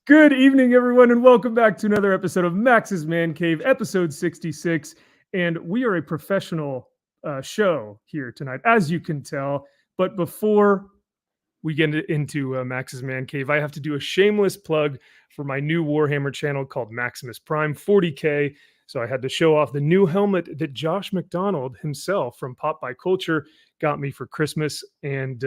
Good evening, everyone, and welcome back to another episode of Max's Man Cave, episode 66. And we are a professional show here tonight, as you can tell. But before we get into Max's Man Cave, I have to do a shameless plug for my new Warhammer channel called Maximus Prime 40K. So I had to show off the new helmet that Josh McDonald himself from Pop by Culture got me for Christmas. And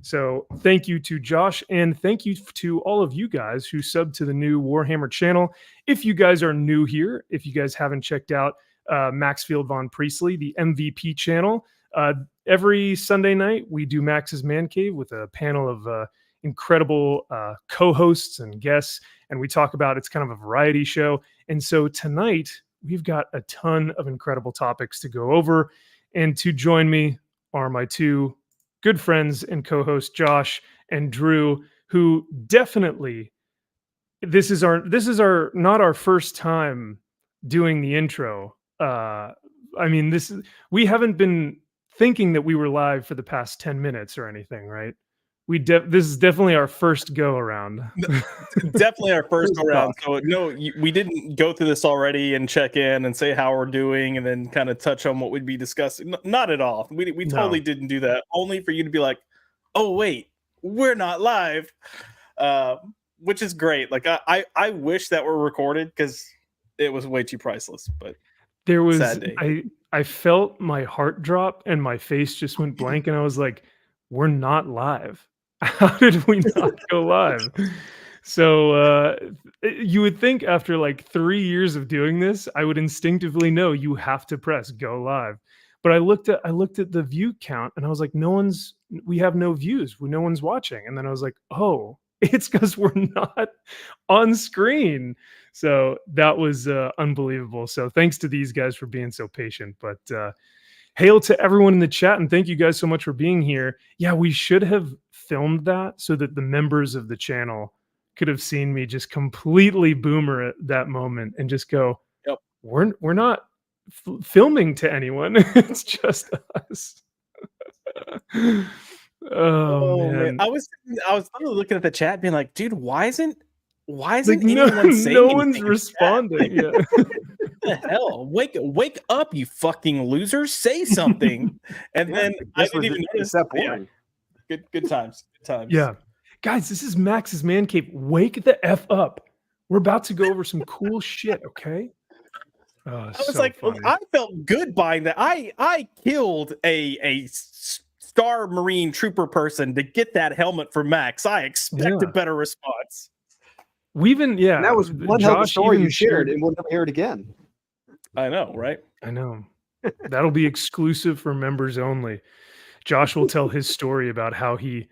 so thank you to Josh, and thank you to all of you guys who subbed to the new Warhammer channel. If you guys are new here, if you guys haven't checked out Maxfield Von Priestley, the MVP channel, every Sunday night we do Max's Man Cave with a panel of incredible co-hosts and guests, and we talk about, it's kind of a variety show. And so tonight we've got a ton of incredible topics to go over, and to join me are my two good friends and co-hosts, Josh and Drew, who definitely, this is our not our first time doing the intro. We haven't been thinking that we were live for the past 10 minutes or anything, right? This is definitely our first go around. Definitely our first go around. So no, we didn't go through this already and check in and say how we're doing and then kind of touch on what we'd be discussing. Not at all. We totally didn't do that. Only for you to be like, oh wait, we're not live, which is great. Like I wish that were recorded because it was way too priceless. But there was I felt my heart drop and my face just went blank, and I was like, we're not live. How did we not go live? So you would think after like 3 years of doing this, I would instinctively know you have to press go live. But I looked at the view count and I was like, we have no views. No one's watching. And then I was like, oh, it's because we're not on screen. So that was unbelievable. So thanks to these guys for being so patient. But hail to everyone in the chat, and thank you guys so much for being here. Yeah, we should have filmed that so that the members of the channel could have seen me just completely boomer at that moment and just go, yep, we're not filming to anyone. It's just us. Oh man. I was looking at the chat being like, dude, why isn't like, anyone saying no one's responding? Yeah. What the hell? Wake up, you fucking losers! Say something. And then I didn't even notice that. Yeah. Good times. Yeah, guys, this is Max's Man Cave. Wake the F up. We're about to go over some cool shit. Okay. I was like, funny. I felt good buying that. I killed a Star Marine trooper person to get that helmet for Max. I expect a better response. And that was one hell of a story you shared, and we'll never hear it again. I know, right? I know. That'll be exclusive for members only. Josh will tell his story about how he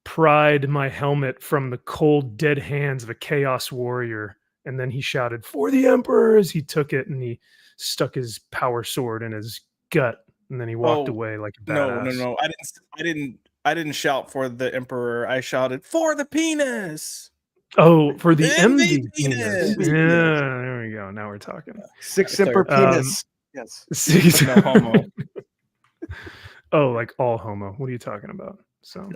pried my helmet from the cold, dead hands of a Chaos Warrior, and then he shouted, "For the Emperor!" as he took it, and he stuck his power sword in his gut, and then he walked away like a badass. No. I didn't shout for the Emperor. I shouted for the penis. Oh, for the MV penis. Yeah, there we go. Now we're talking. Six Emperor penis. Yes. Six. No homo. Oh, like all homo. What are you talking about? So,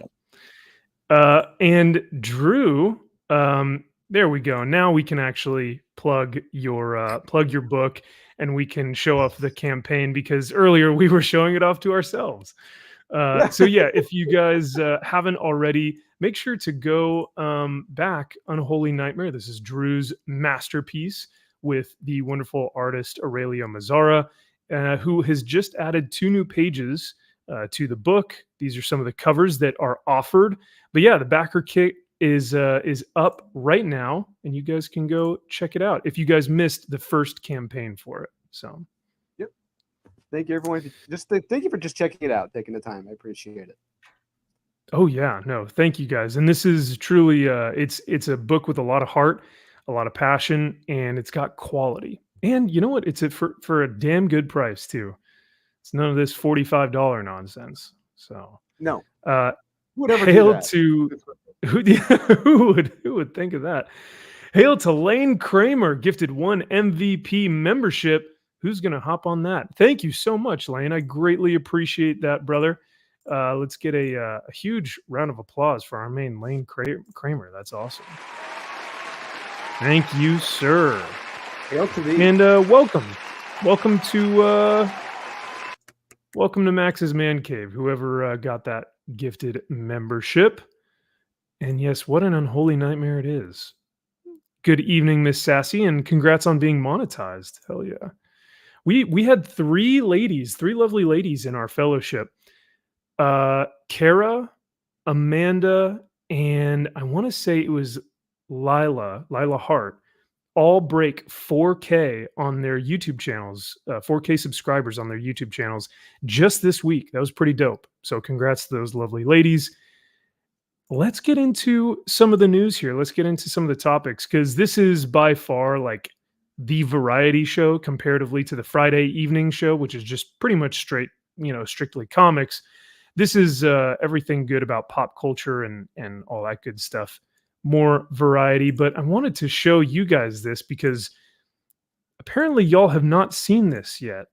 and Drew, there we go. Now we can actually plug your book, and we can show off the campaign, because earlier we were showing it off to ourselves. So yeah, if you guys haven't already, make sure to go back. Unholy Nightmare. This is Drew's masterpiece with the wonderful artist Aurelio Mazzara, who has just added 2 new pages to the book. These are some of the covers that are offered. But yeah, the backer kit is up right now, and you guys can go check it out if you guys missed the first campaign for it. So. Thank you, everyone. Thank you for just checking it out, taking the time. I appreciate it. Oh yeah, no, thank you guys. And this is truly, it's a book with a lot of heart, a lot of passion, and it's got quality. And you know what? It's for a damn good price too. It's none of this $45 nonsense. So no. Hail to who would think of that? Hail to Lane Kramer, gifted 1 MVP membership. Who's going to hop on that? Thank you so much, Lane. I greatly appreciate that, brother. Let's get a huge round of applause for our main Lane Kramer. That's awesome. Thank you, sir. And welcome to Max's Man Cave. Whoever got that gifted membership. And yes, what an unholy nightmare it is. Good evening, Miss Sassy, and congrats on being monetized. Hell yeah. We had three lovely ladies in our fellowship. Kara, Amanda, and I want to say it was Lila Hart, all break 4K on their YouTube channels, 4K subscribers on their YouTube channels just this week. That was pretty dope. So congrats to those lovely ladies. Let's get into some of the news here. Let's get into some of the topics, because this is by far like the variety show comparatively to the Friday evening show, which is just pretty much straight, strictly comics. This is everything good about pop culture and all that good stuff. More variety, but I wanted to show you guys this because apparently y'all have not seen this yet.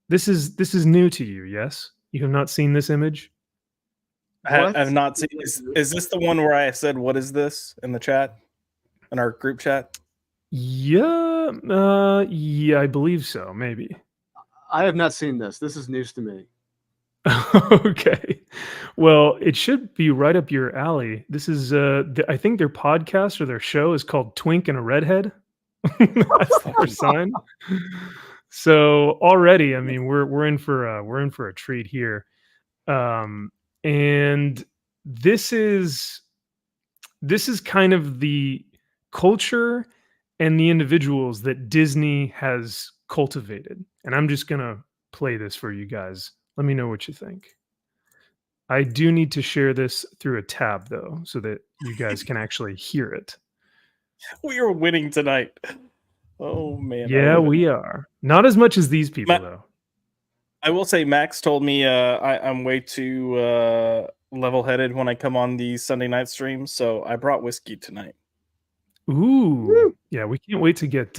This is new to you, yes? You have not seen this image? I've not seen. Is this the one where I said, "What is this?" in the chat, in our group chat? Yeah, I believe so. Maybe. I have not seen this. This is news to me. Okay, well, it should be right up your alley. This is, I think their podcast or their show is called Twink and a Redhead. That's their sign. So already, I mean, we're in for a treat here. And this is kind of the culture and the individuals that Disney has cultivated. And I'm just going to play this for you guys. Let me know what you think. I do need to share this through a tab, though, so that you guys can actually hear it. We are winning tonight. Oh, man. Yeah, we are. Not as much as these people, though. I will say Max told me I'm way too level-headed when I come on these Sunday night streams, so I brought whiskey tonight. Ooh. Woo. Yeah, we can't wait to get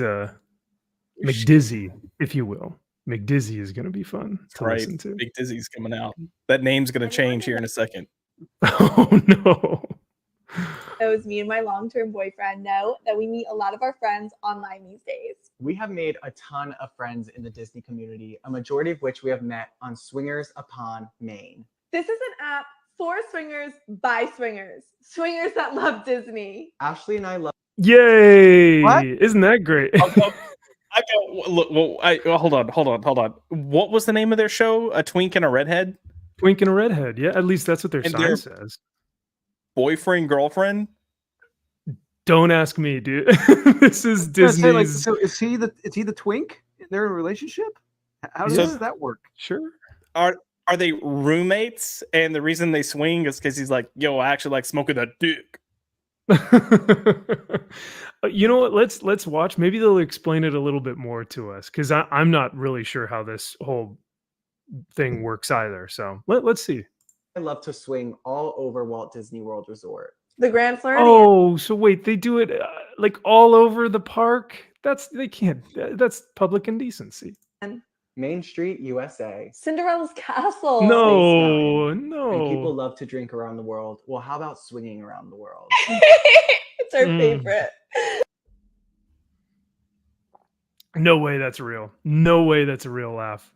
McDizzy, if you will. McDizzy is going to be fun to listen to. Big Dizzy's coming out. That name's going to change here in a second. Oh, no. Those me and my long-term boyfriend know that we meet a lot of our friends online these days. We have made a ton of friends in the Disney community, a majority of which we have met on Swingers Upon Maine. This is an app for swingers by swingers. Swingers that love Disney. Ashley and I love. Yay! What? Isn't that great? Hold on. What was the name of their show? A Twink and a Redhead? Twink and a Redhead. Yeah, at least that's what their sign says. Boyfriend, girlfriend? Don't ask me, dude. This is Disney's. So is he the twink? They're in a relationship? How does that work? Sure. Are they roommates? And the reason they swing is because he's like, yo, I actually like smoking that dick. You know what? Let's watch. Maybe they'll explain it a little bit more to us, because I'm not really sure how this whole thing works either. So let's see. I love to swing all over Walt Disney World Resort. The Grand Floridian. Oh, so wait, they do it like all over the park? They can't. That's public indecency. Main Street, USA. Cinderella's Castle. No. And people love to drink around the world. Well, how about swinging around the world? It's our favorite. No way that's real. No way that's a real laugh.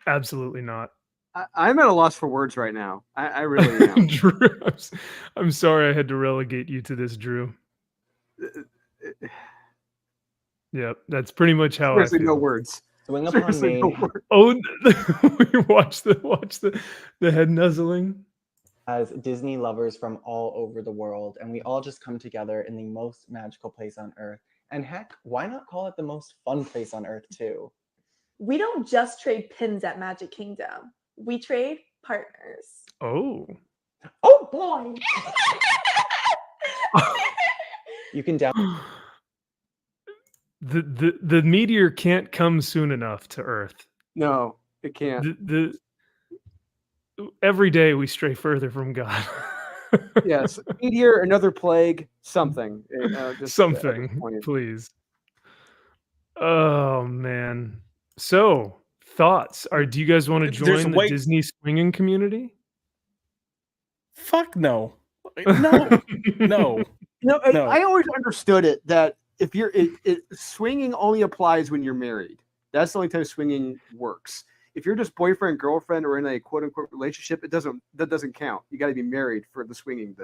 Absolutely not. I'm at a loss for words right now. I really am. Drew, I'm sorry I had to relegate you to this, Drew. Yep, that's pretty much how I feel. No words. Swing Upon Maine. No oh, we watch the head nuzzling. As Disney lovers from all over the world, and we all just come together in the most magical place on earth. And heck, why not call it the most fun place on earth too? We don't just trade pins at Magic Kingdom. We trade partners. Oh boy. You can down. The meteor can't come soon enough to Earth. No, it can't. Every day we stray further from God. Yes, meteor, another plague, something. Something, please. Oh man. So thoughts? Do you guys want to There's join the way- Disney swinging community? Fuck no. No. No. No, No. I always understood it that if you're swinging only applies when you're married. That's the only time swinging works. If you're just boyfriend girlfriend or in a quote unquote relationship, that doesn't count. You got to be married for the swinging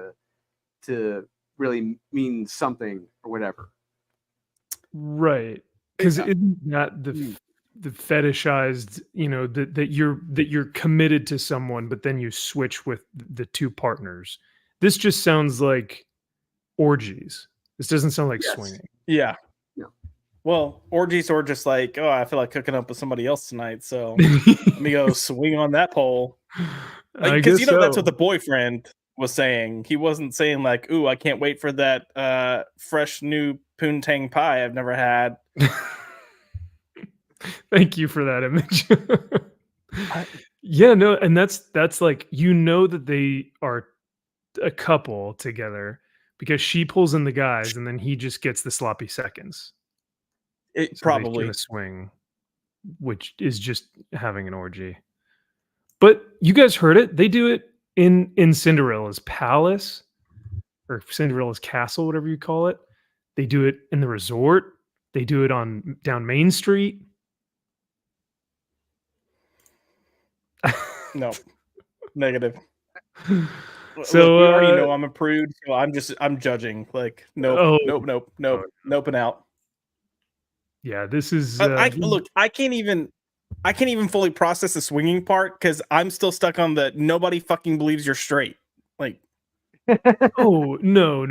to really mean something or whatever. Right. Because isn't that the fetishized, that you're committed to someone, but then you switch with the two partners. This just sounds like orgies. This doesn't sound like swinging. Yeah. Yeah. Well, orgies are just like, oh, I feel like hooking up with somebody else tonight, so let me go swing on that pole. Because that's what the boyfriend was saying. He wasn't saying like, "Ooh, I can't wait for that fresh new poontang pie I've never had." Thank you for that image. Yeah, no, and that's like, that they are a couple together because she pulls in the guys and then he just gets the sloppy seconds. It So probably they swing, which is just having an orgy. But you guys heard it. They do it in Cinderella's palace or Cinderella's castle, whatever you call it. They do it in the resort. They do it down Main Street. no. Negative. So Look, we already know I'm a prude, so I'm judging. Like, nope, nope, and out. Yeah, this is. Look, I can't even fully process the swinging part because I'm still stuck on the nobody fucking believes you're straight. Like, oh no,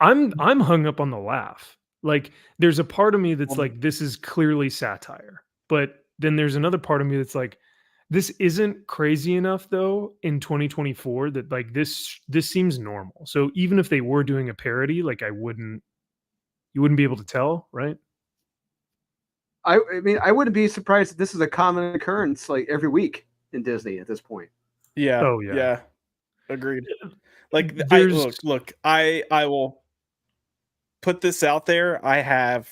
I'm hung up on the laugh. Like, there's a part of me that's like, this is clearly satire, but then there's another part of me that's like, this isn't crazy enough though in 2024 that like this seems normal. So even if they were doing a parody, like you wouldn't be able to tell, right? I mean, I wouldn't be surprised if this is a common occurrence like every week in Disney at this point. Yeah. Oh yeah. Yeah. Agreed. Like, I will put this out there. I have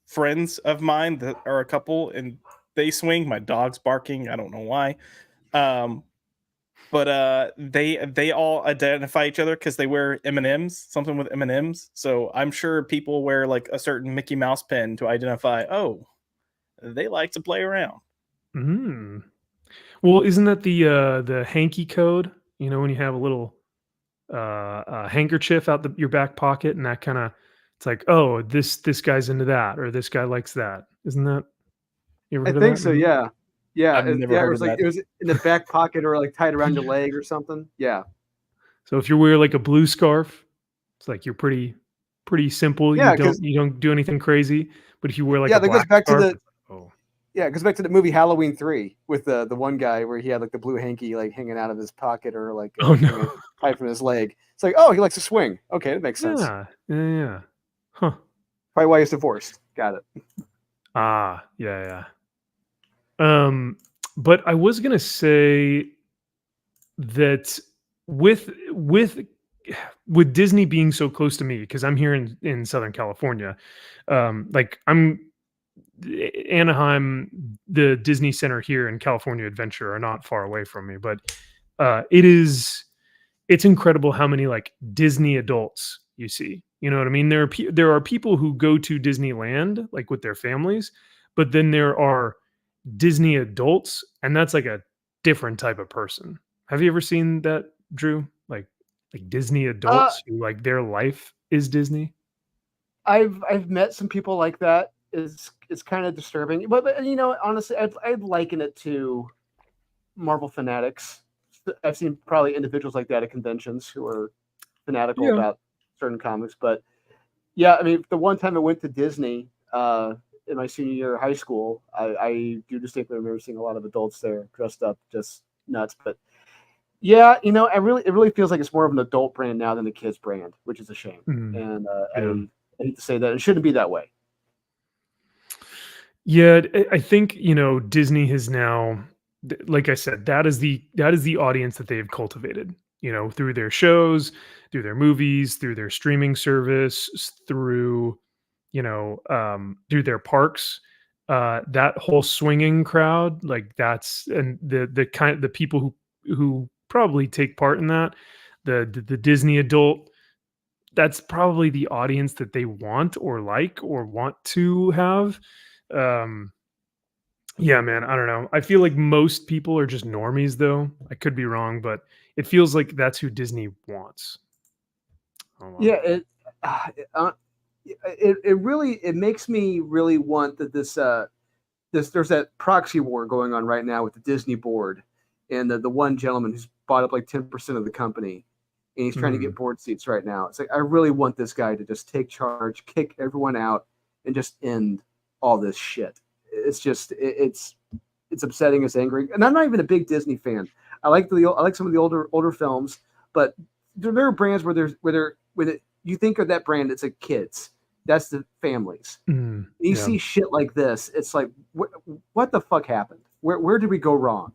friends of mine that are a couple and they swing. My dog's barking. I don't know why. But they all identify each other because they wear M&Ms, something with M&Ms. So I'm sure people wear like a certain Mickey Mouse pin to identify, oh, they like to play around. Mm. Well, isn't that the hanky code? When you have a little handkerchief out your back pocket, and that kind of, it's like, oh, this guy's into that, or this guy likes that. Isn't that? You ever I heard of think that? so. Yeah. Yeah. I've never heard it was of like that. it was in the back pocket or like tied around your leg or something. Yeah. So if you wear like a blue scarf, it's like you're pretty simple. Yeah, You don't do anything crazy. But if you wear like Yeah, a that goes black back to scarf, the- it's like, oh. Yeah, it goes back to the movie Halloween 3 with the one guy where he had like the blue hanky like hanging out of his pocket or like Oh no. tied from his leg. It's like, oh, he likes to swing. Okay, that makes sense. Yeah. Huh. Probably why he's divorced. Got it. Ah, yeah. But I was gonna say that with Disney being so close to me, because I'm here in Southern California, like I'm Anaheim, the Disney Center here in California Adventure are not far away from me, but it's incredible how many like Disney adults you see. You know what I mean? There are people who go to Disneyland like with their families, but then there are Disney adults, and that's like a different type of person. Have you ever seen that, Drew? Like Disney adults who like their life is Disney? I've met some people like that. It's kind of disturbing, but honestly, I'd liken it to Marvel fanatics. I've seen probably individuals like that at conventions who are fanatical about certain comics. But yeah, I mean, the one time I went to Disney in my senior year of high school, I do distinctly remember seeing a lot of adults there dressed up just nuts. But yeah, it really feels like it's more of an adult brand now than a kids brand, which is a shame. And I hate to say that it shouldn't be that way. Yeah, I think Disney has now, like I said, that is the audience that they've cultivated. Through their shows, through their movies, through their streaming service, through their parks. that whole swinging crowd, like that's and the people who probably take part in that, the Disney adult, that's probably the audience that they want or like or want to have. Um, yeah, man, I don't know. I feel like most people are just normies, though. I could be wrong, but it feels like that's who Disney wants. I don't know. Yeah, it really it makes me really want that this there's that proxy war going on right now with the Disney board and the one gentleman who's bought up like 10% of the company, and he's trying to get board seats right now. It's like I really want this guy to just take charge, kick everyone out, and just end all this shit. It's just it's upsetting. It's angry, and I'm not even a big Disney fan. I like some of the older films, but there are brands where you think of that brand, it's like kids. That's the families. You see shit like this, it's like what the fuck happened? Where did we go wrong?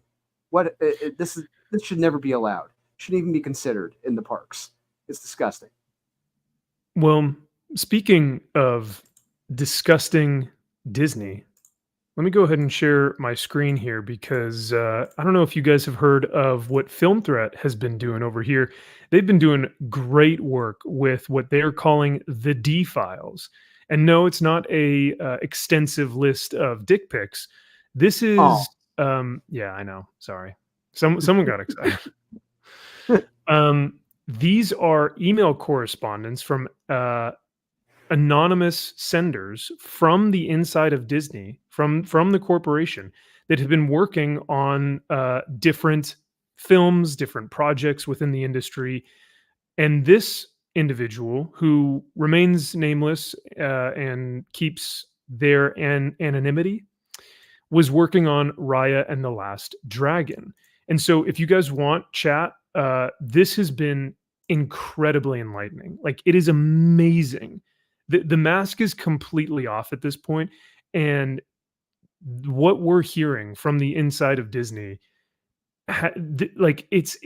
This should never be allowed. Shouldn't even be considered in the parks. It's disgusting. Well, speaking of disgusting Disney, let me go ahead and share my screen here because I don't know if you guys have heard of what Film Threat has been doing over here. They've been doing great work with what they're calling the D files. And no, it's not a extensive list of dick pics. This is, yeah, I know. Sorry, someone got excited. These are email correspondence from anonymous senders from the inside of Disney, from the corporation, that have been working on different films, different projects within the industry. And this individual, who remains nameless and keeps their anonymity, was working on Raya and the Last Dragon. And so if you guys want chat, this has been incredibly enlightening. Like, it is amazing. The mask is completely off at this point, and what we're hearing from the inside of Disney, like it's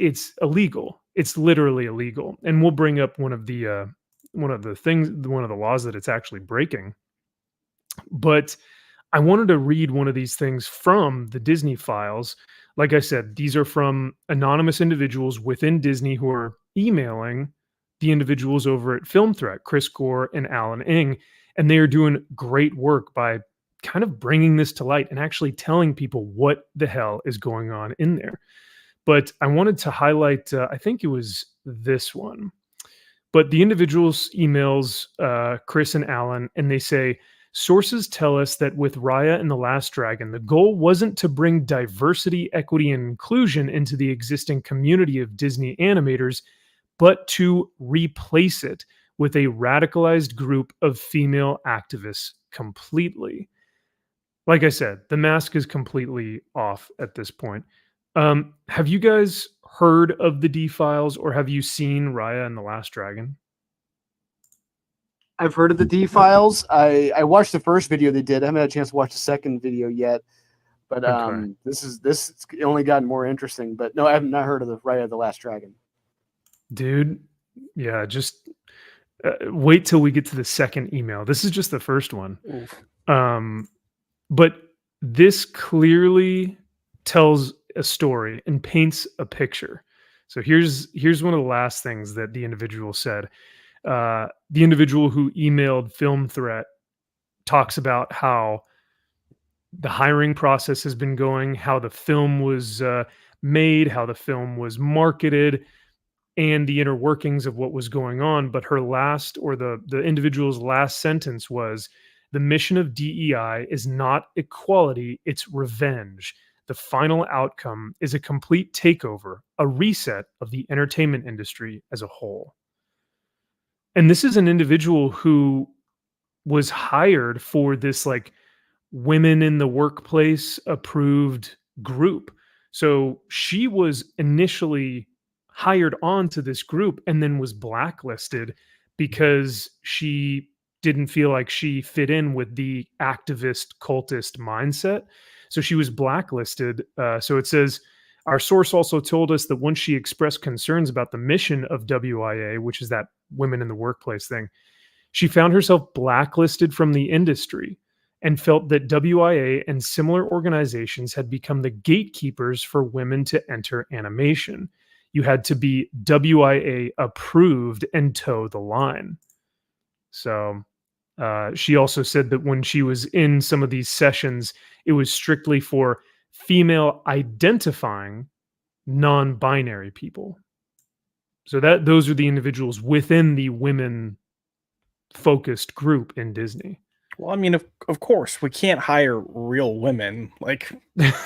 illegal. It's literally illegal. And we'll bring up one of the laws that it's actually breaking. But I wanted to read one of these things from the Disney files. Like I said, these are from anonymous individuals within Disney who are emailing the individuals over at Film Threat, Chris Gore and Alan Ng, and they are doing great work by kind of bringing this to light and actually telling people what the hell is going on in there. But I wanted to highlight, I think it was this one, but the individuals emails Chris and Alan, and they say, sources tell us that with Raya and the Last Dragon, the goal wasn't to bring diversity, equity, and inclusion into the existing community of Disney animators, but to replace it with a radicalized group of female activists completely. Like I said, the mask is completely off at this point. Have you guys heard of the D files, or have you seen Raya and the Last Dragon? I've heard of the D files. I watched the first video they did. I haven't had a chance to watch the second video yet. But Okay. This only gotten more interesting. But no, I have not heard of the Raya the Last Dragon. Dude, yeah, just wait till we get to the second email. This is just the first one. But this clearly tells a story and paints a picture. So here's one of the last things that the individual said. The individual who emailed Film Threat talks about how the hiring process has been going, how the film was made, how the film was marketed, and the inner workings of what was going on. But her last, or the individual's last sentence was, the mission of DEI is not equality, it's revenge. The final outcome is a complete takeover, a reset of the entertainment industry as a whole. And this is an individual who was hired for this like women in the workplace approved group. So she was initially hired on to this group and then was blacklisted because she didn't feel like she fit in with the activist cultist mindset. So she was blacklisted. So it says, our source also told us that once she expressed concerns about the mission of WIA, which is that women in the workplace thing, she found herself blacklisted from the industry. and felt that WIA and similar organizations had become the gatekeepers for women to enter animation. You had to be WIA approved and toe the line. So she also said that when she was in some of these sessions, it was strictly for female identifying non-binary people. So those are the individuals within the women focused group in Disney. Well, I mean, of course, we can't hire real women. Like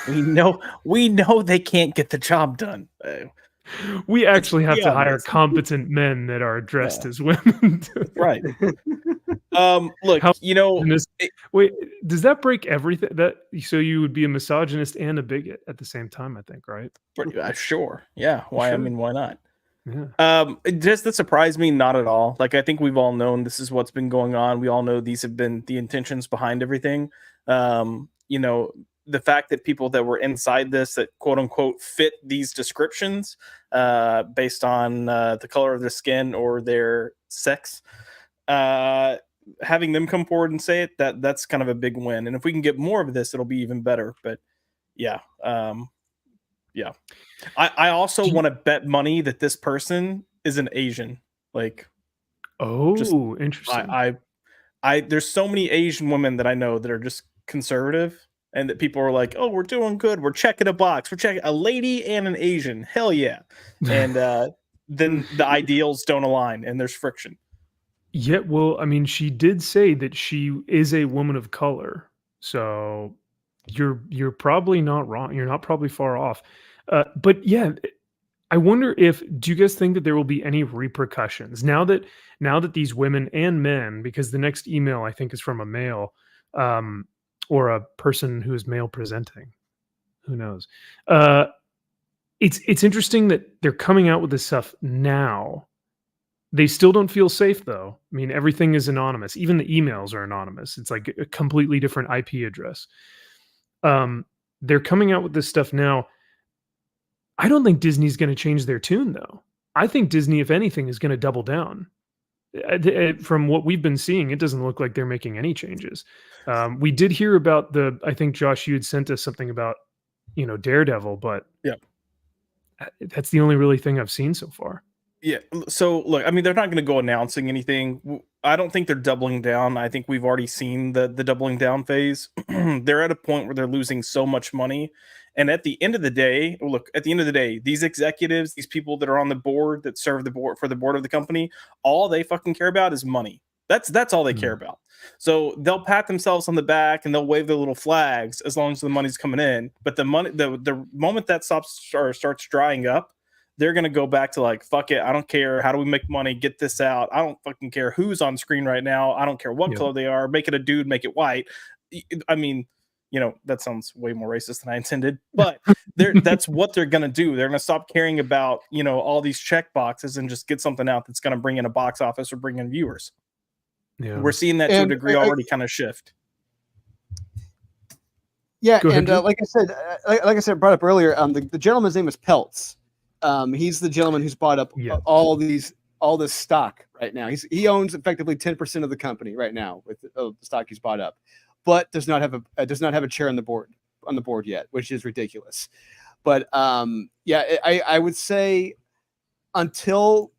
we know they can't get the job done. We actually have to hire honest. competent men that are dressed as women. Right. Look, wait, does that break everything? So you would be a misogynist and a bigot at the same time, I think, right? Sure. Yeah. Why? Sure. I mean, why not? Yeah. Does that surprise me? Not at all. Like, I think we've all known this is what's been going on. We all know these have been the intentions behind everything. The fact that people that were inside this that quote unquote fit these descriptions based on the color of their skin or their sex, having them come forward and say it, that's kind of a big win. And if we can get more of this, it'll be even better. But yeah. Yeah. I also want to bet money that this person is an Asian. Like, interesting. I there's so many Asian women that I know that are just conservative and that people are like, oh, we're doing good. We're checking a box. We're checking a lady and an Asian. Hell yeah. And then the ideals don't align and there's friction. Yeah. Well, I mean, she did say that she is a woman of color. So you're probably not wrong. You're not probably far off. But yeah, I wonder do you guys think that there will be any repercussions now that these women and men, because the next email I think is from a male, or a person who is male presenting, who knows? It's interesting that they're coming out with this stuff now. They still don't feel safe though. I mean, everything is anonymous. Even the emails are anonymous. It's like a completely different IP address. They're coming out with this stuff now. I don't think Disney's going to change their tune, though. I think Disney, if anything, is going to double down. From what we've been seeing, it doesn't look like they're making any changes. We did hear about I think, Josh, you had sent us something about, Daredevil, but that's the only really thing I've seen so far. Yeah. So look, I mean, they're not going to go announcing anything. I don't think they're doubling down. I think we've already seen the doubling down phase. They're at a point where they're losing so much money. And at the end of the day, these executives, these people that are on the board that serve the board for the board of the company, all they fucking care about is money. That's all they care about. So they'll pat themselves on the back and they'll wave their little flags as long as the money's coming in. But the money, the moment that starts drying up, they're going to go back to like, fuck it. I don't care. How do we make money? Get this out. I don't fucking care who's on screen right now. I don't care what color they are. Make it a dude, make it white. I mean, that sounds way more racist than I intended, but that's what they're going to do. They're going to stop caring about, all these check boxes and just get something out that's going to bring in a box office or bring in viewers. Yeah. We're seeing that to a degree already kind of shift. Yeah. And like I said, brought up earlier, the gentleman's name is Peltz. He's the gentleman who's bought up all this stock right now. He owns effectively 10% of the company right now with the stock he's bought up, but does not have a chair on the board yet, which is ridiculous. But I would say until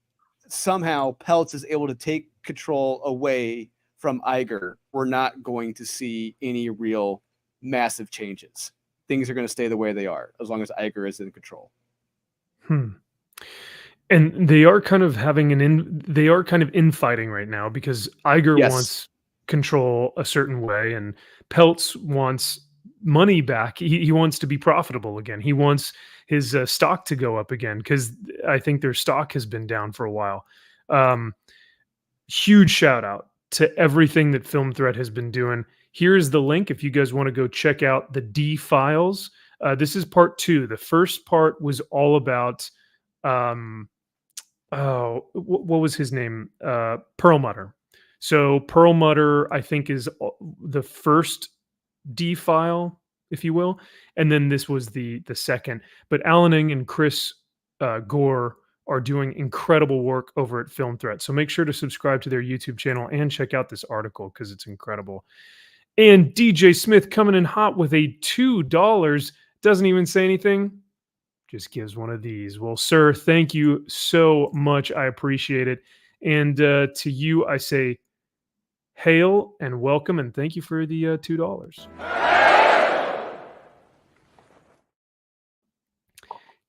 somehow Peltz is able to take control away from Iger, we're not going to see any real massive changes. Things are going to stay the way they are as long as Iger is in control. And they are kind of infighting right now because Iger wants control a certain way and Peltz wants money back. He wants to be profitable again. He wants his stock to go up again because I think their stock has been down for a while. Huge shout out to everything that Film Threat has been doing. Here's the link if you guys want to go check out the D files. This is part 2. The first part was all about, what was his name? Perlmutter. So Perlmutter, I think, is the first D file, if you will. And then this was the second. But Alan Ng and Chris Gore are doing incredible work over at Film Threat. So make sure to subscribe to their YouTube channel and check out this article because it's incredible. And DJ Smith coming in hot with a $2. Doesn't even say anything. Just gives one of these. Well, sir, thank you so much. I appreciate it. And to you, I say, hail and welcome, and thank you for the $2.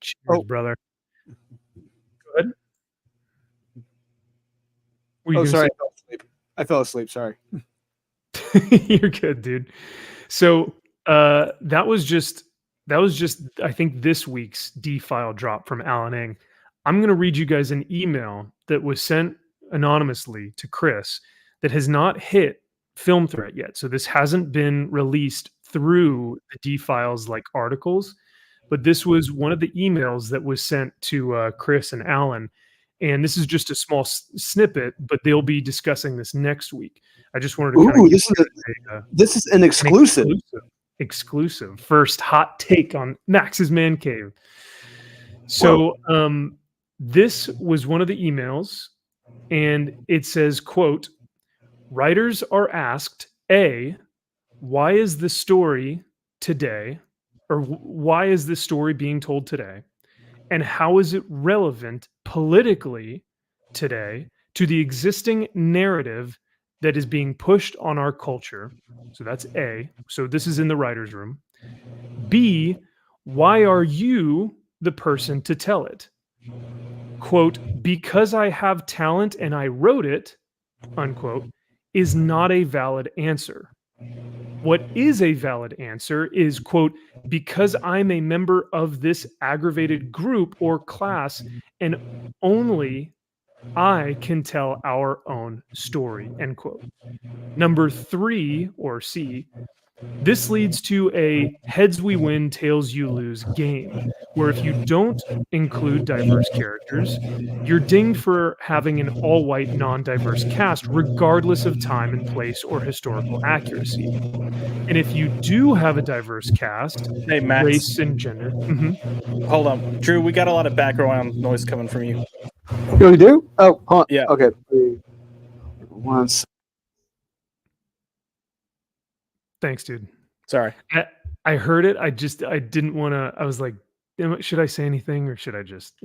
Cheers, brother. Go ahead. Sorry. I fell asleep. Sorry. You're good, dude. So that was just I think this week's D file drop from Alan Ng. I'm going to read you guys an email that was sent anonymously to Chris that has not hit Film Threat yet. So this hasn't been released through the D files like articles, but this was one of the emails that was sent to Chris and Alan. And this is just a small snippet, but they'll be discussing this next week. I just wanted to kind of this is an exclusive. Exclusive first hot take on Max's Man Cave. So this was one of the emails, and it says, quote, writers are asked, A, why is the story today, or why is this story being told today? And how is it relevant politically today to the existing narrative that is being pushed on our culture? So that's A. So this is in the writer's room. B, why are you the person to tell it? Quote, because I have talent and I wrote it, unquote, is not a valid answer. What is a valid answer is, quote, because I'm a member of this aggravated group or class, and only I can tell our own story, end quote. Number 3, or C, this leads to a heads we win, tails you lose game, where if you don't include diverse characters, you're dinged for having an all-white, non-diverse cast, regardless of time and place or historical accuracy. And if you do have a diverse cast, Hey, Max. race and gender. Hold on. Drew, we got a lot of background noise coming from you. You really do? Oh, hold on. Yeah. Okay. Once. Thanks, dude. Sorry. I heard it. I didn't want to. I was like, should I say anything or should I just,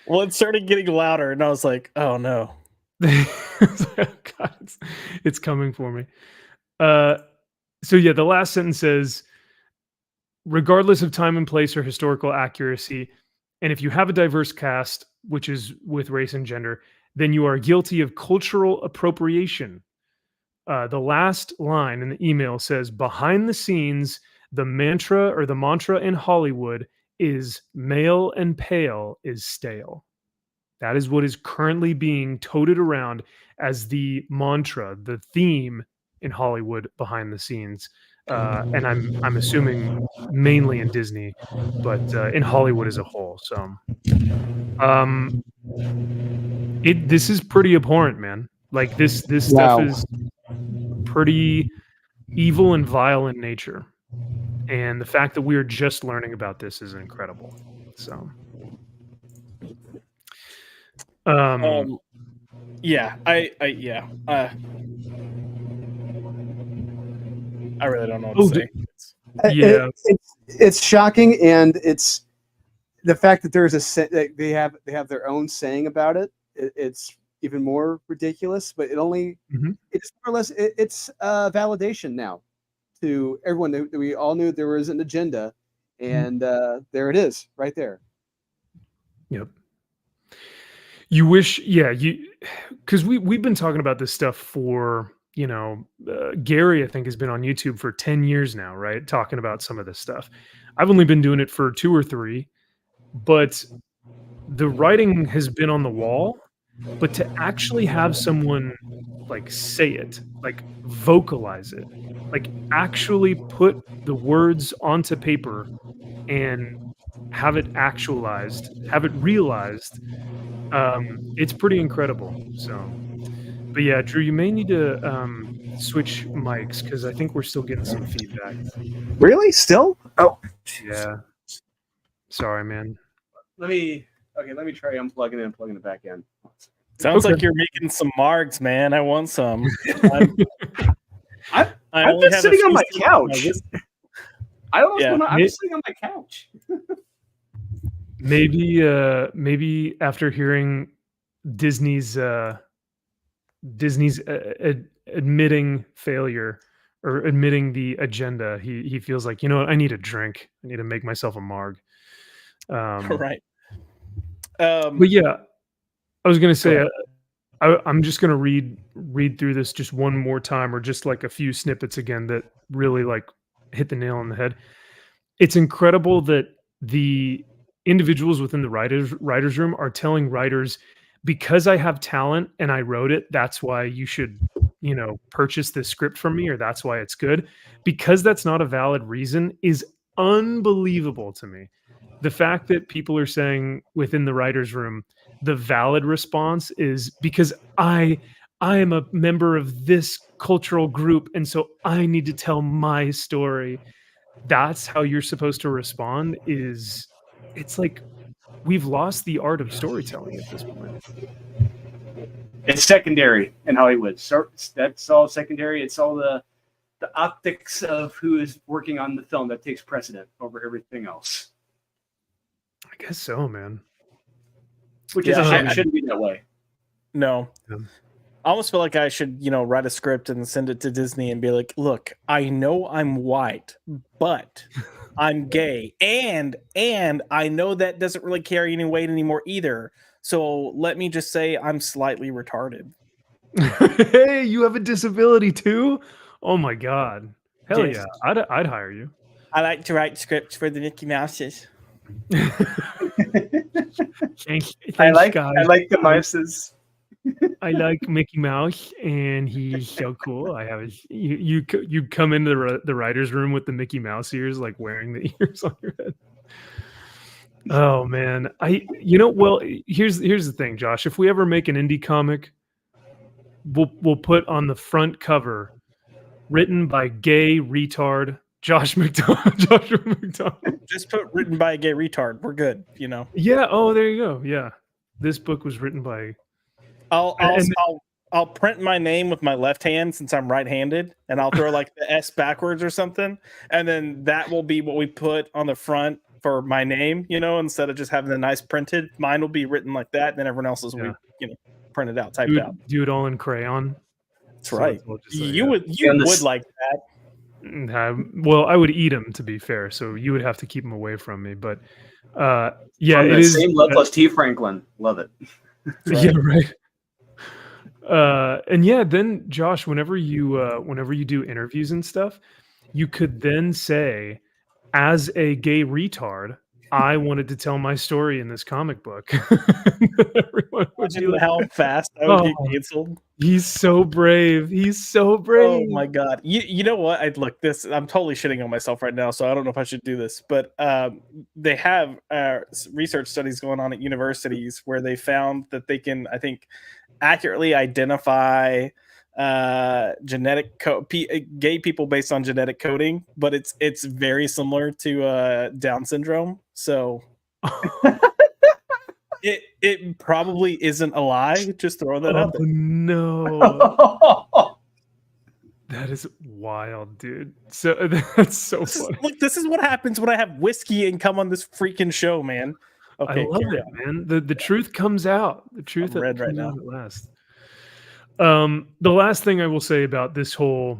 Well, it started getting louder, and I was like, oh, no. God, it's coming for me. So yeah, the last sentence says, regardless of time and place or historical accuracy, and if you have a diverse cast, which is with race and gender, then you are guilty of cultural appropriation. The last line in the email says, behind the scenes, the mantra in Hollywood is male and pale is stale. That is what is currently being toted around as the mantra, the theme in Hollywood behind the scenes. And I'm assuming mainly in Disney, but in Hollywood as a whole. So this is pretty abhorrent, man. Like this stuff is pretty evil and vile in nature. And the fact that we're just learning about this is incredible. So yeah, I really don't know what to say. Yeah, it's shocking, and it's the fact that there's they have their own saying about it. It's even more ridiculous, but it's more or less it's validation now to everyone that we all knew there was an agenda, and there it is right there. Yep. You wish, because we've been talking about this stuff for, Gary, I think, has been on YouTube for 10 years now, right? Talking about some of this stuff. I've only been doing it for 2 or 3, but the writing has been on the wall. But to actually have someone like say it, like vocalize it, like actually put the words onto paper and have it actualized, have it realized, it's pretty incredible. So, but yeah, Drew, you may need to switch mics because I think we're still getting some feedback. Really? Still? Oh, yeah. Sorry, man. Let me try unplugging it and plugging it back in. Sounds like you're making some marks, man. I want some. I I'm only just have a sitting on few my sips of couch. whiskey. I don't know what's Yeah. going on. I'm just sitting on my couch. Maybe after hearing Disney's admitting failure or admitting the agenda, he feels like, you know what, I need a drink. I need to make myself a marg. Right. But yeah, I was gonna say, ahead. I'm just gonna read through this just one more time, or just like a few snippets again that really like hit the nail on the head. It's incredible that the individuals within the writers room are telling writers, because I have talent and I wrote it, that's why you should, purchase this script from me, or that's why it's good. Because that's not a valid reason is unbelievable to me. The fact that people are saying within the writers room, the valid response is because I am a member of this cultural group, and so I need to tell my story. That's how you're supposed to respond. It's like we've lost the art of storytelling at this point. It's secondary in Hollywood. So that's all secondary. It's all the optics of who is working on the film that takes precedent over everything else. I guess so, man. Which is Yeah, a shame. I- It shouldn't be that way. No. Yeah. I almost feel like I should, write a script and send it to Disney and be like, look, I know I'm white, but I'm gay. And I know that doesn't really carry any weight anymore either. So let me just say I'm slightly retarded. Hey, you have a disability too? Oh my god. Hell Yes. yeah. I'd hire you. I like to write scripts for the Mickey Mouses. Thanks, I like the mices. I like Mickey Mouse, and he's so cool. I have you come into the writers' room with the Mickey Mouse ears, like wearing the ears on your head. Oh man, well, here's the thing, Josh. If we ever make an indie comic, we'll put on the front cover, written by gay retard Josh McDonald. Joshua McDonald. Just put written by a gay retard. We're good, Yeah. Oh, there you go. Yeah, this book was written by. I'll print my name with my left hand since I'm right-handed, and I'll throw like the S backwards or something, and then that will be what we put on the front for my name. Instead of just having the nice printed, mine will be written like that. Then everyone else's will be, printed out, typed out. Do it all in crayon. That's right. You would like that. Well, I would eat them, to be fair, so you would have to keep them away from me. But yeah, On it the is same level as T. Franklin. Love it. Yeah, right. And yeah, then Josh, whenever you do interviews and stuff, you could then say, as a gay retard, I wanted to tell my story in this comic book. Everyone would be Imagine like, how fast I would get Oh. canceled. he's so brave. He's so Oh brave. my god! You know what? I'm totally shitting on myself right now, so I don't know if I should do this. But they have research studies going on at universities where they found that they can, I think, accurately identify gay people based on genetic coding, but it's very similar to Down syndrome. So it probably isn't a lie. Just throwing that out there. No. That is wild, dude. So that's so funny. Look, this is what happens when I have whiskey and come on this freaking show, man. Okay, I love it, man. The truth comes out. The truth I'm red comes right now. out at last. The last thing I will say about this whole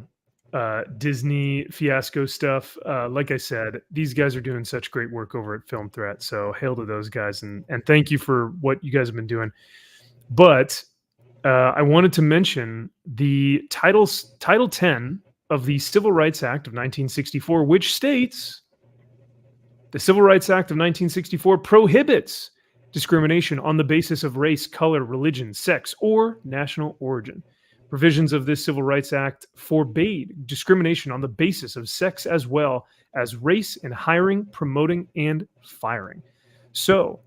Disney fiasco stuff, like I said, these guys are doing such great work over at Film Threat. So hail to those guys, and thank you for what you guys have been doing. But I wanted to mention the Title 10 of the Civil Rights Act of 1964, which states the Civil Rights Act of 1964 prohibits discrimination on the basis of race, color, religion, sex, or national origin. Provisions of this Civil Rights Act forbade discrimination on the basis of sex as well as race in hiring, promoting, and firing. So,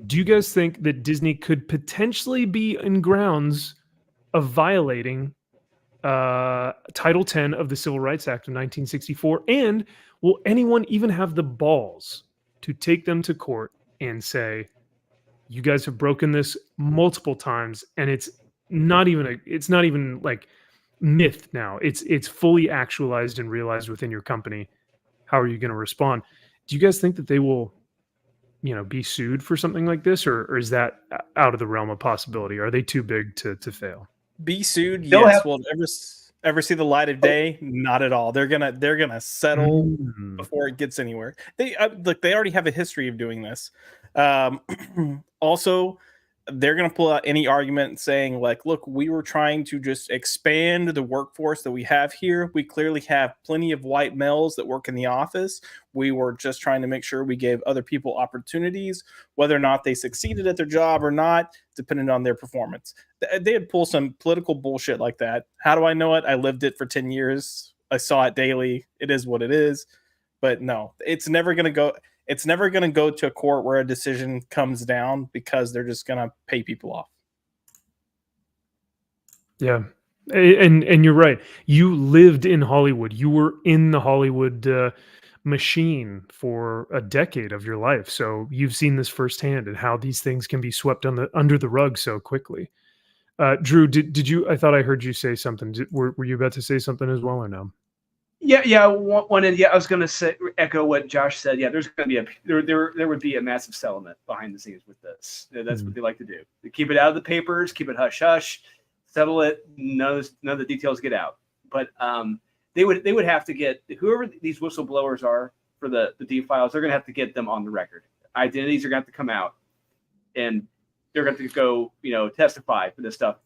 do you guys think that Disney could potentially be in grounds of violating Title 10 of the Civil Rights Act of 1964? And will anyone even have the balls to take them to court and say, you guys have broken this multiple times, and it's not even like myth now. It's fully actualized and realized within your company. How are you going to respond? Do you guys think that they will, be sued for something like this, or is that out of the realm of possibility? Are they too big to fail? Be sued? They'll Yes. have- Will it ever see the light of day? Not at all. They're gonna settle Mm. before it gets anywhere. They look. They already have a history of doing this. Also, they're going to pull out any argument saying like, look, we were trying to just expand the workforce that we have here. We clearly have plenty of white males that work in the office. We were just trying to make sure we gave other people opportunities, whether or not they succeeded at their job or not, depending on their performance. They'd pull some political bullshit like that. How do I know it? I lived it for 10 years. I saw it daily. It is what it is. But no, it's never going to go. It's never going to go to a court where a decision comes down because they're just going to pay people off. Yeah. And you're right. You lived in Hollywood. You were in the Hollywood machine for a decade of your life. So you've seen this firsthand and how these things can be swept under the rug so quickly. Drew, did you? I thought I heard you say something. Were you about to say something as well, or no? Yeah. One end. Yeah, I was going to say echo what Josh said. Yeah, there's going to be there would be a massive settlement behind the scenes with this. That's what they like to do. They keep it out of the papers, keep it hush hush, settle it. None of the details get out. But they would have to get whoever these whistleblowers are for the deep files. They're going to have to get them on the record. Identities are going to have to come out, and they're going to go testify for this stuff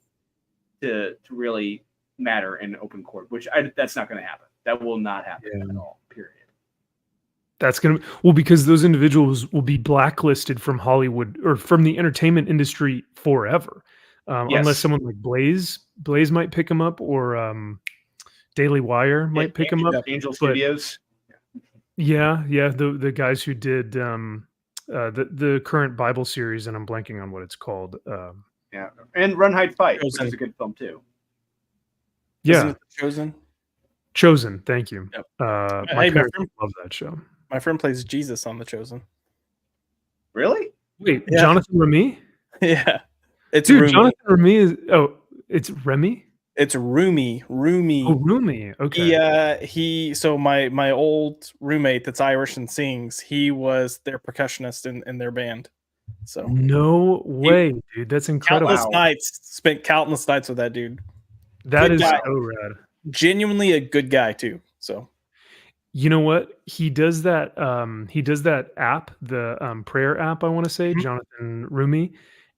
to really matter in open court. Which that's not going to happen. That will not happen at all, period. That's going to, because those individuals will be blacklisted from Hollywood or from the entertainment industry forever. Yes. Unless someone like Blaze might pick them up, or Daily Wire might pick them up. Angel Studios. Yeah. The guys who did the current Bible series, and I'm blanking on what it's called. Yeah. And Run, Hide, Fight, which Chosen. is a good film too. Isn't it Chosen? Chosen. Thank you. Yep. My Hey, parents love that show. My friend plays Jesus on The Chosen. Really? Wait, Yeah. Jonathan Remy? Yeah. It's Dude, Rumi. Jonathan Remy is. Oh, it's Remy. It's Rumi. Oh, Rumi. Okay. So my old roommate that's Irish and sings, he was their percussionist in their band. So No way, dude. That's incredible. spent countless nights with that dude. That Good is guy. so rad. Genuinely a good guy too. So You know what? He does that. He does that app, the prayer app. I want to say, Jonathan Rumi,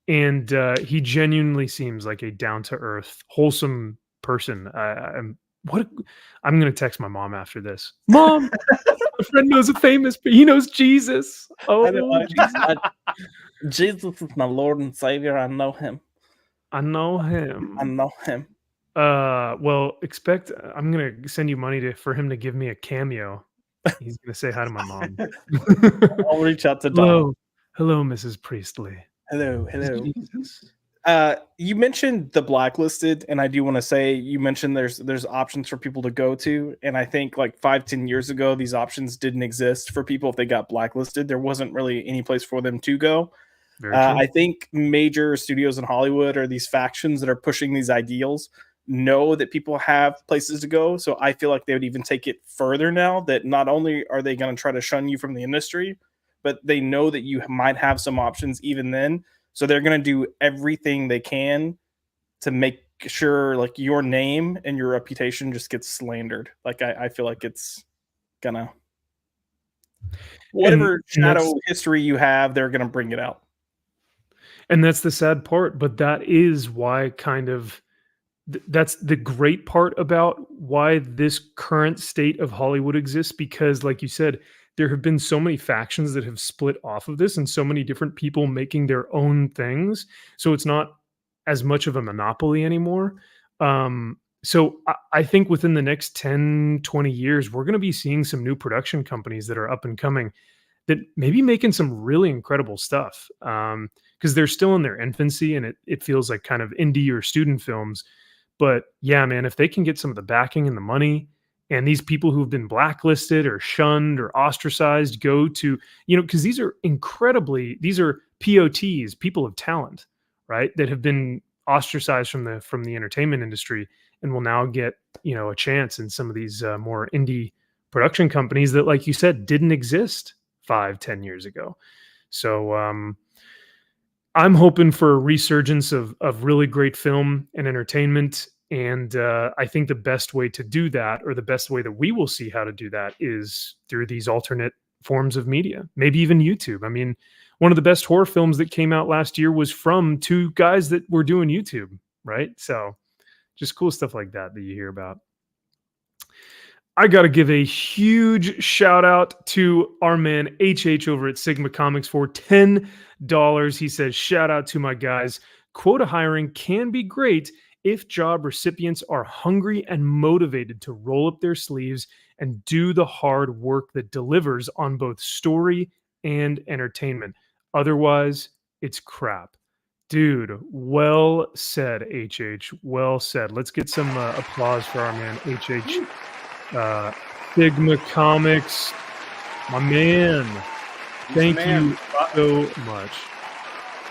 and he genuinely seems like a down to earth, wholesome person. I'm going to text my mom after this. Mom, my friend knows he knows Jesus. Oh, Jesus is my Lord and Savior. I know him. I know him. Well, I'm gonna send you money for him to give me a cameo. He's gonna say hi to my mom. I'll reach out to Don. Hello, Mrs. Priestley. Hello. Jesus. You mentioned the blacklisted, and I do want to say you mentioned there's options for people to go to, and I think like 5-10 years ago these options didn't exist for people if they got blacklisted. There wasn't really any place for them to go. I think major studios in Hollywood or these factions that are pushing these ideals know that people have places to go. So I feel like they would even take it further now, that not only are they going to try to shun you from the industry, but they know that you might have some options even then. So they're going to do everything they can to make sure like your name and your reputation just gets slandered. Like I feel like it's gonna, whatever shadow history you have, they're going to bring it out. And that's the sad part, but that is why that's the great part about why this current state of Hollywood exists, because like you said, there have been so many factions that have split off of this and so many different people making their own things. So it's not as much of a monopoly anymore. So I think within the next 10, 20 years, we're going to be seeing some new production companies that are up and coming that may be making some really incredible stuff. Because they're still in their infancy and it feels like kind of indie or student films. But yeah, man, if they can get some of the backing and the money, and these people who've been blacklisted or shunned or ostracized go to, because these are POTs, people of talent, right? That have been ostracized from the entertainment industry. and will now get, a chance in some of these more indie production companies that, like you said, didn't exist 5-10 years ago. So I'm hoping for a resurgence of really great film and entertainment. And I think the best way to do that, or the best way that we will see how to do that, is through these alternate forms of media, maybe even YouTube. I mean, one of the best horror films that came out last year was from two guys that were doing YouTube, right? So just cool stuff like that you hear about. I got to give a huge shout out to our man HH over at Sigma Comics for $10. He says, shout out to my guys. Quota hiring can be great if job recipients are hungry and motivated to roll up their sleeves and do the hard work that delivers on both story and entertainment. Otherwise, it's crap. Dude, well said, HH. Well said. Let's get some applause for our man, HH. Sigma Comics, my man. Thank you so much.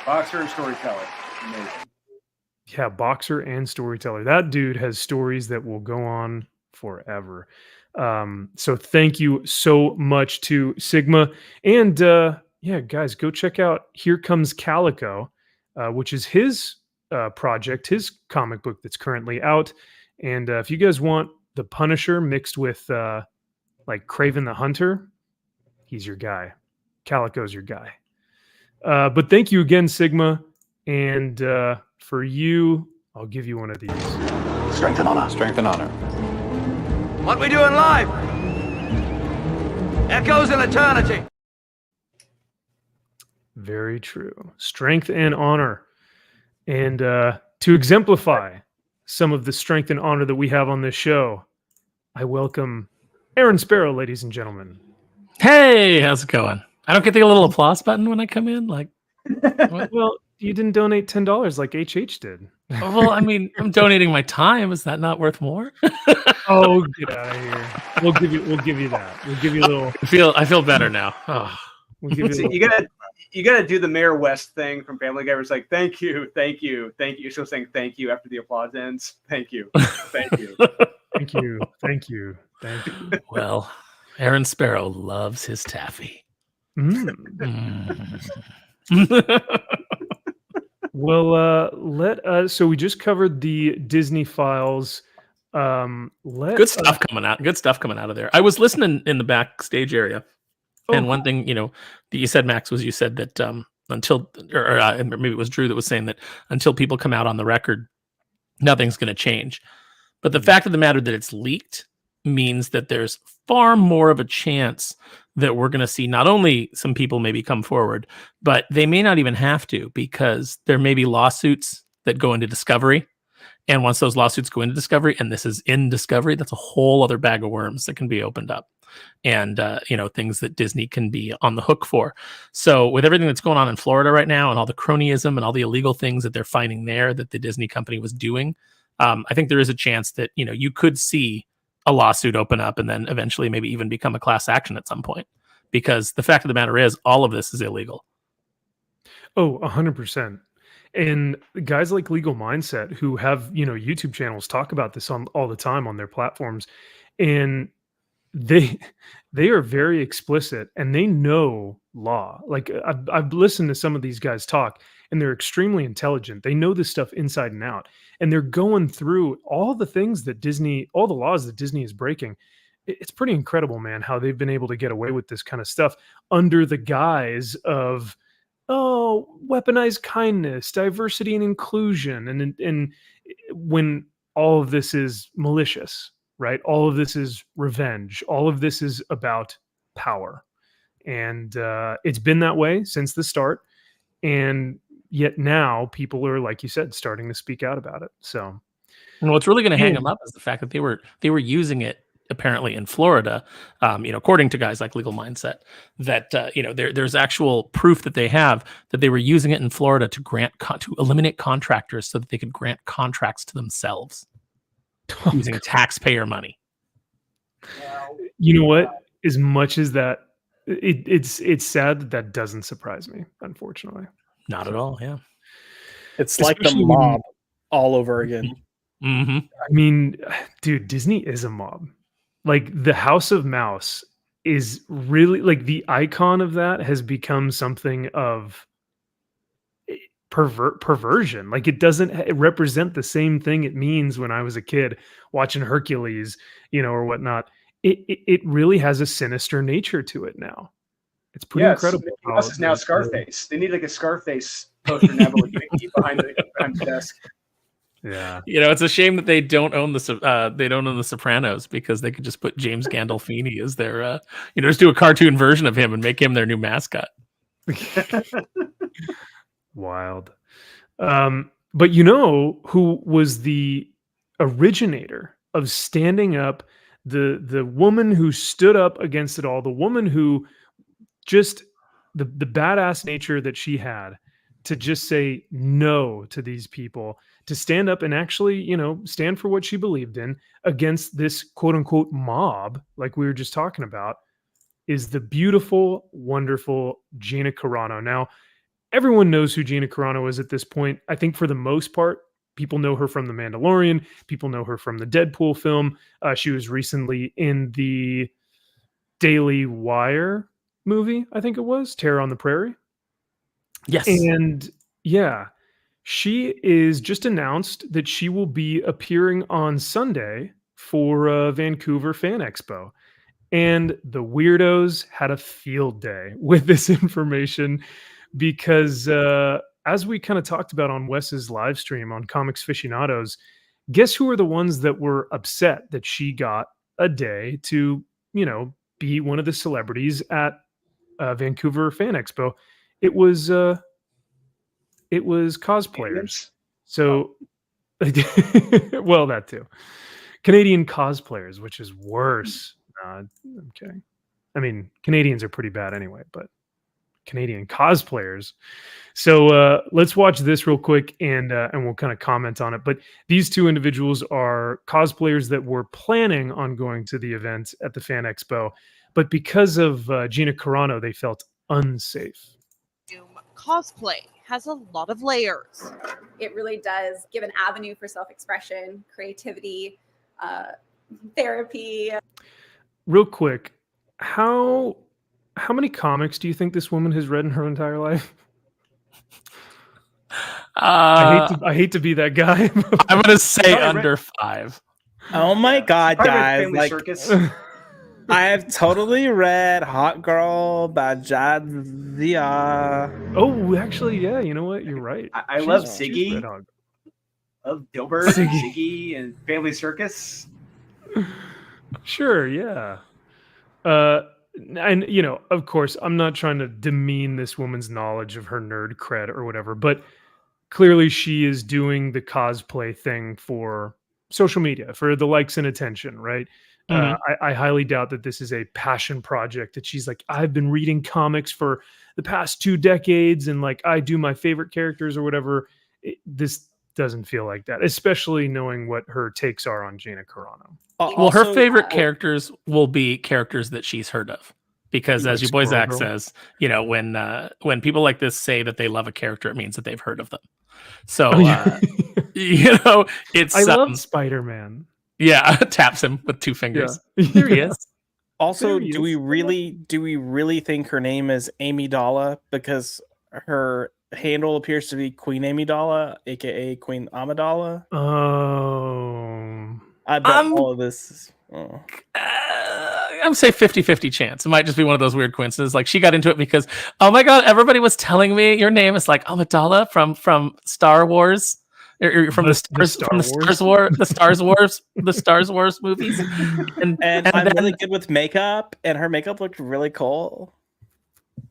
Boxer and storyteller. Amazing. Yeah, boxer and storyteller. That dude has stories that will go on forever. So thank you so much to Sigma. And yeah, guys, go check out Here Comes Calico, which is his project, his comic book that's currently out. And if you guys want the Punisher mixed with like Kraven the Hunter, he's your guy. Calico's your guy. But thank you again, Sigma. And for you, I'll give you one of these. Strength and honor. Strength and honor. What we doing live? Echoes in eternity. Very true. Strength and honor. And to exemplify some of the strength and honor that we have on this show, I welcome Aaron Sparrow, ladies and gentlemen. Hey, how's it going? I don't get the little applause button when I come in. Like, well, you didn't donate $10 like HH did. Well, I mean, I'm donating my time. Is that not worth more? Oh, get out of here! We'll give you that. We'll give you a little. I feel better now. Oh. We'll give you. You gotta do the Mayor West thing from Family Guy. Where it's like, thank you, thank you, thank you. You're still saying thank you after the applause ends. Thank you, thank you, thank you, thank you, thank you. Well, Aaron Sparrow loves his taffy. Well, let us. So we just covered the Disney files. Good stuff coming out. Good stuff coming out of there. I was listening in the backstage area, and one thing that you said, Max, was you said that until, or maybe it was Drew that was saying that until people come out on the record, nothing's going to change. But the fact of the matter that it's leaked means that there's far more of a chance that we're going to see not only some people maybe come forward, but they may not even have to, because there may be lawsuits that go into discovery. And once those lawsuits go into discovery, and this is in discovery, that's a whole other bag of worms that can be opened up. And, things that Disney can be on the hook for. So with everything that's going on in Florida right now and all the cronyism and all the illegal things that they're finding there that the Disney company was doing, I think there is a chance that, you could see a lawsuit open up and then eventually maybe even become a class action at some point, because the fact of the matter is all of this is illegal. Oh, 100%. And guys like Legal Mindset, who have, YouTube channels, talk about this on all the time on their platforms. And they are very explicit and they know law. Like I've listened to some of these guys talk, and they're extremely intelligent. They know this stuff inside and out, and they're going through all the things that all the laws that Disney is breaking. It's pretty incredible, man, how they've been able to get away with this kind of stuff under the guise of, weaponized kindness, diversity and inclusion. And when all of this is malicious, right? All of this is revenge. All of this is about power. And it's been that way since the start. And yet now people are, like you said, starting to speak out about it. So, and what's really going to hang them up is the fact that they were using it apparently in Florida, according to guys like Legal Mindset, that there's actual proof that they have that they were using it in Florida to eliminate contractors so that they could grant contracts to themselves using taxpayer money. You know what? As much as that, it's sad that doesn't surprise me, unfortunately. Not at all. Yeah, it's like the mob all over again. Mm-hmm. I mean, dude, Disney is a mob. Like the House of Mouse is really like the icon of that has become something of perversion. Like it doesn't represent the same thing it means when I was a kid watching Hercules, or whatnot. It really has a sinister nature to it now. It's pretty incredible. Mickey Mouse is now Scarface. They need like a Scarface poster now with Mickey behind the desk. Yeah, it's a shame that they don't own the Sopranos, because they could just put James Gandolfini as their just do a cartoon version of him and make him their new mascot. Wild. But who was the originator of standing up, the woman who stood up against it all, the woman who just the badass nature that she had to just say no to these people, to stand up and actually, stand for what she believed in against this quote unquote mob, like we were just talking about, is the beautiful, wonderful Gina Carano. Now, everyone knows who Gina Carano is at this point. I think for the most part, people know her from The Mandalorian. People know her from the Deadpool film. She was recently in the Daily Wire movie, I think it was, Terror on the Prairie. Yes. And yeah, she is just announced that she will be appearing on Sunday for Vancouver Fan Expo. And the weirdos had a field day with this information because as we kind of talked about on Wes's live stream on Comics Aficionados, guess who are the ones that were upset that she got a day to, be one of the celebrities at Vancouver Fan Expo? It was cosplayers. So, well, that too. Canadian cosplayers, which is worse. I'm kidding. I mean, Canadians are pretty bad anyway, but Canadian cosplayers. So let's watch this real quick, and we'll kind of comment on it. But these two individuals are cosplayers that were planning on going to the event at the Fan Expo, but because of Gina Carano, they felt unsafe. Cosplay has a lot of layers. It really does give an avenue for self-expression, creativity, therapy. Real quick, how many comics do you think this woman has read in her entire life? I hate to be that guy. I'm gonna say under 5. Oh my god, guys! Like, Circus. I have totally read Hot Girl by Jadzia. Oh, actually, yeah. You know what? You're right. I love Siggy. Love Dilbert, Siggy, and Family Circus. Sure, yeah. And of course, I'm not trying to demean this woman's knowledge of her nerd cred or whatever, but clearly she is doing the cosplay thing for social media, for the likes and attention, right? Mm-hmm. I highly doubt that this is a passion project that she's like, I've been reading comics for the past 2 decades and like I do my favorite characters or whatever. This doesn't feel like that, especially knowing what her takes are on Gina Carano. Well, her favorite characters will be characters that she's heard of, because as your boy Zach says, when people like this say that they love a character, it means that they've heard of them. So, it's I love Spider-Man. Yeah, taps him with 2 fingers. Yeah. There he is. Also, do we really think her name is Amy Dalla because her handle appears to be Queen Amy Dalla, aka Queen Amidala? Oh, I bet all of this is, I'm say 50-50 chance. It might just be one of those weird coincidences. Like she got into it because, oh my god, everybody was telling me your name is like Amidala from Star Wars. From the Star Wars movies, and I'm really good with makeup, and her makeup looked really cool.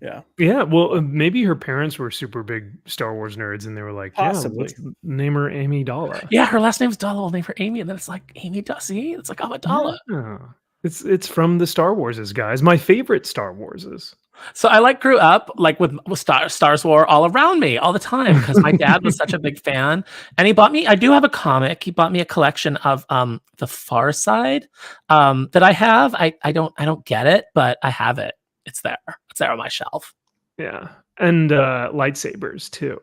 Yeah. Well, maybe her parents were super big Star Wars nerds, and they were like, possibly. Yeah, let's name her Amy Dalla. Yeah, her last name's Dalla. We'll name her Amy, and then it's like Amy Dussie. It's like Amidala. Yeah. It's from the Star Warses, guys. My favorite Star Warses. So I grew up with Star Wars all around me all the time because my dad was such a big fan, and he bought me. I do have a comic. He bought me a collection of The Far Side that I have. I don't get it, but I have it. It's there. It's there on my shelf. Yeah, and lightsabers too.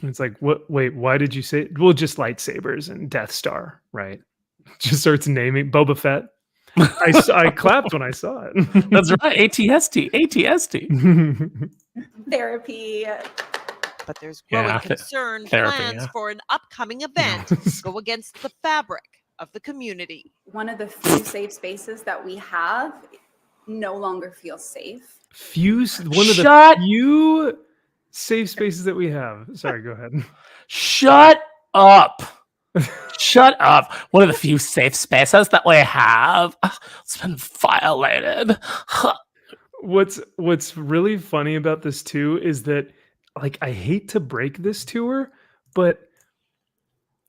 It's like, what? Wait, why did you say? Well, just lightsabers and Death Star, right? Just starts naming Boba Fett. I clapped when I saw it. That's right. ATST. Therapy. But there's growing Yeah, concern therapy, plans yeah. for an upcoming event go against the fabric of the community. One of the few safe spaces that we have no longer feels safe. One of the Shut- few safe spaces that we have. Sorry, go ahead. Shut up. Shut up. One of the few safe spaces that we have. It's been violated. What's really funny about this too is that, like, I hate to break this to her, but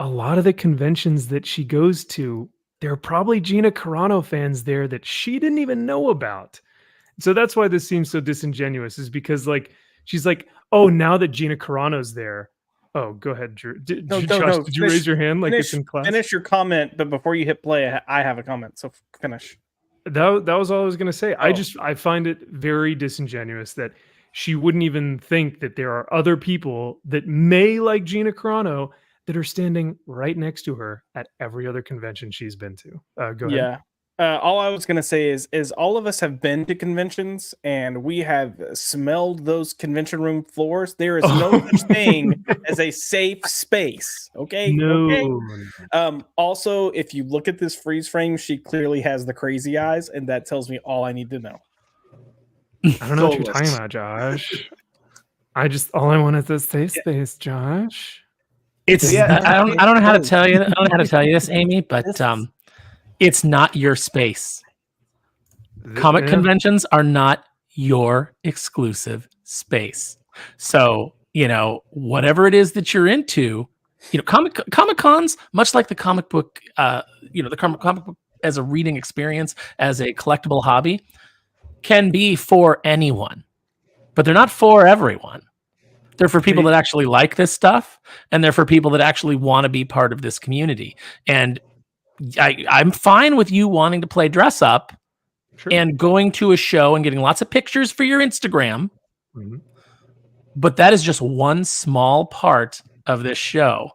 a lot of the conventions that she goes to, there are probably Gina Carano fans there that she didn't even know about. So that's why this seems so disingenuous, is because, like, she's like, oh, now that Gina Carano's there. Oh, go ahead, Drew. Josh, did you raise your hand like it's in class? Finish your comment, but before you hit play, I have a comment. So finish. That was all I was going to say. Oh. I find it very disingenuous that she wouldn't even think that there are other people that may like Gina Carano that are standing right next to her at every other convention she's been to. Go ahead. Yeah. All I was gonna say is all of us have been to conventions and we have smelled those convention room floors. There is no such thing as a safe space. Okay. No. Okay. Also, if you look at this freeze frame, she clearly has the crazy eyes, and that tells me all I need to know. I don't know what you're talking about, Josh. All I want is a safe space, Josh. It's I don't know how to tell you. I don't know how to tell you this, Amy, but it's not your space. Comic conventions are not your exclusive space. So, whatever it is that you're into, Comic Cons, much like the comic book, the comic book as a reading experience, as a collectible hobby, can be for anyone, but they're not for everyone. They're for people that actually like this stuff, and they're for people that actually want to be part of this community. And I'm fine with you wanting to play dress up and going to a show and getting lots of pictures for your Instagram. Mm-hmm. But that is just one small part of this show.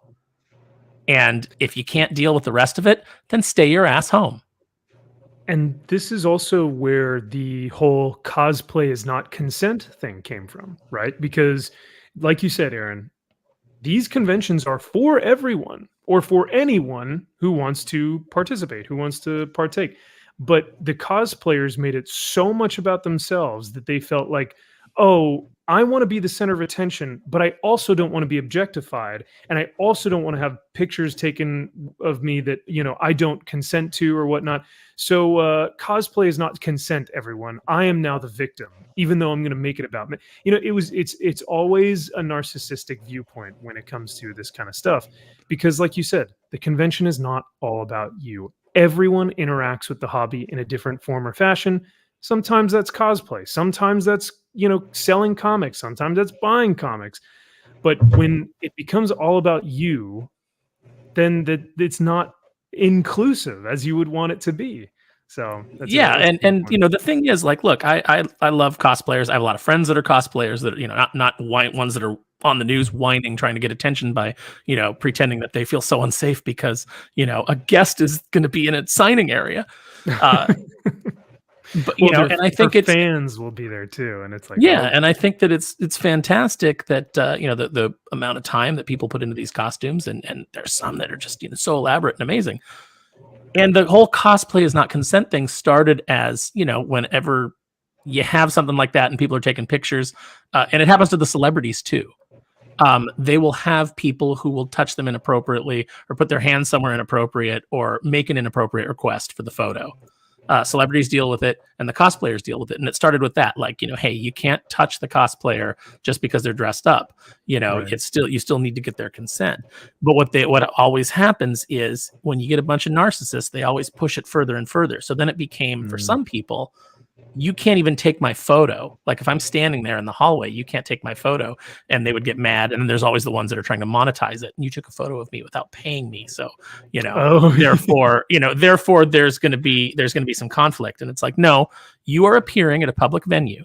And if you can't deal with the rest of it, then stay your ass home. And this is also where the whole cosplay is not consent thing came from, right? Because, like you said, Aaron, these conventions are for everyone or for anyone who wants to participate, who wants to partake. But the cosplayers made it so much about themselves that they felt like, oh, I want to be the center of attention, but I also don't want to be objectified. And I also don't want to have pictures taken of me that, I don't consent to or whatnot. So cosplay is not consent, everyone. I am now the victim, even though I'm going to make it about me. It's always a narcissistic viewpoint when it comes to this kind of stuff, because like you said, the convention is not all about you. Everyone interacts with the hobby in a different form or fashion. Sometimes that's cosplay. Sometimes that's, selling comics. Sometimes that's buying comics. But when it becomes all about you, then it's not inclusive as you would want it to be. So that's the thing is, like, look, I love cosplayers. I have a lot of friends that are cosplayers that not white ones that are on the news whining, trying to get attention by pretending that they feel so unsafe because a guest is going to be in a signing area. But and I think fans will be there too, and it's like and I think that it's fantastic that the amount of time that people put into these costumes, and there's some that are just so elaborate and amazing. And the whole cosplay is not consent thing started as whenever you have something like that and people are taking pictures, and it happens to the celebrities too. They will have people who will touch them inappropriately or put their hands somewhere inappropriate or make an inappropriate request for the photo. Celebrities deal with it and the cosplayers deal with it. And it started with that, like, hey, you can't touch the cosplayer just because they're dressed up. Right. You still need to get their consent. But what always happens is when you get a bunch of narcissists, they always push it further and further. So then it became, for some people, you can't even take my photo. Like if I'm standing there in the hallway, you can't take my photo, and they would get mad. And then there's always the ones that are trying to monetize it. And you took a photo of me without paying me. So, therefore there's going to be some conflict. And it's like, no, you are appearing at a public venue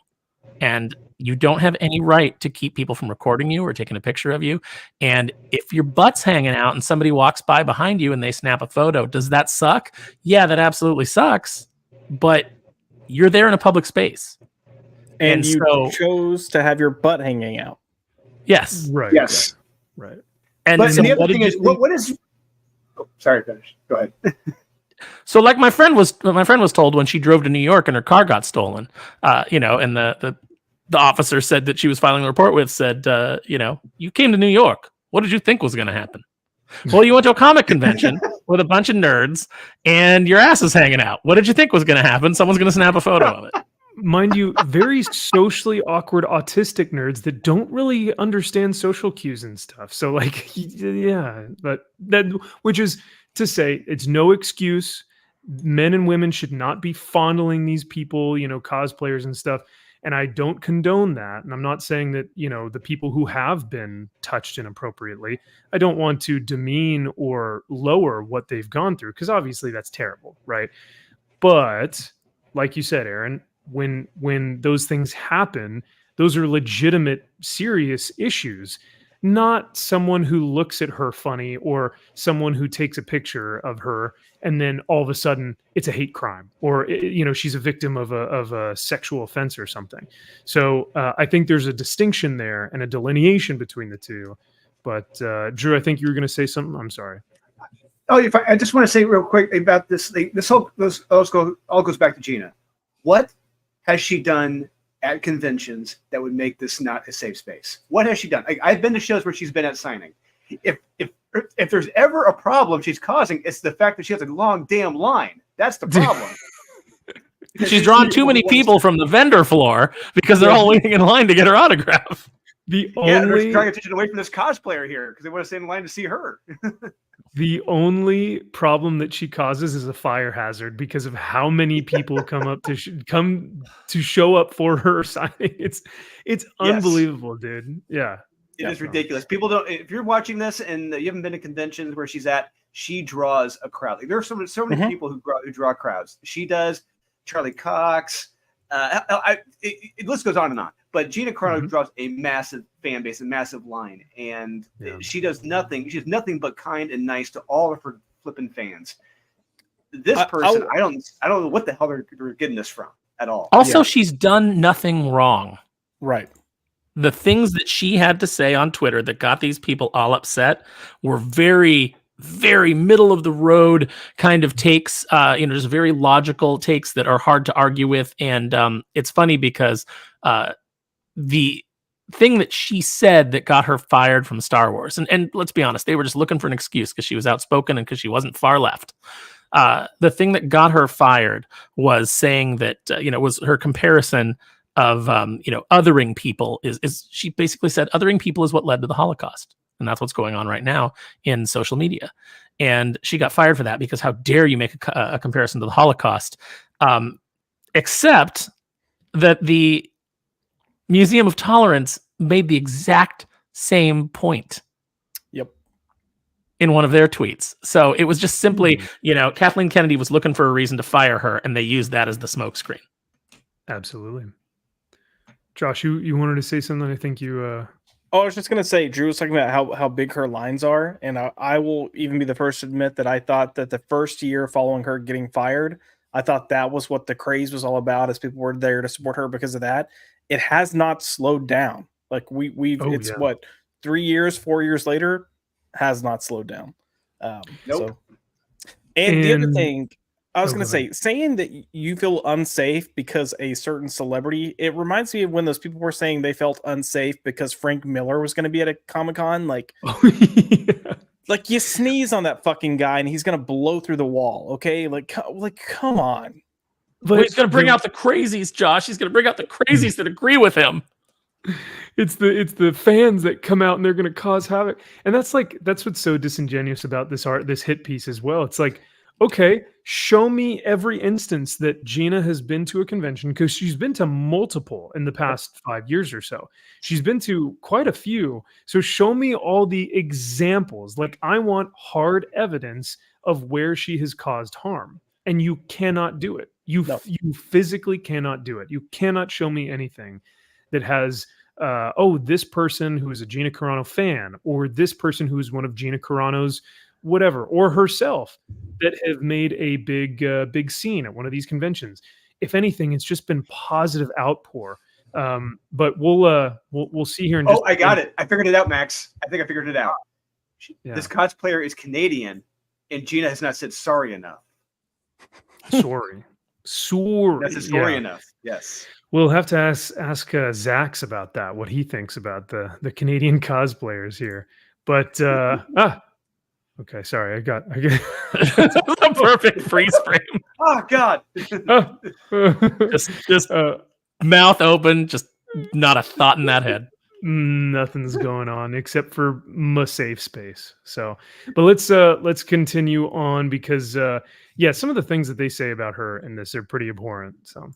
and You don't have any right to keep people from recording you or taking a picture of you. And if your butt's hanging out and somebody walks by behind you and they snap a photo, does that suck? Yeah, that absolutely sucks. But you're there in a public space. And you chose to have your butt hanging out. Yes. Right. Yes. Yeah. Right. And so the other thing is, what is? Oh, sorry, finish. Go ahead. So, like my friend was told when she drove to New York and her car got stolen, and the officer said that she was filing a report with said, you came to New York. What did you think was going to happen? Well, you went to a comic convention with a bunch of nerds and your ass is hanging out. What did you think was going to happen? Someone's going to snap a photo of it. Mind you, very socially awkward autistic nerds that don't really understand social cues and stuff. So like, yeah, but that, which is to say, it's no excuse. Men and women should not be fondling these people, cosplayers and stuff. And I don't condone that. And I'm not saying that, the people who have been touched inappropriately, I don't want to demean or lower what they've gone through, because obviously that's terrible, right? But like you said, Aaron, when those things happen, those are legitimate, serious issues, not someone who looks at her funny or someone who takes a picture of her and then all of a sudden it's a hate crime or she's a victim of a sexual offense or something. So I think there's a distinction there and a delineation between the two. But Drew, I think you were going to say something. I'm sorry. Oh, I just want to say real quick about this. This all goes back to Gina. What has she done at conventions that would make this not a safe space? What has she done? I've been to shows where she's been at signing. If there's ever a problem she's causing, it's the fact that she has a long damn line. That's the problem. She's drawn too many people from the vendor floor because they're all waiting in line to get her autograph. They're drawing attention away from this cosplayer here because they want to stay in line to see her. The only problem that she causes is a fire hazard because of how many people come up to show up for her signing. It's unbelievable, dude. Yeah, it is ridiculous. People don't. If you're watching this and you haven't been to conventions where she's at, she draws a crowd. Like, there are so many people who draw crowds. She does. Charlie Cox. The list goes on and on. But Gina Carano draws a massive fan base, a massive line, and she does nothing. She's nothing but kind and nice to all of her flipping fans. This person, I don't know what the hell they're getting this from at all. Also, she's done nothing wrong. Right. The things that she had to say on Twitter that got these people all upset were very, very middle of the road kind of takes. There's very logical takes that are hard to argue with, and it's funny because the thing that she said that got her fired from Star Wars, and let's be honest, they were just looking for an excuse because she was outspoken and because she wasn't far left. The thing that got her fired was saying that, was her comparison of, othering people is she basically said othering people is what led to the Holocaust. And that's what's going on right now in social media. And she got fired for that because how dare you make a comparison to the Holocaust, except that the Museum of Tolerance made the exact same point. Yep. In one of their tweets. So it was just simply, Kathleen Kennedy was looking for a reason to fire her, and they used that as the smokescreen. Absolutely. Josh, you wanted to say something? I think you... Oh, I was just going to say, Drew was talking about how big her lines are, and I will even be the first to admit that I thought that the first year following her getting fired, I thought that was what the craze was all about, as people were there to support her because of that. It has not slowed down. Like it's 3 years, 4 years later, has not slowed down. Nope. So, and the other thing I was going to say, saying that you feel unsafe because a certain celebrity, it reminds me of when those people were saying they felt unsafe because Frank Miller was going to be at a Comic-Con. Like, like you sneeze on that fucking guy and he's going to blow through the wall. Okay. Like come on. But he's going to bring out the crazies, Josh. He's going to bring out the crazies that agree with him. It's the fans that come out and they're going to cause havoc. And that's what's so disingenuous about this hit piece as well. It's like, okay, show me every instance that Gina has been to a convention, because she's been to multiple in the past 5 years or so. She's been to quite a few. So show me all the examples. Like, I want hard evidence of where she has caused harm. And you cannot do it. You physically cannot do it. You cannot show me anything that has this person who is a Gina Carano fan, or this person who is one of Gina Carano's whatever, or herself, that have made a big scene at one of these conventions. If anything, it's just been positive outpour. But we'll see here in just I got it. I figured it out, Max. I think I figured it out. Yeah. This cosplayer is Canadian, and Gina has not said sorry enough. Sorry. That's a story enough. Yes. We'll have to ask Zax about that, what he thinks about the Canadian cosplayers here. But okay, sorry, I got the perfect freeze frame. Oh God. just mouth open, just not a thought in that head. Nothing's going on except for my safe space. So, but let's continue on, because some of the things that they say about her in this are pretty abhorrent. So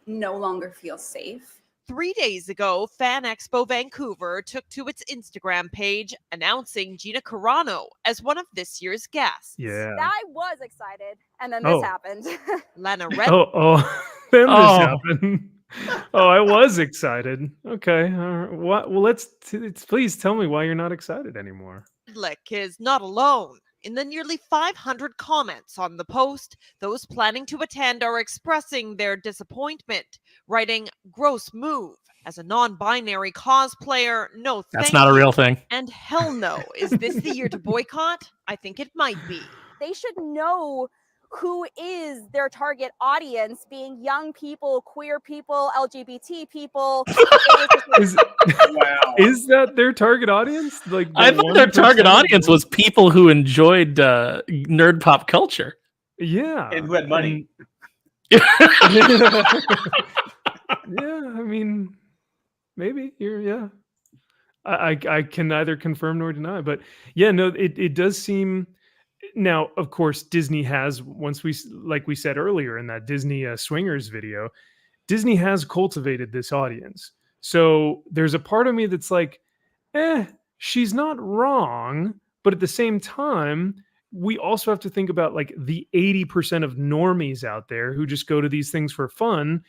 no longer feel safe. 3 days ago, Fan Expo Vancouver took to its Instagram page announcing Gina Carano as one of this year's guests. Yeah. I was excited, and then this happened. Lana Red. Then this happened. I was excited. Okay. What? Well, please tell me why you're not excited anymore. Lick is not alone. In the nearly 500 comments on the post, those planning to attend are expressing their disappointment, writing, "Gross move. As a non-binary cosplayer, no thank That's not a real you. thing. And hell no. Is this the year to boycott? I think it might be." They should know who is their target audience, being young people, queer people, LGBT people. Is that their target audience? Like, I thought their target audience was people who enjoyed nerd pop culture. Yeah. And who had money. Yeah, I mean, maybe I can neither confirm nor deny, but yeah, no, it does seem. Now, of course, Disney has, like we said earlier in that Disney Swingers video, Disney has cultivated this audience. So there's a part of me that's like, she's not wrong. But at the same time, we also have to think about like the 80% of normies out there who just go to these things for fun,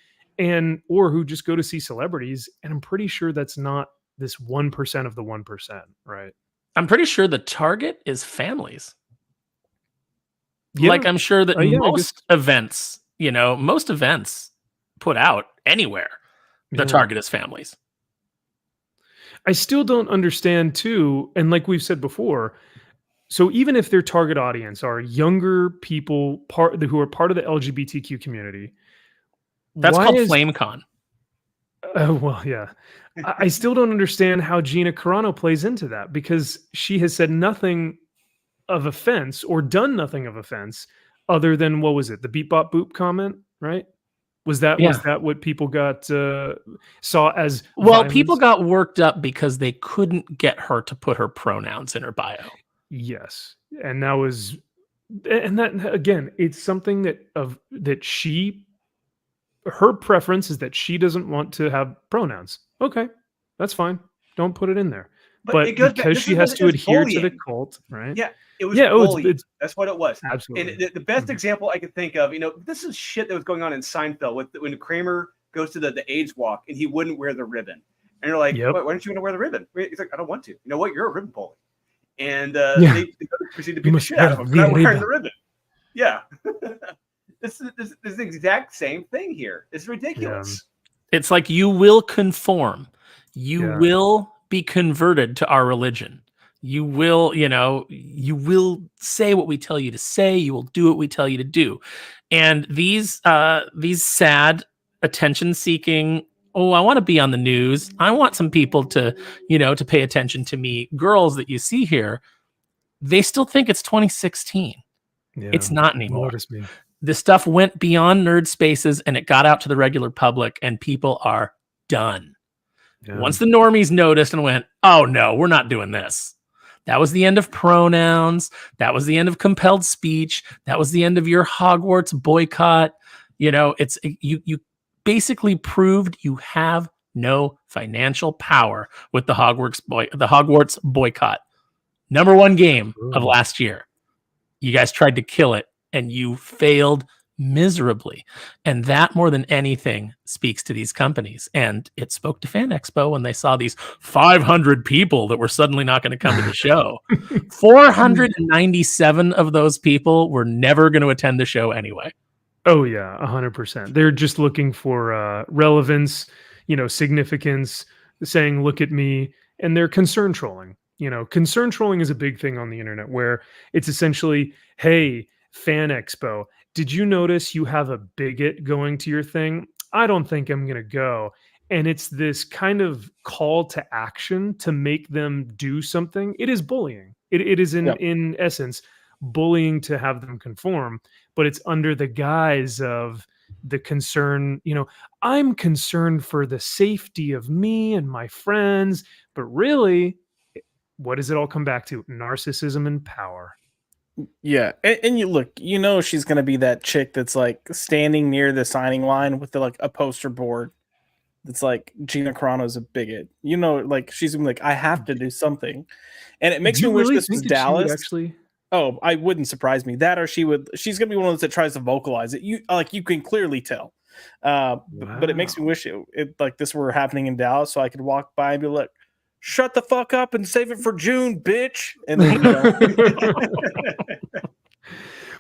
or who just go to see celebrities. And I'm pretty sure that's not this 1% of the 1%, right? I'm pretty sure the target is families. Yeah. Like, I'm sure that most events put out anywhere, the target is families. I still don't understand too, and like we've said before, so even if their target audience are younger people who are part of the LGBTQ community, that's called FlameCon. Well, yeah. I still don't understand how Gina Carano plays into that, because she has said nothing of offense or done nothing of offense other than, what was it, the beep bop boop comment, right? Was that what people got saw as violence? People got worked up because they couldn't get her to put her pronouns in her bio. Yes. And that again, it's something her preference is that she doesn't want to have pronouns. Okay, that's fine. Don't put it in there. But because she has to adhere to the cult, right? Yeah, it was bullying. That's what it was. Absolutely. And the best example I could think of, this is shit that was going on in Seinfeld when Kramer goes to the AIDS walk and he wouldn't wear the ribbon. And you're like, why don't you want to wear the ribbon? He's like, I don't want to. You know what? You're a ribbon bully. And they proceed to beat the shit out of him for not wearing the ribbon. Yeah. This is the exact same thing here. It's ridiculous. Yeah. It's like, you will conform. You will be converted to our religion. You will, you will say what we tell you to say. You will do what we tell you to do. And these sad, attention-seeking, I want to be on the news, I want some people to, to pay attention to me, girls that you see here, they still think it's 2016. Yeah, it's not anymore. This stuff went beyond nerd spaces and it got out to the regular public, and people are done. Yeah. Once the normies noticed and went, oh no, we're not doing this. That was the end of pronouns. That was the end of compelled speech. That was the end of your Hogwarts boycott. It's you basically proved you have no financial power with the Hogwarts boycott. Number one game of last year. You guys tried to kill it and you failed miserably. And that more than anything speaks to these companies. And it spoke to Fan Expo when they saw these 500 people that were suddenly not going to come to the show. 497 of those people were never going to attend the show anyway. Oh yeah, 100%. They're just looking for relevance, significance, saying, look at me, and they're concern trolling. Concern trolling is a big thing on the internet where it's essentially, hey, Fan Expo, did you notice you have a bigot going to your thing? I don't think I'm going to go. And it's this kind of call to action to make them do something. It is bullying. It is in essence bullying to have them conform, but it's under the guise of the concern, I'm concerned for the safety of me and my friends, but really, what does it all come back to? Narcissism and power. Yeah, and you look, she's gonna be that chick that's like standing near the signing line with a poster board that's like Gina Carano's a bigot. Like she's gonna be like, I have to do something, and it makes me wish this was Dallas. Actually, oh, I wouldn't surprise me that, or she's gonna be one of those that tries to vocalize it. You can clearly tell, but it makes me wish it like this were happening in Dallas, so I could walk by and be like, shut the fuck up and save it for June, bitch. And then,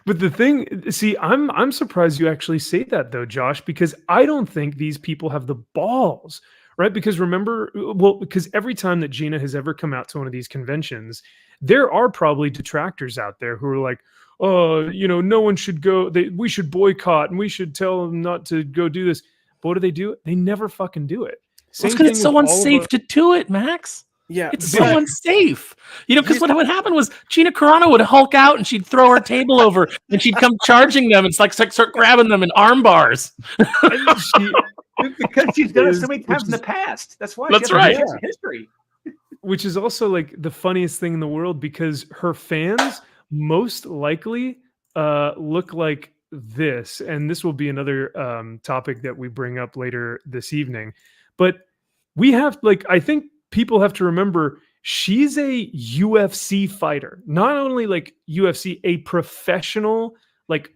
But the thing, see, I'm surprised you actually say that though, Josh, because I don't think these people have the balls, right? Because remember, because every time that Gina has ever come out to one of these conventions, there are probably detractors out there who are like, oh, no one should go. We should boycott and we should tell them not to go do this. But what do? They never fucking do it. It's because it's so unsafe to do it, Max. Yeah, it's so unsafe. Because what would happen was Gina Carano would Hulk out and she'd throw her table over and she'd come charging them and start grabbing them in arm bars. Because she's done it so many times in the past. That's why. That's right. History. Which is also like the funniest thing in the world because her fans most likely look like this, and this will be another topic that we bring up later this evening. But we have, I think people have to remember she's a UFC fighter, not only like UFC, a professional,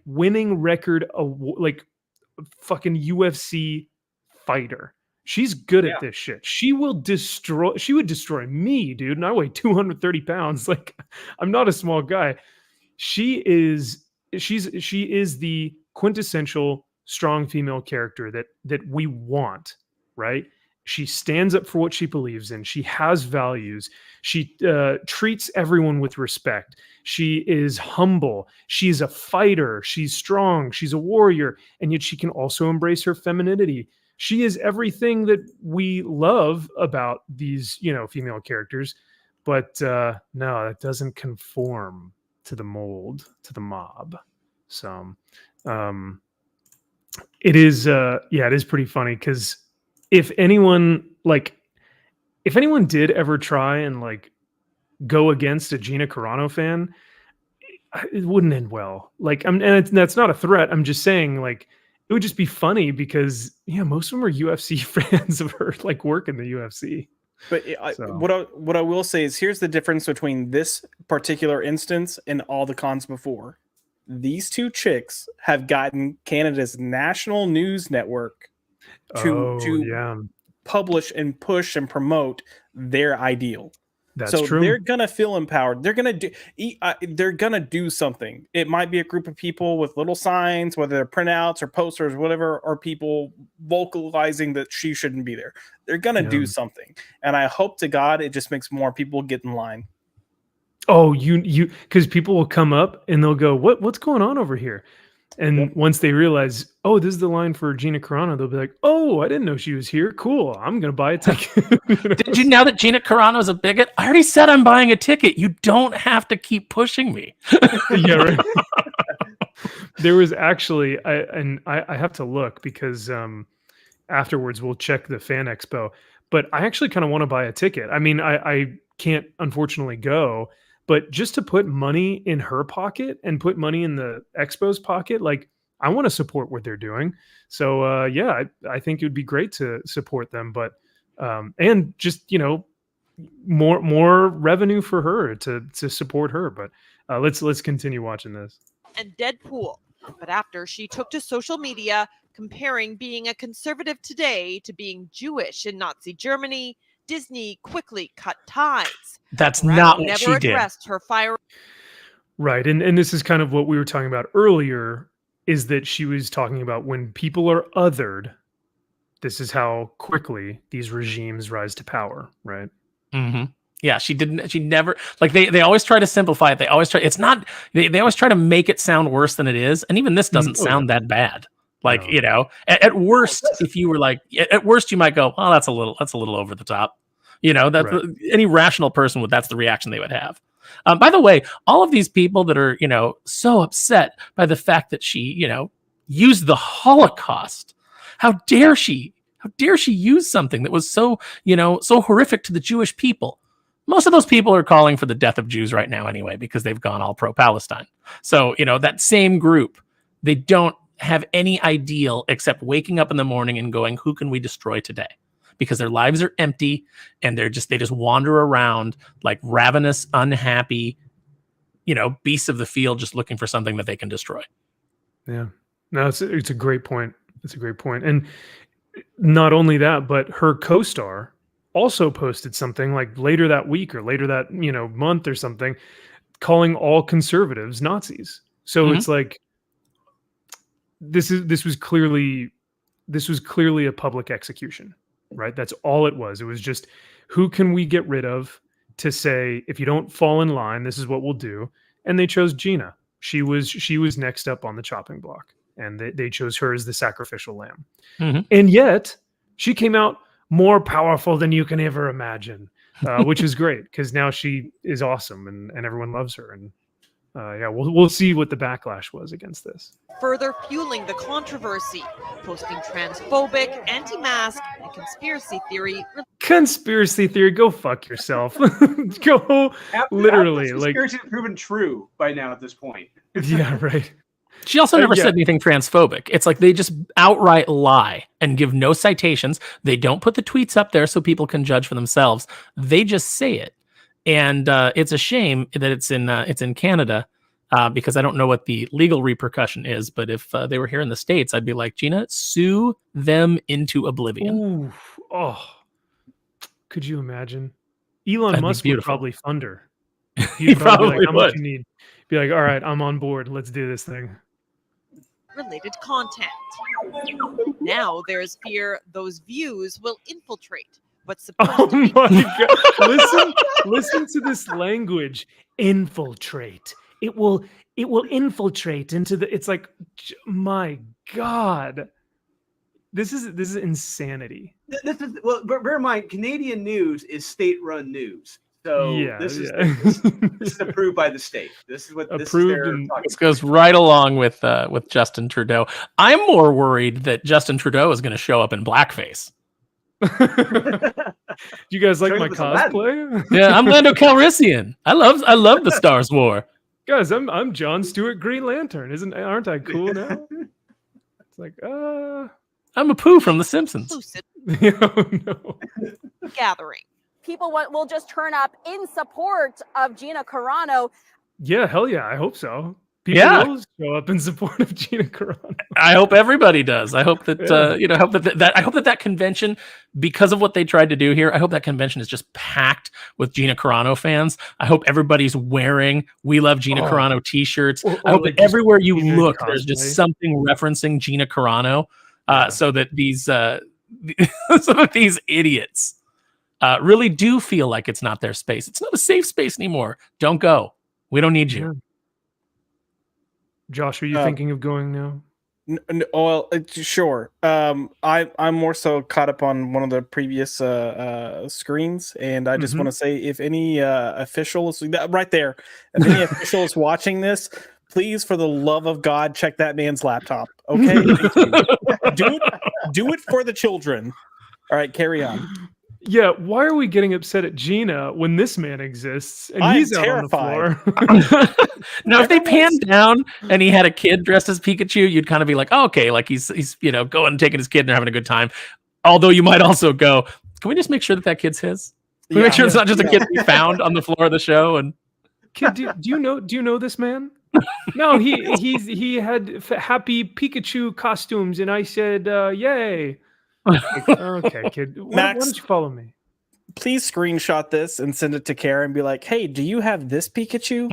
winning record, fucking UFC fighter. She's good at this shit. She would destroy me, dude. And I weigh 230 pounds. I'm not a small guy. She is the quintessential strong female character that we want, right? She stands up for what she believes in. She has values. She treats everyone with respect. She is humble. She's a fighter. She's strong. She's a warrior. And yet she can also embrace her femininity. She is everything that we love about these, female characters. But no, it doesn't conform to the mold, to the mob. So it is pretty funny because if anyone did ever try and go against a Gina Carano fan, it wouldn't end well. That's not a threat. I'm just saying it would just be funny because most of them are UFC fans of her work in the UFC. But what I will say is here's the difference between this particular instance and all the cons before. These two chicks have gotten Canada's national news network to publish and push and promote their ideal. That's true. They're gonna feel empowered. They're gonna do something. It might be a group of people with little signs, whether they're printouts or posters, whatever, or people vocalizing that she shouldn't be there. They're gonna do something, and I hope to God it just makes more people get in line. Oh, you because people will come up and they'll go, what's going on over here? And once they realize, oh, this is the line for Gina Carano, they'll be like, oh, I didn't know she was here. Cool. I'm going to buy a ticket. Did you know that Gina Carano is a bigot? I already said I'm buying a ticket. You don't have to keep pushing me. Yeah, right. There was actually, I have to look because afterwards we'll check the Fan Expo, but I actually kind of want to buy a ticket. I mean, I can't unfortunately go, but just to put money in her pocket and put money in the Expo's pocket, I want to support what they're doing. So I think it would be great to support them, but and just more revenue for her to support her. But let's continue watching this. And Deadpool. But after she took to social media, comparing being a conservative today to being Jewish in Nazi Germany, Disney quickly cut ties. That's Carano not what never she did. addressed her fire. Right. And this is kind of what we were talking about earlier, is that she was talking about when people are othered, this is how quickly these regimes rise to power, right? Mm-hmm. Yeah, she never, like, they always try to simplify it. They always try to make it sound worse than it is. And even this doesn't sound that bad. Like, at worst, if you were like, at worst, you might go, oh, that's a little over the top. Any rational person that's the reaction they would have. By the way, all of these people that are, so upset by the fact that she, used the Holocaust. How dare she? How dare she use something that was so, so horrific to the Jewish people? Most of those people are calling for the death of Jews right now anyway, because they've gone all pro-Palestine. So, that same group, they don't have any ideal except waking up in the morning and going, who can we destroy today? Because their lives are empty and they just wander around like ravenous, unhappy, beasts of the field, just looking for something that they can destroy. Yeah, no, it's a great point. It's a great point. And not only that, but her co-star also posted something like later that week or later that, month or something, calling all conservatives Nazis. So it's like, this was clearly a public execution, right? That's all it was. It was just, who can we get rid of to say, if you don't fall in line, this is what we'll do. And they chose Gina. She was next up on the chopping block, and they chose her as the sacrificial lamb. And yet she came out more powerful than you can ever imagine, which is great, because now she is awesome and everyone loves her. And we'll see what the backlash was against this. Further fueling the controversy, posting transphobic, anti-mask, and conspiracy theory. Conspiracy theory, go fuck yourself. Go literally. Conspiracy has proven true by now at this point. Yeah, right. She also never said anything transphobic. It's like they just outright lie and give no citations. They don't put the tweets up there so people can judge for themselves. They just say it. And it's a shame that it's in Canada, because I don't know what the legal repercussion is. But if they were here in the States, I'd be like, Gina, sue them into oblivion. Ooh, oh, could you imagine? Elon Musk would probably fund her. He probably be like, how would. much you need? Be like, all right, I'm on board. Let's do this thing. Related content. Now there is fear those views will infiltrate what's supposed Oh to be. my god! Listen to this language. Infiltrate. It will infiltrate into the. It's like, my god. This is insanity. This is bear in mind, Canadian news is state-run news. So this is approved by the state. This is what approved. This goes right along with Justin Trudeau. I'm more worried that Justin Trudeau is going to show up in blackface. Do you guys like my cosplay? Yeah, I'm Lando Calrissian. I love the Star Wars. Guys, I'm Jon Stewart Green Lantern. Aren't I cool now? It's like, I'm a Pooh from The Simpsons. Oh, no. Gathering. People will just turn up in support of Gina Carano. Yeah, hell yeah. I hope so. People will show up in support of Gina Carano. I hope everybody does. I hope that I hope that convention, because of what they tried to do here, I hope that convention is just packed with Gina Carano fans. I hope everybody's wearing "We Love Gina Carano" T-shirts. I hope that everywhere you look, there's just something referencing Gina Carano, so that these idiots really do feel like it's not their space. It's not a safe space anymore. Don't go. We don't need you. Josh, are you thinking of going now? Well, sure. I'm more so caught up on one of the previous screens, and I just want to say, if any official is right there, if any official is watching this, please, for the love of God, check that man's laptop. Okay, do it for the children. All right, carry on. Yeah, why are we getting upset at Gina when this man exists and he's terrified. out on the floor? Now, if they panned down and he had a kid dressed as Pikachu, you'd kind of be like, oh, okay, like he's going and taking his kid and they're having a good time. Although you might also go, can we just make sure that kid's his? Can we make sure it's not just a kid we found on the floor of the show? And kid, do you know this man? No, he had happy Pikachu costumes, and I said, "Yay!" Like, okay, kid, why don't you follow me? Please screenshot this and send it to Kara and be like, "Hey, do you have this Pikachu?"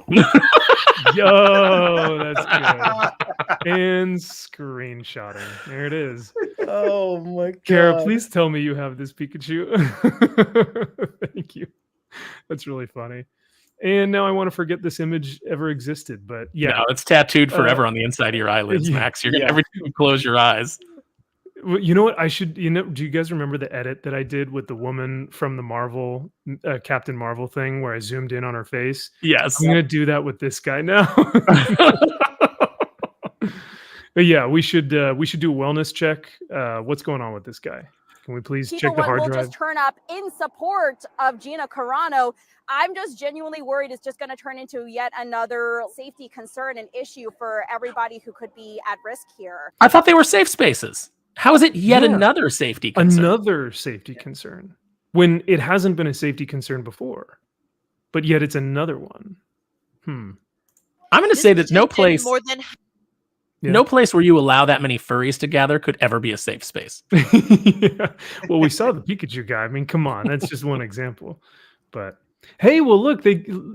Yo, that's good. And screenshotting. There it is. Oh my god. Kara, please tell me you have this Pikachu. Thank you. That's really funny. And now I want to forget this image ever existed, but yeah. No, it's tattooed forever on the inside of your eyelids, Max. You're gonna every time you close your eyes. Well, you know what? I should, do you guys remember the edit that I did with the woman from the Marvel, Captain Marvel thing where I zoomed in on her face? Yes. I'm going to do that with this guy now. But yeah, we should do a wellness check. What's going on with this guy? Can we please check the hard will drive? just turn up in support of Gina Carano. I'm just genuinely worried it's just going to turn into yet another safety concern and issue for everybody who could be at risk here. I thought they were safe spaces. How is it yet another safety concern? Another safety concern when it hasn't been a safety concern before, but yet it's another one. I'm going to say that no place where you allow that many furries to gather could ever be a safe space. Yeah. Well, we saw the Pikachu guy. I mean, come on, that's just one example. But hey, well, look,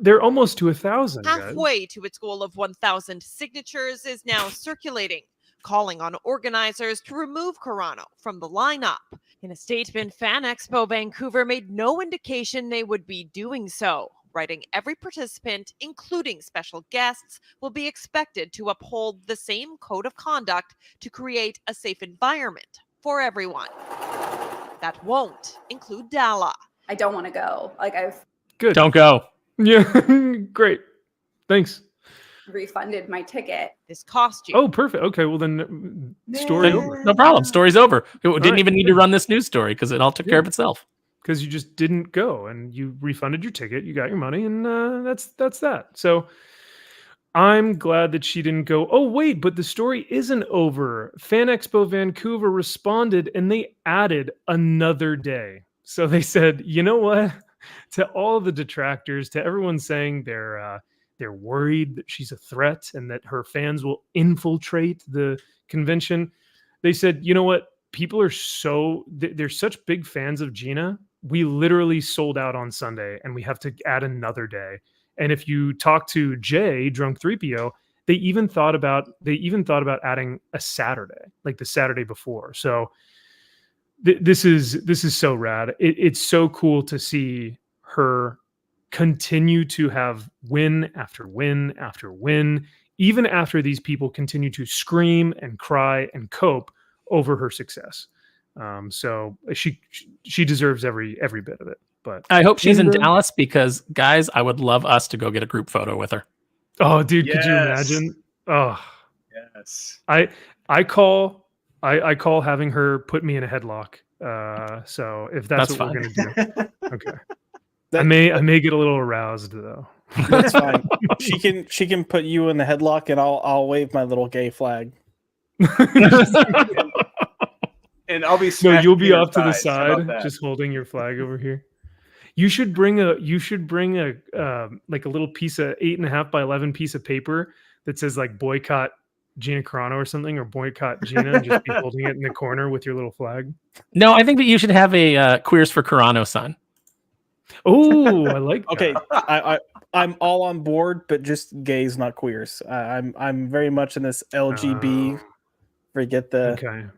they're almost to 1,000. Halfway to its goal of 1,000 signatures is now circulating, calling on organizers to remove Carano from the lineup. In a statement, Fan Expo Vancouver made no indication they would be doing so, writing every participant, including special guests, will be expected to uphold the same code of conduct to create a safe environment for everyone. That won't include Dalla. I don't want to go. Good. Don't go. Yeah, great. Thanks. Refunded my ticket. This cost you. Oh, perfect. Okay, well then, story over. No problem. Story's over. It didn't even need to run this news story because it all took care of itself. Because you just didn't go and you refunded your ticket, you got your money, and that's that. So I'm glad that she didn't go. Oh wait, but the story isn't over. Fan Expo Vancouver responded and they added another day. So they said, you know what? To all the detractors, to everyone saying they're worried that she's a threat and that her fans will infiltrate the convention, they said, you know what? People are they're such big fans of Gina. We literally sold out on Sunday and we have to add another day. And if you talk to Jay, Drunk 3PO, they even thought about adding a Saturday, like the Saturday before. So this is so rad. It's so cool to see her continue to have win after win after win, even after these people continue to scream and cry and cope over her success. So she deserves every bit of it. But I hope she's in Dallas because, guys, I would love us to go get a group photo with her. Oh, dude, could you imagine? Oh, yes. I call having her put me in a headlock. So if that's what we're gonna do, okay. I may get a little aroused though. That's fine. She can put you in the headlock, and I'll wave my little gay flag. And I'll be you'll be off to the side, just holding your flag over here. You should bring a like a little piece of 8.5 by 11 piece of paper that says like boycott Gina Carano or something, or boycott Gina, and just be holding it in the corner with your little flag. No, I think that you should have a Queers for Carano sign. Oh, I like that. Okay, I'm all on board, but just gays, not queers. I'm very much in this LGB. Forget the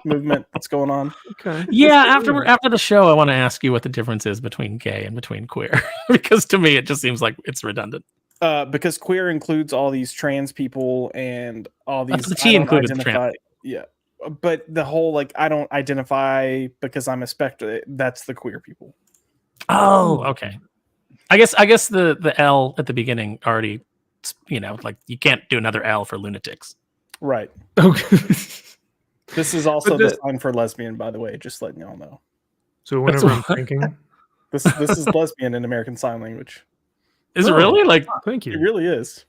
movement that's going on. Okay. Yeah, after the show, I want to ask you what the difference is between gay and between queer, because to me it just seems like it's redundant. Because queer includes all these trans people and all these. The T included trans. Yeah, but the whole like I don't identify because I'm a spectre. That's the queer people. Oh, okay. I guess the L at the beginning already, like you can't do another L for lunatics. Right. Okay. This is also the sign for lesbian, by the way, just letting y'all know. So whenever I'm thinking, this is lesbian in American Sign Language. Is it really? Like, thank you. It really is.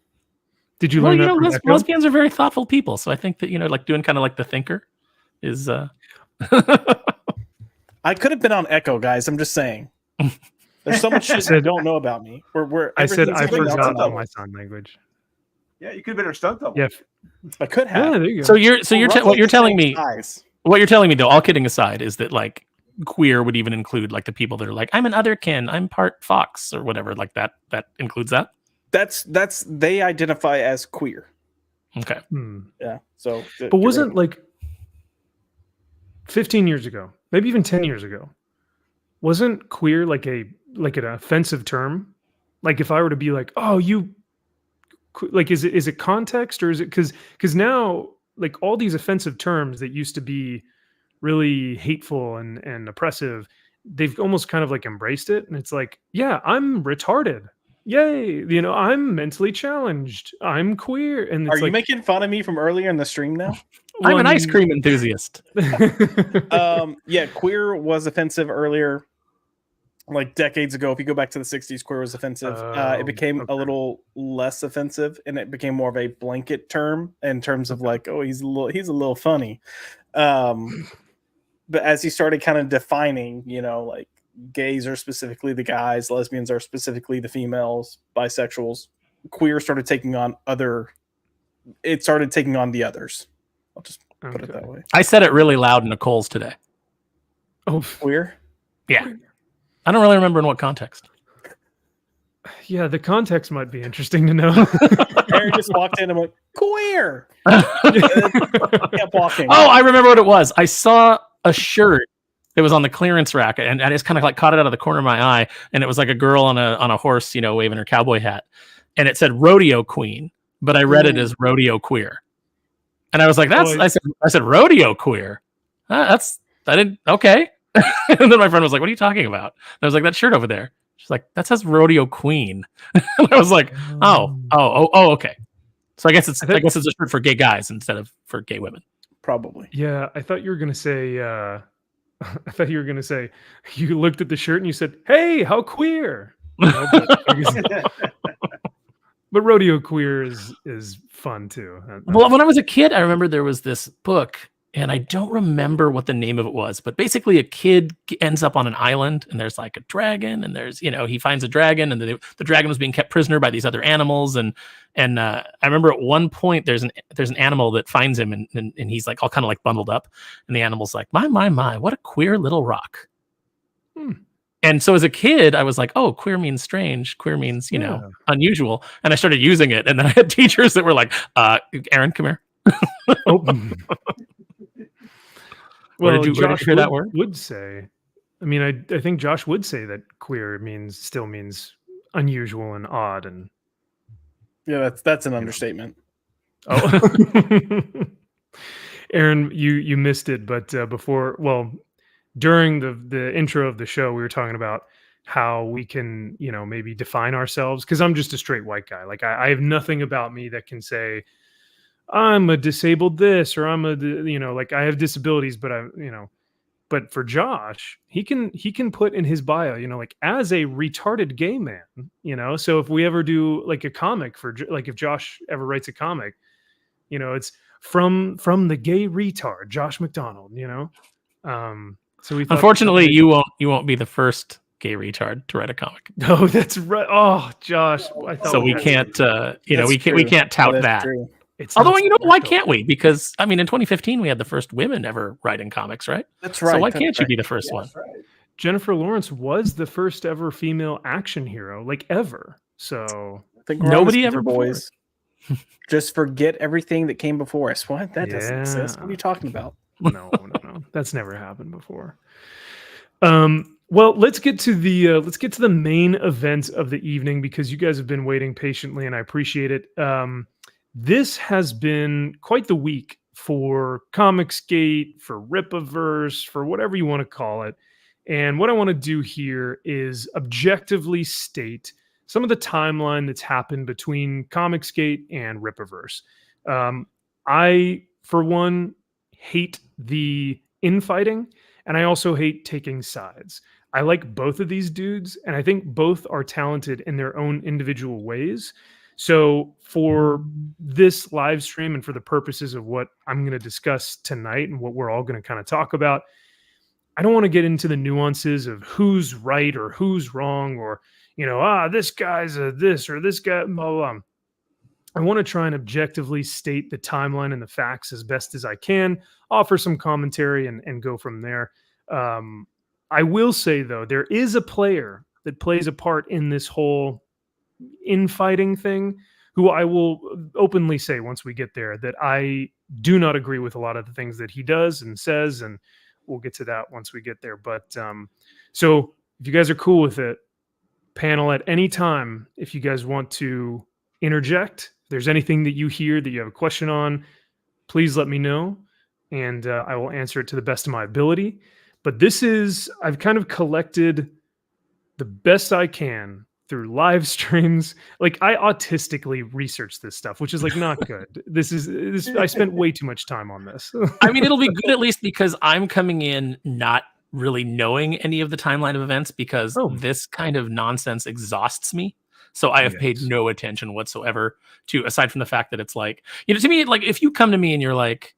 Did you learn that from Echo? Lesbians are very thoughtful people, so I think that like doing kind of like the thinker is. I could have been on Echo, guys. I'm just saying. There's so much shit you don't know about me. I said I forgot about my sign language. Yeah, you could have been our stunt double. Yeah, I could have. yeah, there you go. So you're roughly what you're the telling same me. size. What you're telling me, though, all kidding aside, is that like queer would even include like the people that are like, I'm an otherkin, I'm part fox or whatever, like that. That includes that. That's they identify as queer. Okay. Yeah. So, But wasn't like 15 years ago, maybe even 10 years ago, wasn't queer like an offensive term? Like if I were to be like, oh, you like, is it context, or is it because now like all these offensive terms that used to be really hateful and oppressive, they've almost kind of like embraced it, and it's like, yeah, I'm retarded, yay, I'm mentally challenged, I'm queer, and it's Are you like, making fun of me from earlier in the stream now? I'm an ice cream enthusiast. Yeah, queer was offensive earlier, like decades ago. If you go back to the 60s, queer was offensive. It became a little less offensive, and it became more of a blanket term in terms of like, oh, he's a little funny. But as he started kind of defining, like gays are specifically the guys, lesbians are specifically the females, bisexuals, queer started taking on it started taking on the others. I'll just put it that way. I said it really loud in Nicole's today. Oh, queer? Yeah. I don't really remember in what context. Yeah, the context might be interesting to know. Aaron just walked in and went, queer. Kept walking. Oh, I remember what it was. I saw a shirt that was on the clearance rack, and I just kind of like caught it out of the corner of my eye, and it was like a girl on a horse, waving her cowboy hat, and it said rodeo queen, but I read it as rodeo queer, and I was like, I said rodeo queer. I didn't okay. And then my friend was like, what are you talking about? And I was like, that shirt over there. She's like, that says rodeo queen. And I was like, oh, okay. So I guess it's a shirt for gay guys instead of for gay women. Probably. Yeah, I thought you were gonna say. You looked at the shirt and you said, "Hey, how queer!" But rodeo queer is fun too. Well, when I was a kid, I remember there was this book, and I don't remember what the name of it was, but basically a kid ends up on an island, and there's like a dragon, and there's, he finds a dragon, and the dragon was being kept prisoner by these other animals, and I remember at one point there's an animal that finds him, and he's like all kind of like bundled up, and the animal's like, my, what a queer little rock. And so as a kid, I was like, oh, queer means strange. Queer means, unusual. And I started using it. And then I had teachers that were like, Aaron, come here. Well, did you Josh hear that word? Would say, I mean, I think Josh would say that queer still means unusual and odd. And yeah, that's an understatement. Oh, Aaron, you missed it. But during the intro of the show, we were talking about how we can, maybe define ourselves. Because I'm just a straight white guy. Like I have nothing about me that can say I'm a disabled this, or I'm like I have disabilities, but but for Josh, he can put in his bio, like as a retarded gay man, so if we ever do like a comic if Josh ever writes a comic, it's from the gay retard, Josh McDonald, so we unfortunately you won't be the first gay retard to write a comic. No, that's right. Oh, Josh, I thought so we can't we can't tout that. True. Although, why can't we? Because I mean, in 2015, we had the first women ever writing comics, right? That's right. So why can't you be the first one? Right. Jennifer Lawrence was the first ever female action hero, like ever. So I think nobody ever boys. Just forget everything that came before us. What? That doesn't exist. What are you talking about? No. That's never happened before. Well, let's get to the main event of the evening, because you guys have been waiting patiently, and I appreciate it. This has been quite the week for Comicsgate, for Ripaverse, for whatever you want to call it. And what I want to do here is objectively state some of the timeline that's happened between Comicsgate and Ripaverse. I, for one, hate the infighting, and I also hate taking sides. I like both of these dudes, and I think both are talented in their own individual ways. So for this live stream and for the purposes of what I'm going to discuss tonight and what we're all going to kind of talk about, I don't want to get into the nuances of who's right or who's wrong, or, this guy's a this or this guy, blah, blah, blah. I want to try and objectively state the timeline and the facts as best as I can, offer some commentary, and go from there. I will say, though, there is a player that plays a part in this whole infighting thing who I will openly say once we get there that I do not agree with a lot of the things that he does and says, and we'll get to that once we get there. But so if you guys are cool with it, panel at any time, if you guys want to interject, if there's anything that you hear that you have a question on, please let me know, and I will answer it to the best of my ability. But I've kind of collected the best I can through live streams. Like, I autistically research this stuff, which is like not good. I spent way too much time on this. I mean, it'll be good at least because I'm coming in not really knowing any of the timeline of events because this kind of nonsense exhausts me. So I have paid no attention whatsoever to, aside from the fact that it's like, to me, like if you come to me and you're like,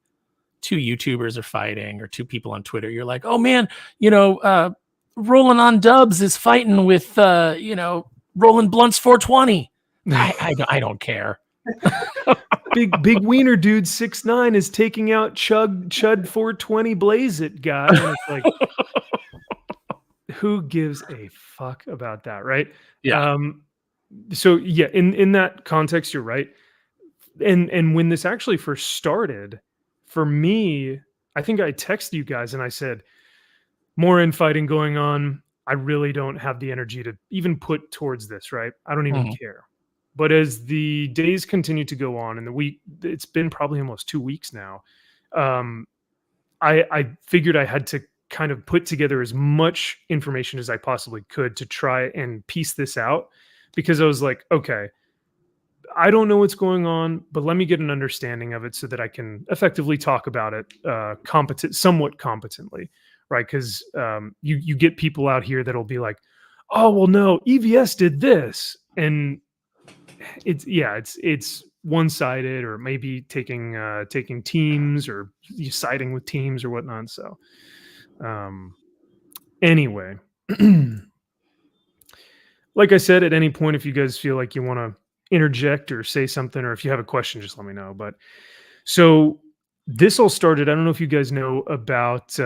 two YouTubers are fighting or two people on Twitter, you're like, oh man, Rolling on Dubs is fighting with, Roland Blunt's 420. I don't care. big wiener dude 6'9" is taking out Chud 420 Blaze It guy. And it's like, who gives a fuck about that, right? Yeah. So yeah, in that context, you're right. And when this actually first started, for me, I think I texted you guys and I said, more infighting going on. I really don't have the energy to even put towards this, right? I don't even care. But as the days continue to go on, and the week, it's been probably almost 2 weeks now, I figured I had to kind of put together as much information as I possibly could to try and piece this out, because I was like, okay, I don't know what's going on, but let me get an understanding of it so that I can effectively talk about it somewhat competently, right? Because you get people out here that'll be like, oh, well, no, EVS did this. And it's one-sided, or maybe taking teams or siding with teams or whatnot. So anyway, like I said, at any point, if you guys feel like you want to interject or say something, or if you have a question, just let me know. But so this all started, I don't know if you guys know about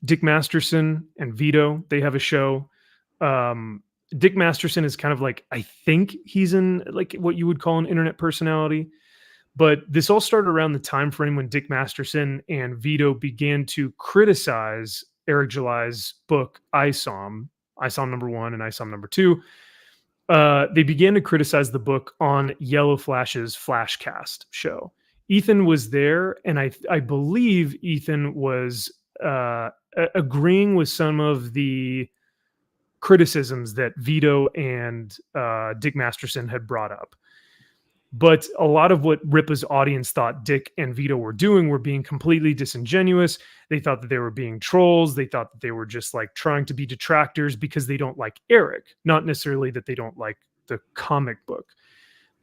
Dick Masterson and Vito. They have a show. Dick Masterson is kind of like, I think he's in like what you would call an internet personality. But this all started around the time frame when Dick Masterson and Vito began to criticize Eric July's book, ISOM number 1 and ISOM number 2. They began to criticize the book on Yellow Flash's Flashcast show. Ethan was there, and I believe Ethan was agreeing with some of the criticisms that Vito and Dick Masterson had brought up. But a lot of what Ripa's audience thought Dick and Vito were doing were being completely disingenuous. They thought that they were being trolls. They thought that they were just like trying to be detractors because they don't like Eric, not necessarily that they don't like the comic book.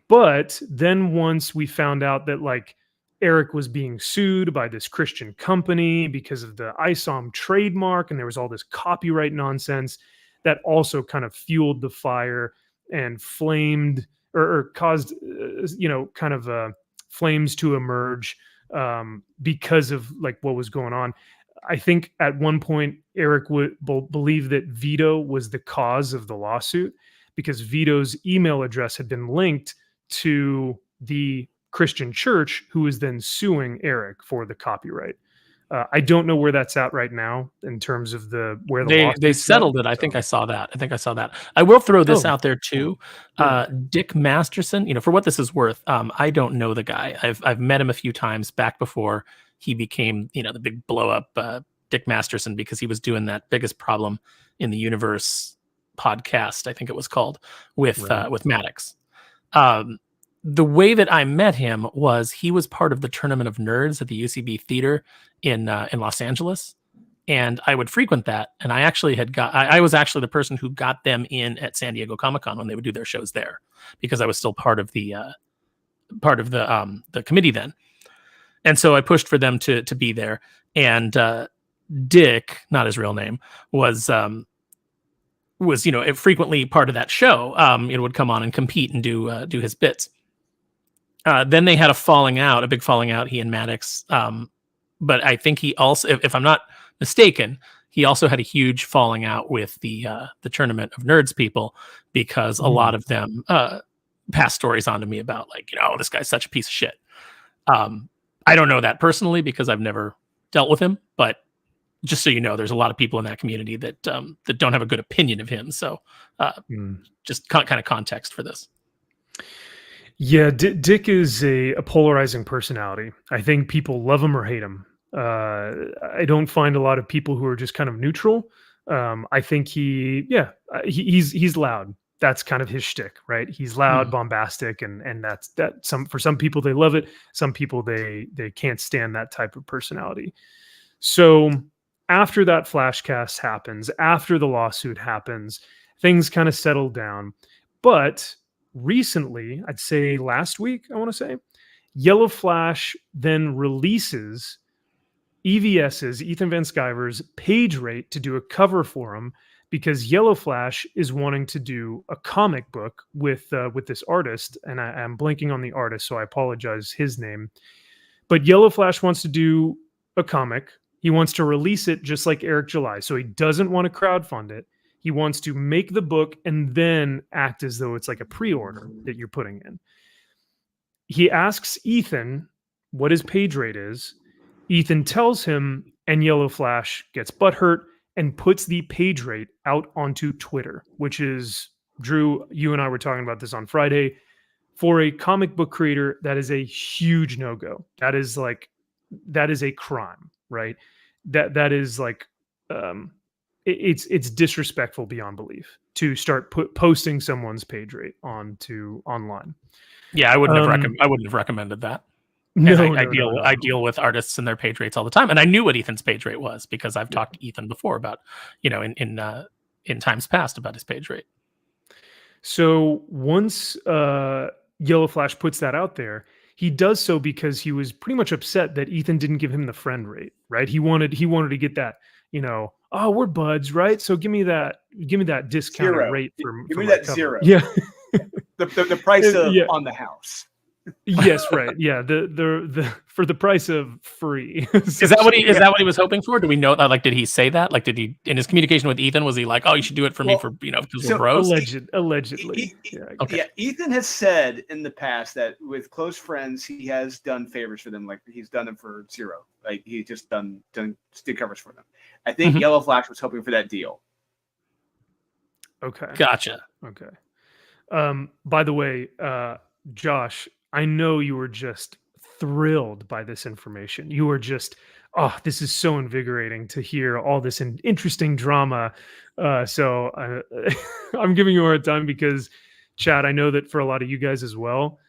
But then once we found out that like Eric was being sued by this Christian company because of the ISOM trademark, and there was all this copyright nonsense, that also kind of fueled the fire and flamed or caused, flames to emerge because of like what was going on. I think at one point, Eric would believe that Vito was the cause of the lawsuit because Vito's email address had been linked to the Christian church, who was then suing Eric for the copyright. I don't know where that's at right now in terms of where they settled it. I think I saw that. I will throw this out there too. Dick Masterson, for what this is worth, I don't know the guy. I've met him a few times back before he became, the big blow up Dick Masterson, because he was doing that Biggest Problem in the Universe podcast, I think it was called, with Maddox. The way that I met him was he was part of the Tournament of Nerds at the UCB Theater in Los Angeles, and I would frequent that. And I actually I was actually the person who got them in at San Diego Comic-Con when they would do their shows there, because I was still part of the committee then. And so I pushed for them to be there. And Dick, not his real name, was frequently part of that show. It would come on and compete and do his bits. Then they had a big falling out, he and Maddox. But I think he also, if I'm not mistaken, he also had a huge falling out with the Tournament of Nerds people, because a lot of them passed stories on to me about, like, this guy's such a piece of shit. I don't know that personally because I've never dealt with him, but just so you know, there's a lot of people in that community that that don't have a good opinion of him. So just kind of context for this. Yeah, Dick is a polarizing personality. I think people love him or hate him. I don't find a lot of people who are just kind of neutral. I think he's loud. That's kind of his shtick, right? He's loud, bombastic, and that's for some people they love it. Some people they can't stand that type of personality. So after that flashcast happens, after the lawsuit happens, things kind of settle down. But recently, I'd say last week, I want to say, Yellow Flash then releases EVS's, Ethan Van Sciver's page rate to do a cover for him, because Yellow Flash is wanting to do a comic book with this artist, and I'm blanking on the artist, so I apologize his name. But Yellow Flash wants to do a comic. He wants to release it just like Eric July, so he doesn't want to crowdfund it. He wants to make the book and then act as though it's like a pre-order that you're putting in. He asks Ethan what his page rate is. Ethan tells him, and Yellow Flash gets butthurt and puts the page rate out onto Twitter, which is, Drew, you and I were talking about this on Friday. For a comic book creator, that is a huge no-go. That is a crime, right? That is like, it's disrespectful beyond belief to start posting someone's page rate online. Yeah, I wouldn't have recommended that. I deal with artists and their page rates all the time, and I knew what Ethan's page rate was because I've talked to Ethan before about, in times past about his page rate. So once Yellow Flash puts that out there, he does so because he was pretty much upset that Ethan didn't give him the friend rate, right? He wanted to get that, oh, we're buds, right? So give me that discounted rate for give me my that cover. zero. Yeah. the price of on the house. Yes, right. Yeah, the for the price of free. Is that what he was hoping for? Do we know that? Like, did he say that? Like, did he, in his communication with Ethan, was he like, "Oh, you should do it for me for because we're bros"? Allegedly. Yeah, Ethan has said in the past that with close friends, he has done favors for them. Like he's done them for zero. Like he's just done stick covers for them. I think Yellow Flash was hoping for that deal. Okay. Gotcha. Okay. By the way, Josh, I know you were just thrilled by this information. You were just, this is so invigorating to hear all this interesting drama. So I'm giving you a hard time because, Chad, I know that for a lot of you guys as well,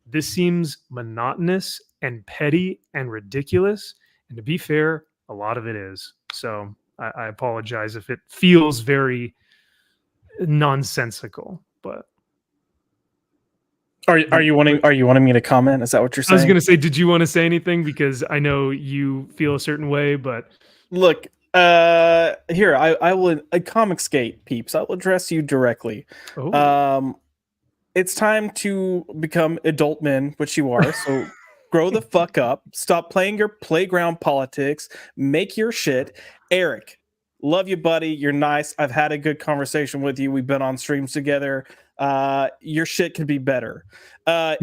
this seems monotonous and petty and ridiculous. And to be fair, a lot of it is. So I apologize if it feels very nonsensical, but. Are you wanting me to comment? Is that what you're saying? I was going to say, did you want to say anything? Because I know you feel a certain way, but look, here I will. Comicsgate peeps, I will address you directly. It's time to become adult men, which you are. So grow the fuck up. Stop playing your playground politics. Make your shit. Eric, love you, buddy. You're nice. I've had a good conversation with you. We've been on streams together. Your shit could be better.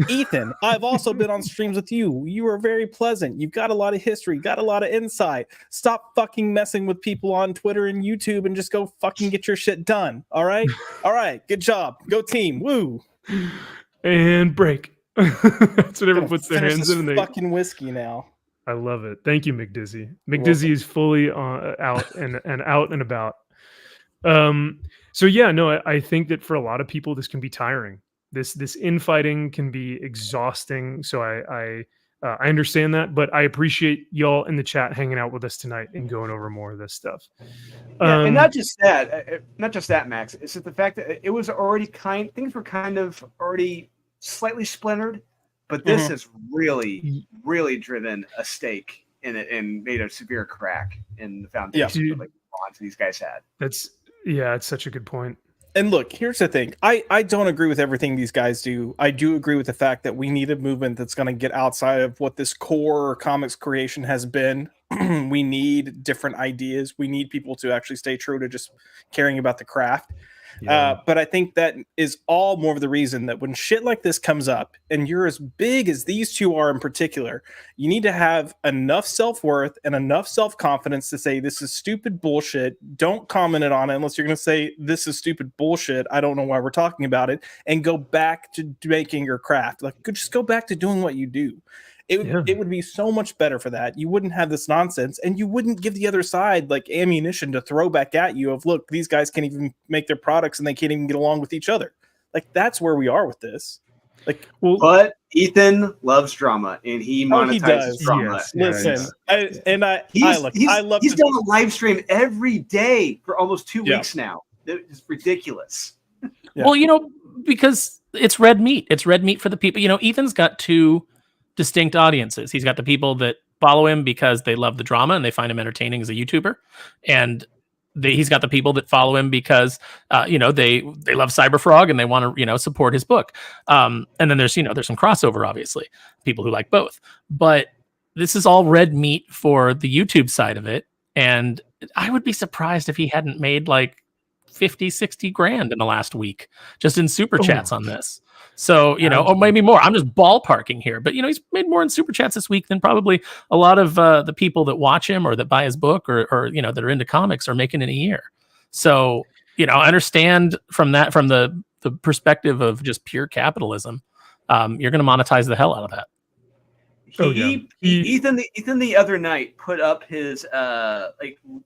Ethan, I've also been on streams with you. You are very pleasant. You've got a lot of history, got a lot of insight. Stop fucking messing with people on Twitter and YouTube and just go fucking get your shit done. All right? All right. Good job. Go team. Woo. And break. That's what everyone puts their hands in. Fucking whiskey now. I love it. Thank you, McDizzy. McDizzy is fully out and out and about. So yeah, no, I think that for a lot of people, this can be tiring. This infighting can be exhausting. So I understand that, but I appreciate y'all in the chat hanging out with us tonight and going over more of this stuff. Yeah, and not just that, Max. It's just the fact that it was already things were kind of already slightly splintered, but this has really, really driven a stake in it and made a severe crack in the foundation of like bonds these guys had. It's such a good point. And look, here's the thing. I don't agree with everything these guys do. I do agree with the fact that we need a movement that's going to get outside of what this core comics creation has been. We need different ideas. We need people to actually stay true to just caring about the craft. But I think that is all more of the reason that when shit like this comes up, and you're as big as these two are in particular, you need to have enough self-worth and enough self-confidence to say, this is stupid bullshit. Don't comment it on it unless you're going to say, this is stupid bullshit. I don't know why we're talking about it. And go back to making your craft. Like, just go back to doing what you do. It would be so much better for that. You wouldn't have this nonsense, and you wouldn't give the other side like ammunition to throw back at you of, look, these guys can't even make their products and they can't even get along with each other. Like, that's where we are with this. Like, but Ethan loves drama, and he monetizes drama. Yes. Listen, I love. He's done a live stream every day for almost 2 weeks now. It's ridiculous. Well, because it's red meat. It's red meat for the people. Ethan's got two distinct audiences. He's got the people that follow him because they love the drama and they find him entertaining as a YouTuber, and he's got the people that follow him because they love Cyberfrog and they want to support his book. And then there's some crossover, obviously, people who like both. But this is all red meat for the YouTube side of it, and I would be surprised if he hadn't made like 50, 60 grand in the last week just in super chats on this. So, or maybe more. I'm just ballparking here, but he's made more in super chats this week than probably a lot of the people that watch him or that buy his book or that are into comics are making in a year. So, I understand from the perspective of just pure capitalism, you're going to monetize the hell out of that. Ethan the other night put up his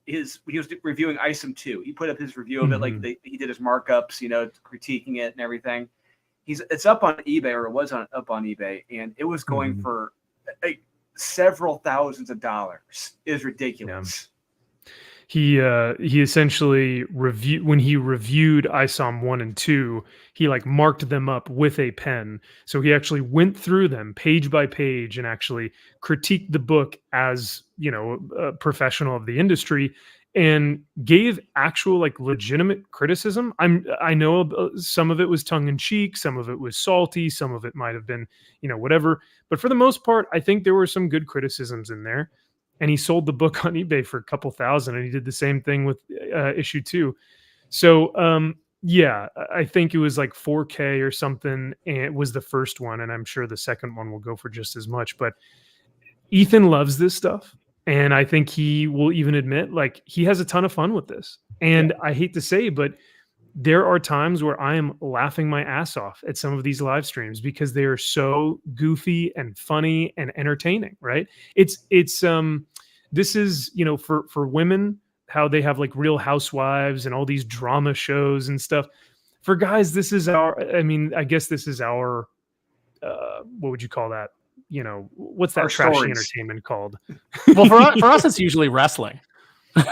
he was reviewing Isom 2. He put up his review of it, he did his markups, critiquing it and everything. It's up on eBay, or it was up on eBay, and it was going for several thousands of dollars. It was ridiculous. He essentially when he reviewed ISOM 1 and 2, he marked them up with a pen. So he actually went through them page by page and actually critiqued the book as a professional of the industry, and gave actual legitimate criticism. I know some of it was tongue in cheek, some of it was salty, some of it might have been whatever, but for the most part, I think there were some good criticisms in there. And he sold the book on eBay for a couple thousand, and he did the same thing with issue 2. So I think it was like 4K or something, and it was the first one, and I'm sure the second one will go for just as much. But Ethan loves this stuff. And I think he will even admit, he has a ton of fun with this. And I hate to say, but there are times where I am laughing my ass off at some of these live streams because they are so goofy and funny and entertaining, right? This is, for women, how they have Real Housewives and all these drama shows and stuff. For guys, this is I guess this is our, what would you call that? What's that trashy stories. Entertainment called? Well, for us, it's usually wrestling.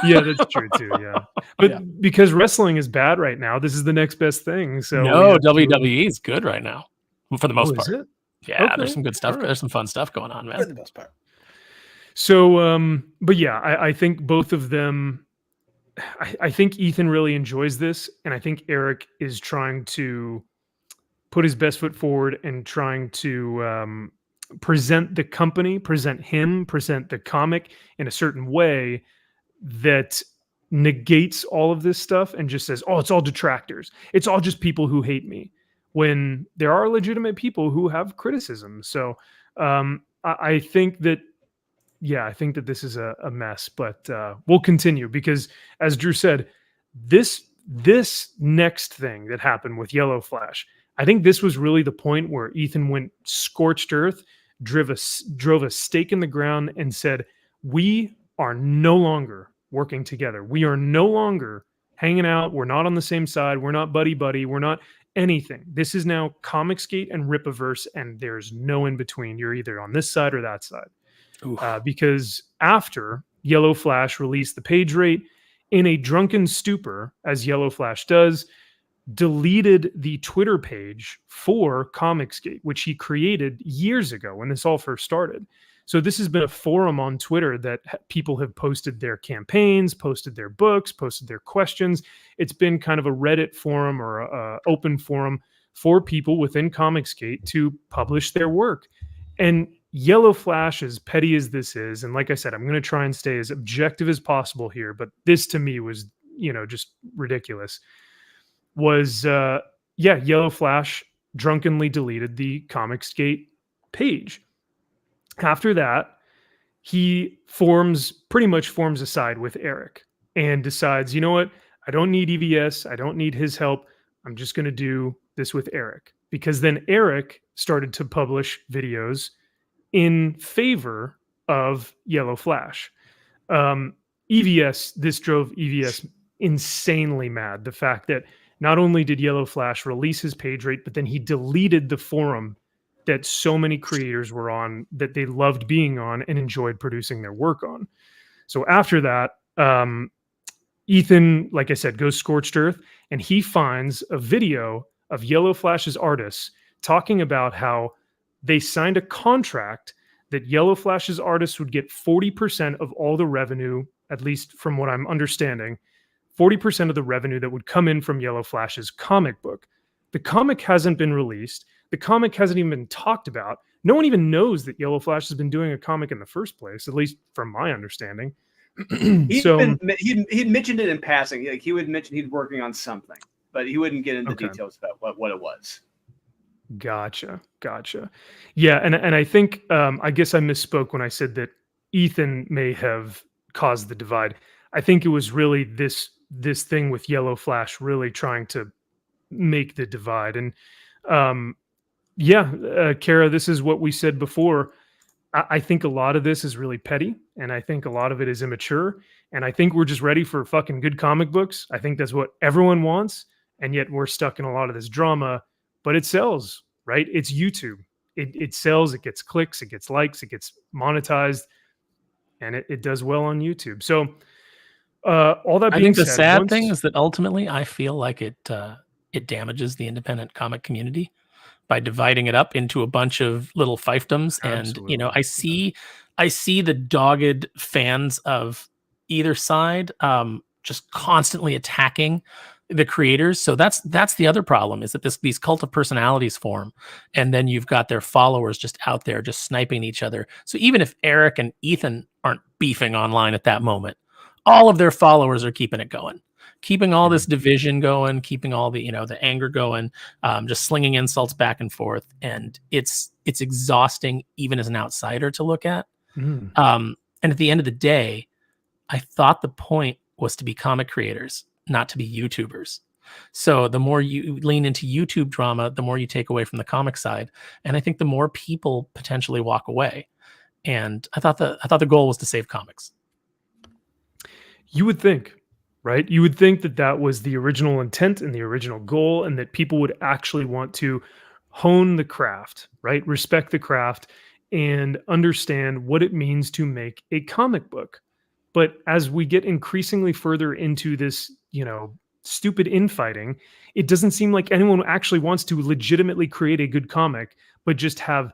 Yeah, that's true too. Yeah, but because wrestling is bad right now, this is the next best thing. So no, WWE is good right now for the most part. Is it? Yeah, Okay. There's some good stuff. All right. There's some fun stuff going on, man. For the most part. So, but yeah, I think both of them. I think Ethan really enjoys this, and I think Eric is trying to put his best foot forward and trying to present the company, present the comic in a certain way that negates all of this stuff and just says, oh, it's all detractors. It's all just people who hate me, when there are legitimate people who have criticism. So I think that this is a mess, but we'll continue because, as Drew said, this next thing that happened with Yellow Flash, I think this was really the point where Ethan went scorched earth, drove a stake in the ground and said, we are no longer working together. We are no longer hanging out. We're not on the same side. We're not buddy-buddy. We're not anything. This is now Comicsgate and Rippaverse, and there's no in between. You're either on this side or that side. Because after Yellow Flash released the page rate, in a drunken stupor, as Yellow Flash does, deleted the Twitter page for Comicsgate, which he created years ago when this all first started. So this has been a forum on Twitter that people have posted their campaigns, posted their books, posted their questions. It's been kind of a Reddit forum or a open forum for people within Comicsgate to publish their work. And Yellow Flash, as petty as this is, and like I said, I'm going to try and stay as objective as possible here, but this to me was, just ridiculous, was, Yellow Flash drunkenly deleted the Comicsgate page. After that, he pretty much forms a side with Eric and decides, you know what? I don't need EVS. I don't need his help. I'm just going to do this with Eric. Because then Eric started to publish videos in favor of Yellow Flash. This drove EVS insanely mad. The fact that not only did Yellow Flash release his page rate, but then he deleted the forum that so many creators were on, that they loved being on and enjoyed producing their work on. So after that, Ethan, like I said, goes scorched earth, and he finds a video of Yellow Flash's artists talking about how they signed a contract that Yellow Flash's artists would get 40% of all the revenue, at least from what I'm understanding, 40% of the revenue that would come in from Yellow Flash's comic book. The comic hasn't been released. The comic hasn't even been talked about. No one even knows that Yellow Flash has been doing a comic in the first place, at least from my understanding. He'd mentioned it in passing. Like, he would mention he's working on something, but he wouldn't get into details about what it was. Gotcha. Yeah, and I think I guess I misspoke when I said that Ethan may have caused the divide. I think it was really this thing with Yellow Flash really trying to make the divide. And Kara, this is what we said before. I think a lot of this is really petty, and I think a lot of it is immature, and I think we're just ready for fucking good comic books. I think that's what everyone wants, and yet we're stuck in a lot of this drama, but it sells, right? It's YouTube. It sells, it gets clicks, it gets likes, it gets monetized, and it does well on YouTube. So all that being said, the sad thing is that ultimately I feel like it damages the independent comic community by dividing it up into a bunch of little fiefdoms. Absolutely. And I see the dogged fans of either side just constantly attacking the creators. So that's the other problem, is that these cult of personalities form, and then you've got their followers just out there just sniping each other. So even if Eric and Ethan aren't beefing online at that moment, all of their followers are keeping it going, keeping all this division going, keeping all the the anger going, just slinging insults back and forth, and it's exhausting even as an outsider to look at. And at the end of the day, I thought the point was to be comic creators, not to be YouTubers. So the more you lean into YouTube drama, the more you take away from the comic side, and I think the more people potentially walk away. And I thought the goal was to save comics. You would think, right? You would think that was the original intent and the original goal, and that people would actually want to hone the craft, right? Respect the craft and understand what it means to make a comic book. But as we get increasingly further into this, stupid infighting, it doesn't seem like anyone actually wants to legitimately create a good comic, but just have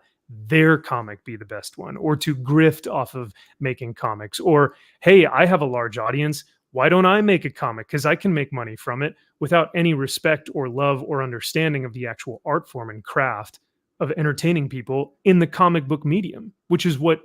their comic be the best one, or to grift off of making comics, or, hey, I have a large audience, why don't I make a comic? Because I can make money from it, without any respect or love or understanding of the actual art form and craft of entertaining people in the comic book medium, which is what,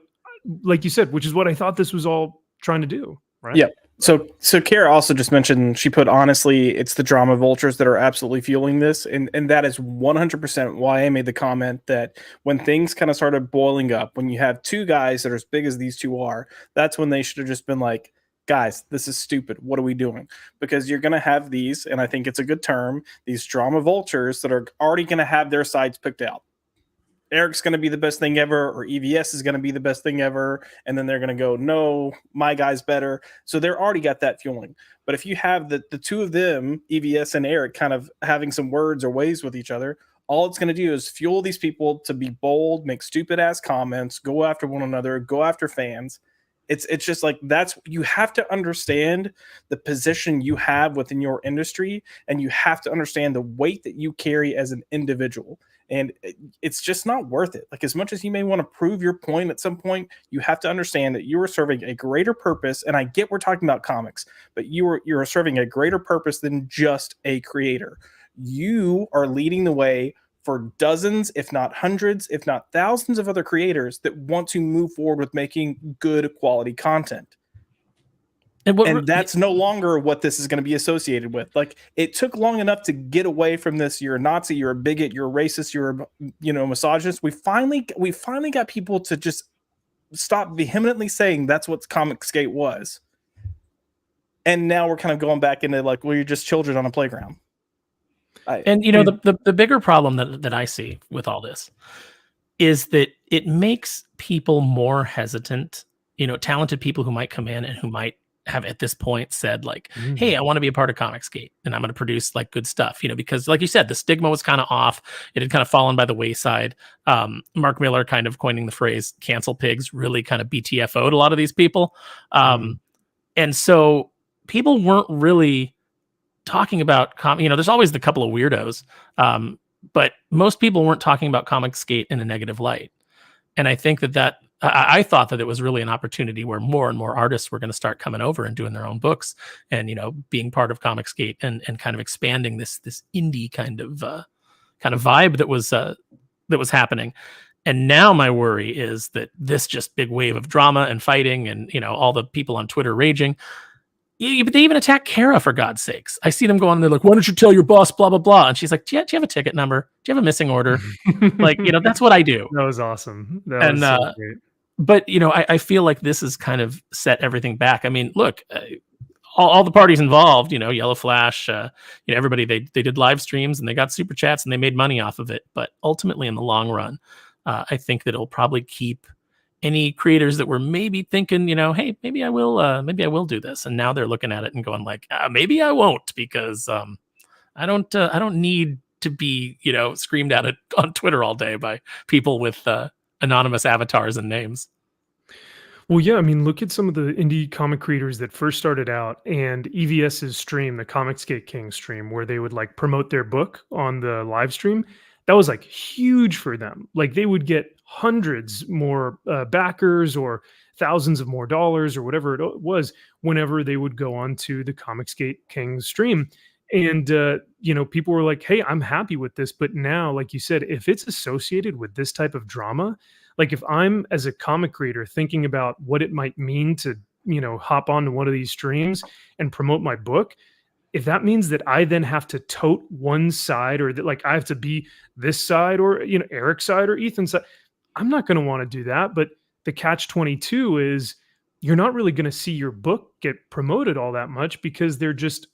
like you said, which is what I thought this was all trying to do, right? Yeah. So Kara also just mentioned, she put, honestly, it's the drama vultures that are absolutely fueling this. And that is 100% why I made the comment that when things kind of started boiling up, when you have two guys that are as big as these two are, that's when they should have just been like, guys, this is stupid. What are we doing? Because you're going to have these, and I think it's a good term, these drama vultures that are already going to have their sides picked out. Eric's going to be the best thing ever, or EVS is going to be the best thing ever. And then they're going to go, no, my guy's better. So they're already got that fueling. But if you have the two of them, EVS and Eric, kind of having some words or ways with each other, all it's going to do is fuel these people to be bold, make stupid ass comments, go after one another, go after fans. It's just like you have to understand the position you have within your industry, and you have to understand the weight that you carry as an individual. And it's just not worth it. Like, as much as you may want to prove your point at some point, you have to understand that you are serving a greater purpose. And I get we're talking about comics, but you're serving a greater purpose than just a creator. You are leading the way for dozens, if not hundreds, if not thousands of other creators that want to move forward with making good quality content. And that's no longer what this is going to be associated with. Like, it took long enough to get away from this. You're a Nazi, you're a bigot, you're a racist, you're a misogynist. We finally got people to just stop vehemently saying that's what Comicsgate was. And now we're kind of going back into like, well, you're just children on a playground. The bigger problem that I see with all this is that it makes people more hesitant. Talented people who might come in and who might have at this point said like, hey, I want to be a part of Comicsgate and I'm going to produce like good stuff, because like you said, the stigma was kind of off. It had kind of fallen by the wayside. Mark Miller kind of coining the phrase cancel pigs really kind of BTFO'd a lot of these people. And so people weren't really talking about, there's always the couple of weirdos. But most people weren't talking about Comicsgate in a negative light. And I think that I thought that it was really an opportunity where more and more artists were going to start coming over and doing their own books and, being part of Comicsgate and kind of expanding this indie kind of vibe that was happening. And now my worry is that this just big wave of drama and fighting and, all the people on Twitter raging. But they even attack Kara, for God's sakes. I see them go on and they're like, why don't you tell your boss, blah, blah, blah. And she's like, do you have a ticket number? Do you have a missing order? Like, that's what I do. That was awesome. That was so great. But, I feel like this has kind of set everything back. I mean, look, all the parties involved, Yellow Flash, everybody, they did live streams and they got super chats and they made money off of it. But ultimately, in the long run, I think that it'll probably keep any creators that were maybe thinking, hey, maybe I will do this. And now they're looking at it and going like, maybe I won't, because I don't need to be, screamed at it on Twitter all day by people with anonymous avatars and names. Well, yeah, I mean, look at some of the indie comic creators that first started out, and EVS's stream, the Comicsgate King stream, where they would like promote their book on the live stream. That was like huge for them. Like, they would get hundreds more backers or thousands of more dollars or whatever it was whenever they would go on to the Comicsgate King stream. And, people were like, hey, I'm happy with this. But now, like you said, if it's associated with this type of drama, like if I'm as a comic creator thinking about what it might mean to, hop onto one of these streams and promote my book, if that means that I then have to tote one side, or that like I have to be this side, or, Eric's side or Ethan's side, I'm not going to want to do that. But the catch-22 is you're not really going to see your book get promoted all that much, because there just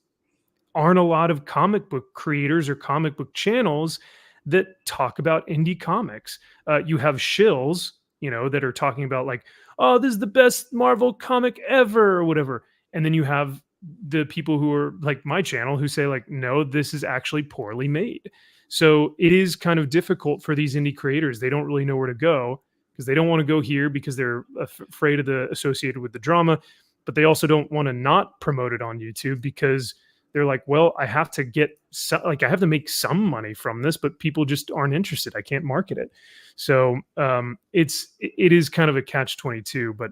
aren't a lot of comic book creators or comic book channels that talk about indie comics. You have shills, that are talking about like, oh, this is the best Marvel comic ever or whatever. And then you have the people who are like my channel who say like, no, this is actually poorly made. So it is kind of difficult for these indie creators. They don't really know where to go, because they don't want to go here because they're afraid of the associated with the drama, but they also don't want to not promote it on YouTube because they're like, well, I have to I have to make some money from this, but people just aren't interested. I can't market it. So it is kind of a catch-22, but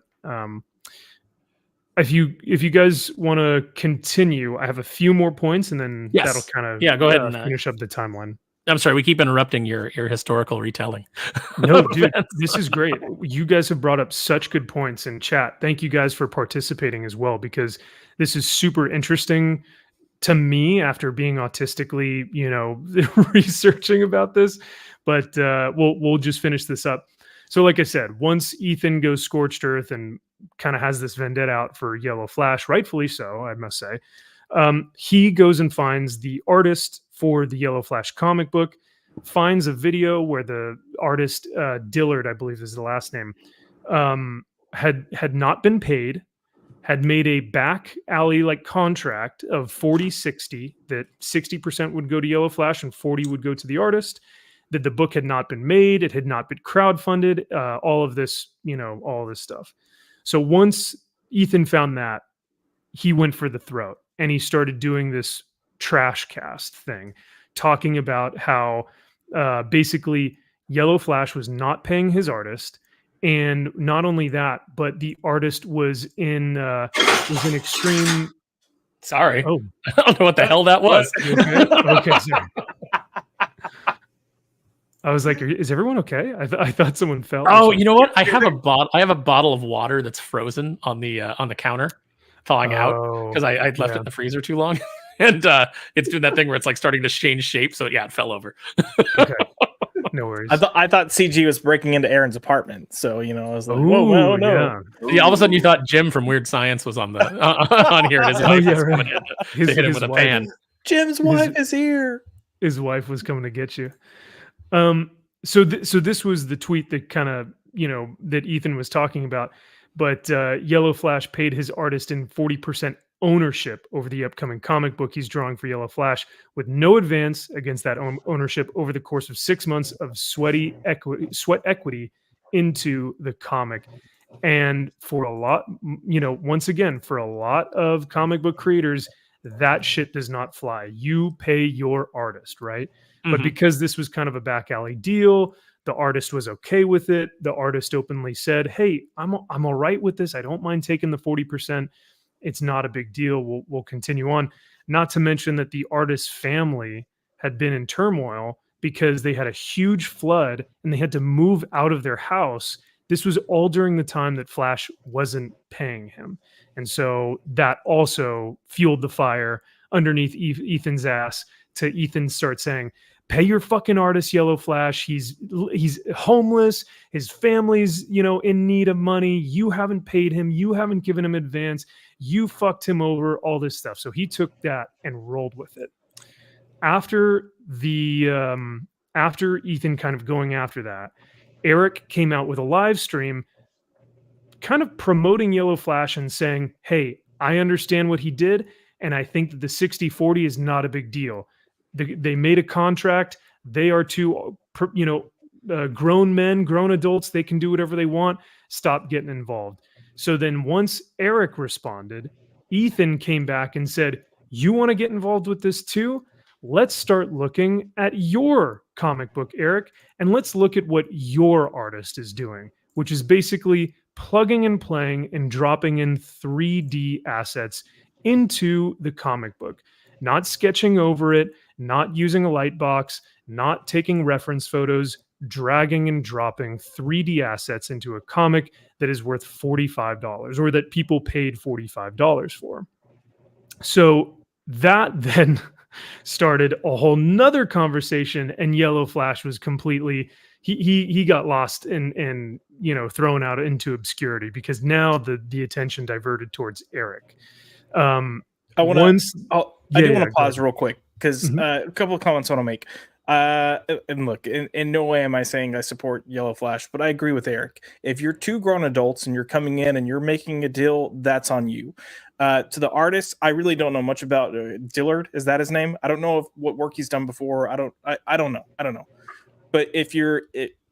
if you guys want to continue, I have a few more points, and then that'll kind of go ahead and finish up the timeline. I'm sorry, we keep interrupting your historical retelling. No, dude, this is great. You guys have brought up such good points in chat. Thank you guys for participating as well, because this is super interesting to me after being autistically, researching about this. But we'll just finish this up. So like I said, once Ethan goes scorched earth and kind of has this vendetta out for Yellow Flash, rightfully so, I must say, he goes and finds the artist for the Yellow Flash comic book, finds a video where the artist, Dillard, I believe is the last name, had not been paid, had made a back alley like contract of 40-60, that 60% would go to Yellow Flash and 40 would go to the artist, that the book had not been made, it had not been crowdfunded, all of this stuff. So once Ethan found that, he went for the throat and he started doing this trash cast thing, talking about how basically Yellow Flash was not paying his artist. And not only that, but the artist was in extreme. Sorry. Oh, I don't know what the hell that was. Okay, sorry. I was like, "Is everyone okay?" I thought someone fell. Oh, you know what? I have a bottle of water that's frozen on the counter, thawing out because I'd left it in the freezer too long, and it's doing that thing where it's like starting to change shape. So yeah, it fell over. Okay, no worries. I thought CG was breaking into Aaron's apartment, so I was like, whoa, no. Yeah, all of a sudden you thought Jim from Weird Science was on the on here, and his wife was coming in to hit him with a pan. Jim's wife is here. His wife was coming to get you. So this was the tweet that kind of, that Ethan was talking about, but Yellow Flash paid his artist in 40% ownership over the upcoming comic book he's drawing for Yellow Flash, with no advance against that ownership over the course of 6 months of sweat equity into the comic. And for a lot, once again, for a lot of comic book creators, that shit does not fly. You pay your artist, right? But because this was kind of a back alley deal, the artist was okay with it. The artist openly said, "Hey, I'm all right with this. I don't mind taking the 40%. It's not a big deal. We'll continue on." Not to mention that the artist's family had been in turmoil because they had a huge flood and they had to move out of their house. This was all during the time that Flash wasn't paying him. And so that also fueled the fire underneath Ethan's ass to Ethan start saying, "Pay your fucking artist, Yellow Flash. He's homeless. His family's, in need of money. You haven't paid him. You haven't given him advance. You fucked him over, all this stuff." So he took that and rolled with it. After Ethan kind of going after that, Eric came out with a live stream kind of promoting Yellow Flash and saying, "Hey, I understand what he did, and I think that the 60-40 is not a big deal. They made a contract. They are two, grown men, grown adults. They can do whatever they want. Stop getting involved." So then once Eric responded, Ethan came back and said, "You want to get involved with this too? Let's start looking at your comic book, Eric, and let's look at what your artist is doing," which is basically plugging and playing and dropping in 3D assets into the comic book, not sketching over it, not using a light box, not taking reference photos, dragging and dropping 3D assets into a comic that is worth $45 or that people paid $45 for. So that then started a whole nother conversation, and Yellow Flash was completely, he got lost and thrown out into obscurity because now the attention diverted towards Eric. I do want to pause real quick because a couple of comments I want to make. And look, in no way am I saying I support Yellow Flash, but I agree with Eric. If you're two grown adults and you're coming in and you're making a deal, that's on you. To the artist, I really don't know much about Dillard. Is that his name? I don't know what work he's done before. I don't know. But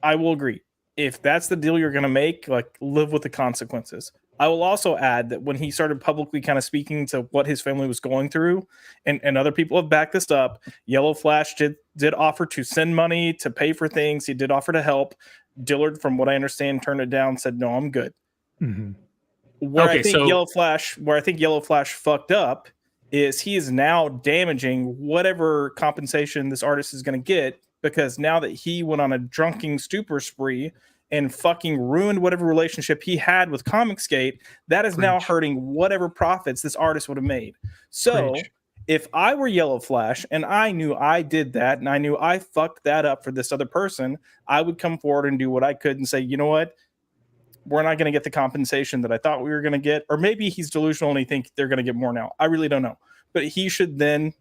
I will agree. If that's the deal you're going to make, like, live with the consequences. I will also add that when he started publicly kind of speaking to what his family was going through, and other people have backed this up, Yellow Flash did offer to send money to pay for things. He did offer to help. Dillard, from what I understand, turned it down, said, "No, I'm good." Mm-hmm. Where I think Yellow Flash fucked up is he is now damaging whatever compensation this artist is going to get, because now that he went on a drunken stupor spree and fucking ruined whatever relationship he had with Comicsgate, that is now hurting whatever profits this artist would have made. So if I were Yellow Flash and I knew I did that and I knew I fucked that up for this other person, I would come forward and do what I could and say, "You know what? We're not going to get the compensation that I thought we were going to get." Or maybe he's delusional and he thinks they're going to get more now. I really don't know. But he should then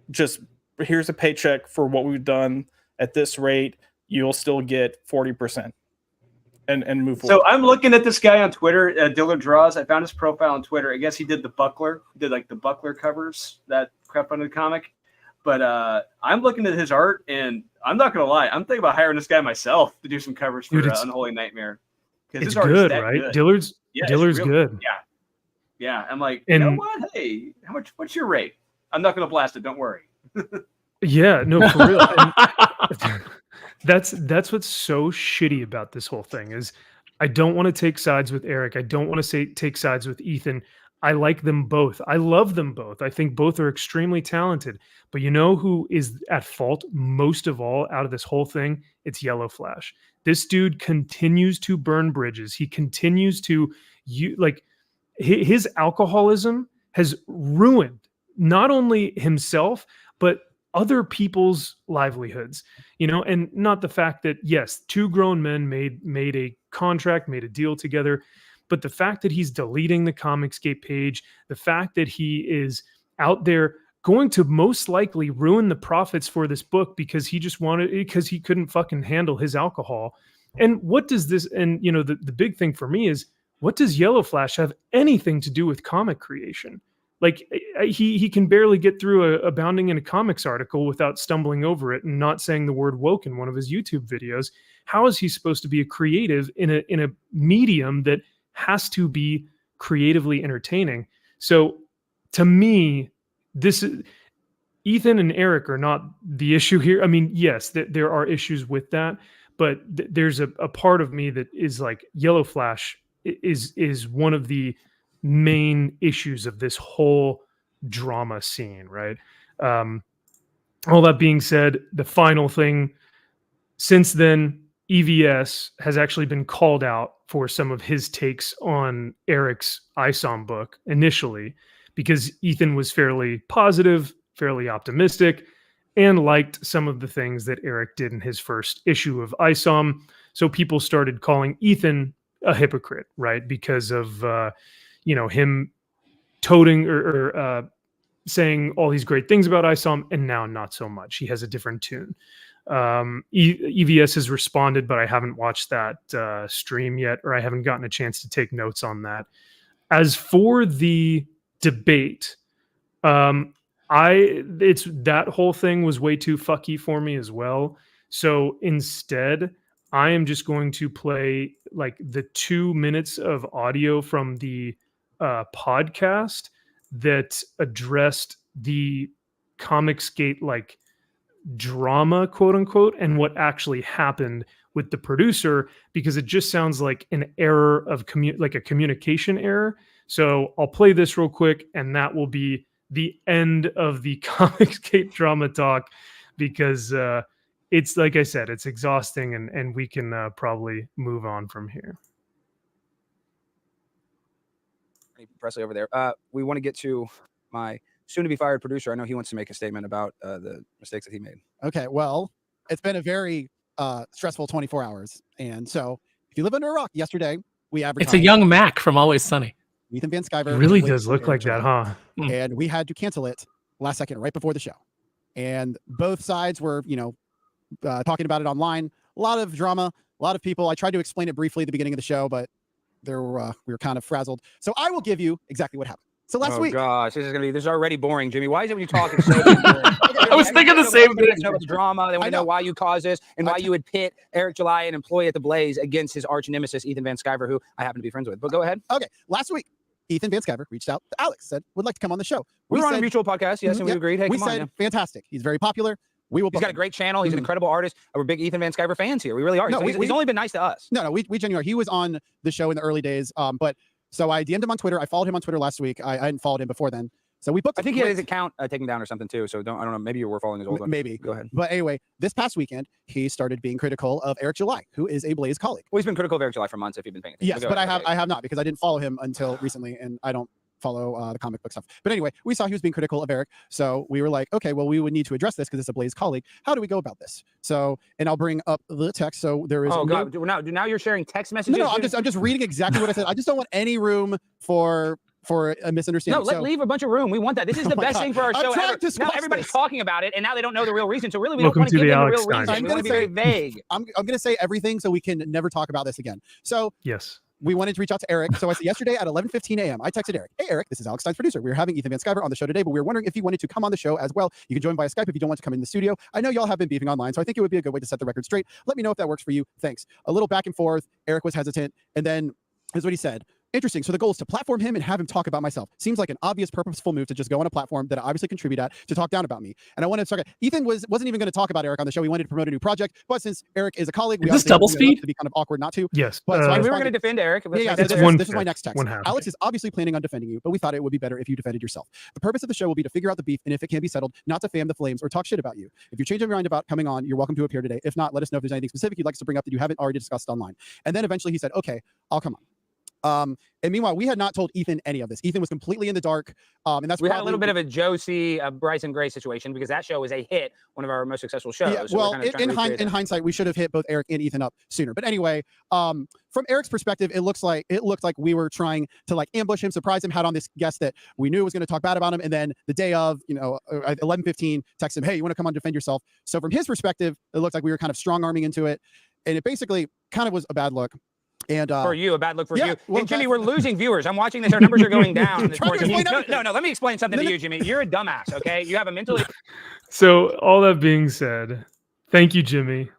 just, here's a paycheck for what we've done at this rate. You'll still get 40%. And move forward. So I'm looking at this guy on Twitter, Dillard Draws. I found his profile on Twitter. I guess he did the Buckler, like the Buckler covers, that crap under the comic. But I'm looking at his art, and I'm not going to lie. I'm thinking about hiring this guy myself to do some covers for Unholy Nightmare. because It's this artist is good, that right? good. Dillard's Yeah, it's Dillard's really- good. Yeah. I'm like, you know And- what? Hey, what's your rate? I'm not gonna blast it. Don't worry. Yeah, no, for real. And that's what's so shitty about this whole thing is I don't want to take sides with Eric. I don't want to take sides with Ethan. I like them both. I love them both. I think both are extremely talented. But you know who is at fault most of all out of this whole thing? It's Yellow Flash. This dude continues to burn bridges. He continues to his alcoholism has ruined not only himself, but other people's livelihoods, and not the fact that, yes, two grown men made a contract, made a deal together, but the fact that he's deleting the Comicsgate page, the fact that he is out there going to most likely ruin the profits for this book because he couldn't fucking handle his alcohol. And what does this, and the big thing for me is, what does Yellow Flash have anything to do with comic creation? Like he can barely get through a Bounding in a Comics article without stumbling over it and not saying the word woke in one of his YouTube videos. How is he supposed to be a creative in a medium that has to be creatively entertaining? So to me, Ethan and Eric are not the issue here. I mean, yes, there are issues with that, but there's a part of me that is like Yellow Flash is one of the main issues of this whole drama scene, right? All that being said, the final thing, since then, EVS has actually been called out for some of his takes on Eric's ISOM book initially, because Ethan was fairly positive, fairly optimistic, and liked some of the things that Eric did in his first issue of ISOM. So people started calling Ethan a hypocrite, right? Because of him toting or saying all these great things about ISOM, and now not so much. He has a different tune. EVS has responded, but I haven't watched that stream yet, or I haven't gotten a chance to take notes on that. As for the debate, it's that whole thing was way too fucky for me as well. So instead, I am just going to play like the 2 minutes of audio from the podcast that addressed the Comicsgate like drama, quote unquote, and what actually happened with the producer, because it just sounds like an error of like a communication error. So I'll play this real quick, and that will be the end of the Comicsgate drama talk, because it's, like I said, it's exhausting, and we can probably move on from here. Presley over there. We want to get to my soon-to-be fired producer. I know he wants to make a statement about the mistakes that he made. Okay, well, it's been a very stressful 24 hours. And so if you live under a rock, yesterday we advertised. It's a young Mac from Always Sunny. Ethan Van Sciver. It really does look like that, huh? And we had to cancel it last second, right before the show. And both sides were, talking about it online. A lot of drama, a lot of people. I tried to explain it briefly at the beginning of the show, but we were kind of frazzled. So I will give you exactly what happened. So last week. Oh gosh, this is already boring, Jimmy. Why is it when you talk it's so boring? I was thinking the same thing. Know the drama. They want to know why you caused this and why you would pit Eric July, an employee at the Blaze, against his arch nemesis Ethan Van Sciver, who I happen to be friends with. But go ahead. Okay, last week Ethan Van Sciver reached out to Alex, said would like to come on the show. We were on a mutual podcast, yes, and we agreed. Hey, we come said on, fantastic. He's very popular. He's got a great channel. He's an incredible artist. We're big Ethan Van Sciver fans here. We really are. No, he's only been nice to us. No, we genuinely are. He was on the show in the early days. But so I DM'd him on Twitter. I followed him on Twitter last week. I hadn't followed him before then. So we booked. I think he had his account taken down or something too. So I don't know. Maybe you were following his old one. Maybe. Go ahead. But anyway, this past weekend he started being critical of Eric July, who is a Blaze colleague. Well, he's been critical of Eric July for months. If you've been paying attention. Yes, but I have not, because I didn't follow him until recently, and I don't follow the comic book stuff. But anyway, we saw he was being critical of Eric. So we were like, okay, well, we would need to address this because it's a Blaze colleague. How do we go about this? So, and I'll bring up the text. So there is. Oh God! Now you're sharing text messages. No, I'm just reading exactly what I said. I just don't want any room for a misunderstanding. No, leave a bunch of room. We want that. This is the best thing for our show ever. Now everybody's talking about it, and now they don't know the real reason. So really, we don't want to give them the real reason. We want to be very vague. I'm going to say everything so we can never talk about this again. So yes. we wanted to reach out to Eric. So I said yesterday at 11:15 a.m. I texted Eric. Hey, Eric, this is Alex Stein's producer. We are having Ethan Van Sciver on the show today, but we were wondering if you wanted to come on the show as well. You can join via Skype if you don't want to come in the studio. I know y'all have been beefing online, so I think it would be a good way to set the record straight. Let me know if that works for you. Thanks. A little back and forth. Eric was hesitant, and then here's what he said. Interesting. So the goal is to platform him and have him talk about myself. Seems like an obvious, purposeful move to just go on a platform that I obviously contribute at to talk down about me. And I wanted to talk. Ethan wasn't even going to talk about Eric on the show. He wanted to promote a new project, but since Eric is a colleague, we is this double speed? To be kind of awkward not to. Yes. But so we were going to defend Eric. Yeah, this is my next text. Alex is obviously planning on defending you, but we thought it would be better if you defended yourself. The purpose of the show will be to figure out the beef and if it can be settled, not to fan the flames or talk shit about you. If you change your mind about coming on, you're welcome to appear today. If not, let us know if there's anything specific you'd like us to bring up that you haven't already discussed online. And then eventually he said, okay, I'll come on. And meanwhile, we had not told Ethan any of this. Ethan was completely in the dark. And that's we had a little bit of a Josie Bryson Gray situation because that show was a hit, one of our most successful shows. Yeah, so well, in hindsight, we should have hit both Eric and Ethan up sooner. But anyway, from Eric's perspective, it looked like we were trying to like ambush him, surprise him, had on this guest that we knew was going to talk bad about him, and then the day of, 11:15, text him, hey, you want to come on, defend yourself? So from his perspective, it looked like we were kind of strong arming into it, and it basically kind of was a bad look. And for you, a bad look for you. Well, and Jimmy, we're losing viewers. I'm watching this. Our numbers are going down. No. Let me explain something to you, Jimmy. You're a dumbass. Okay, you have a mentally. So all that being said, thank you, Jimmy.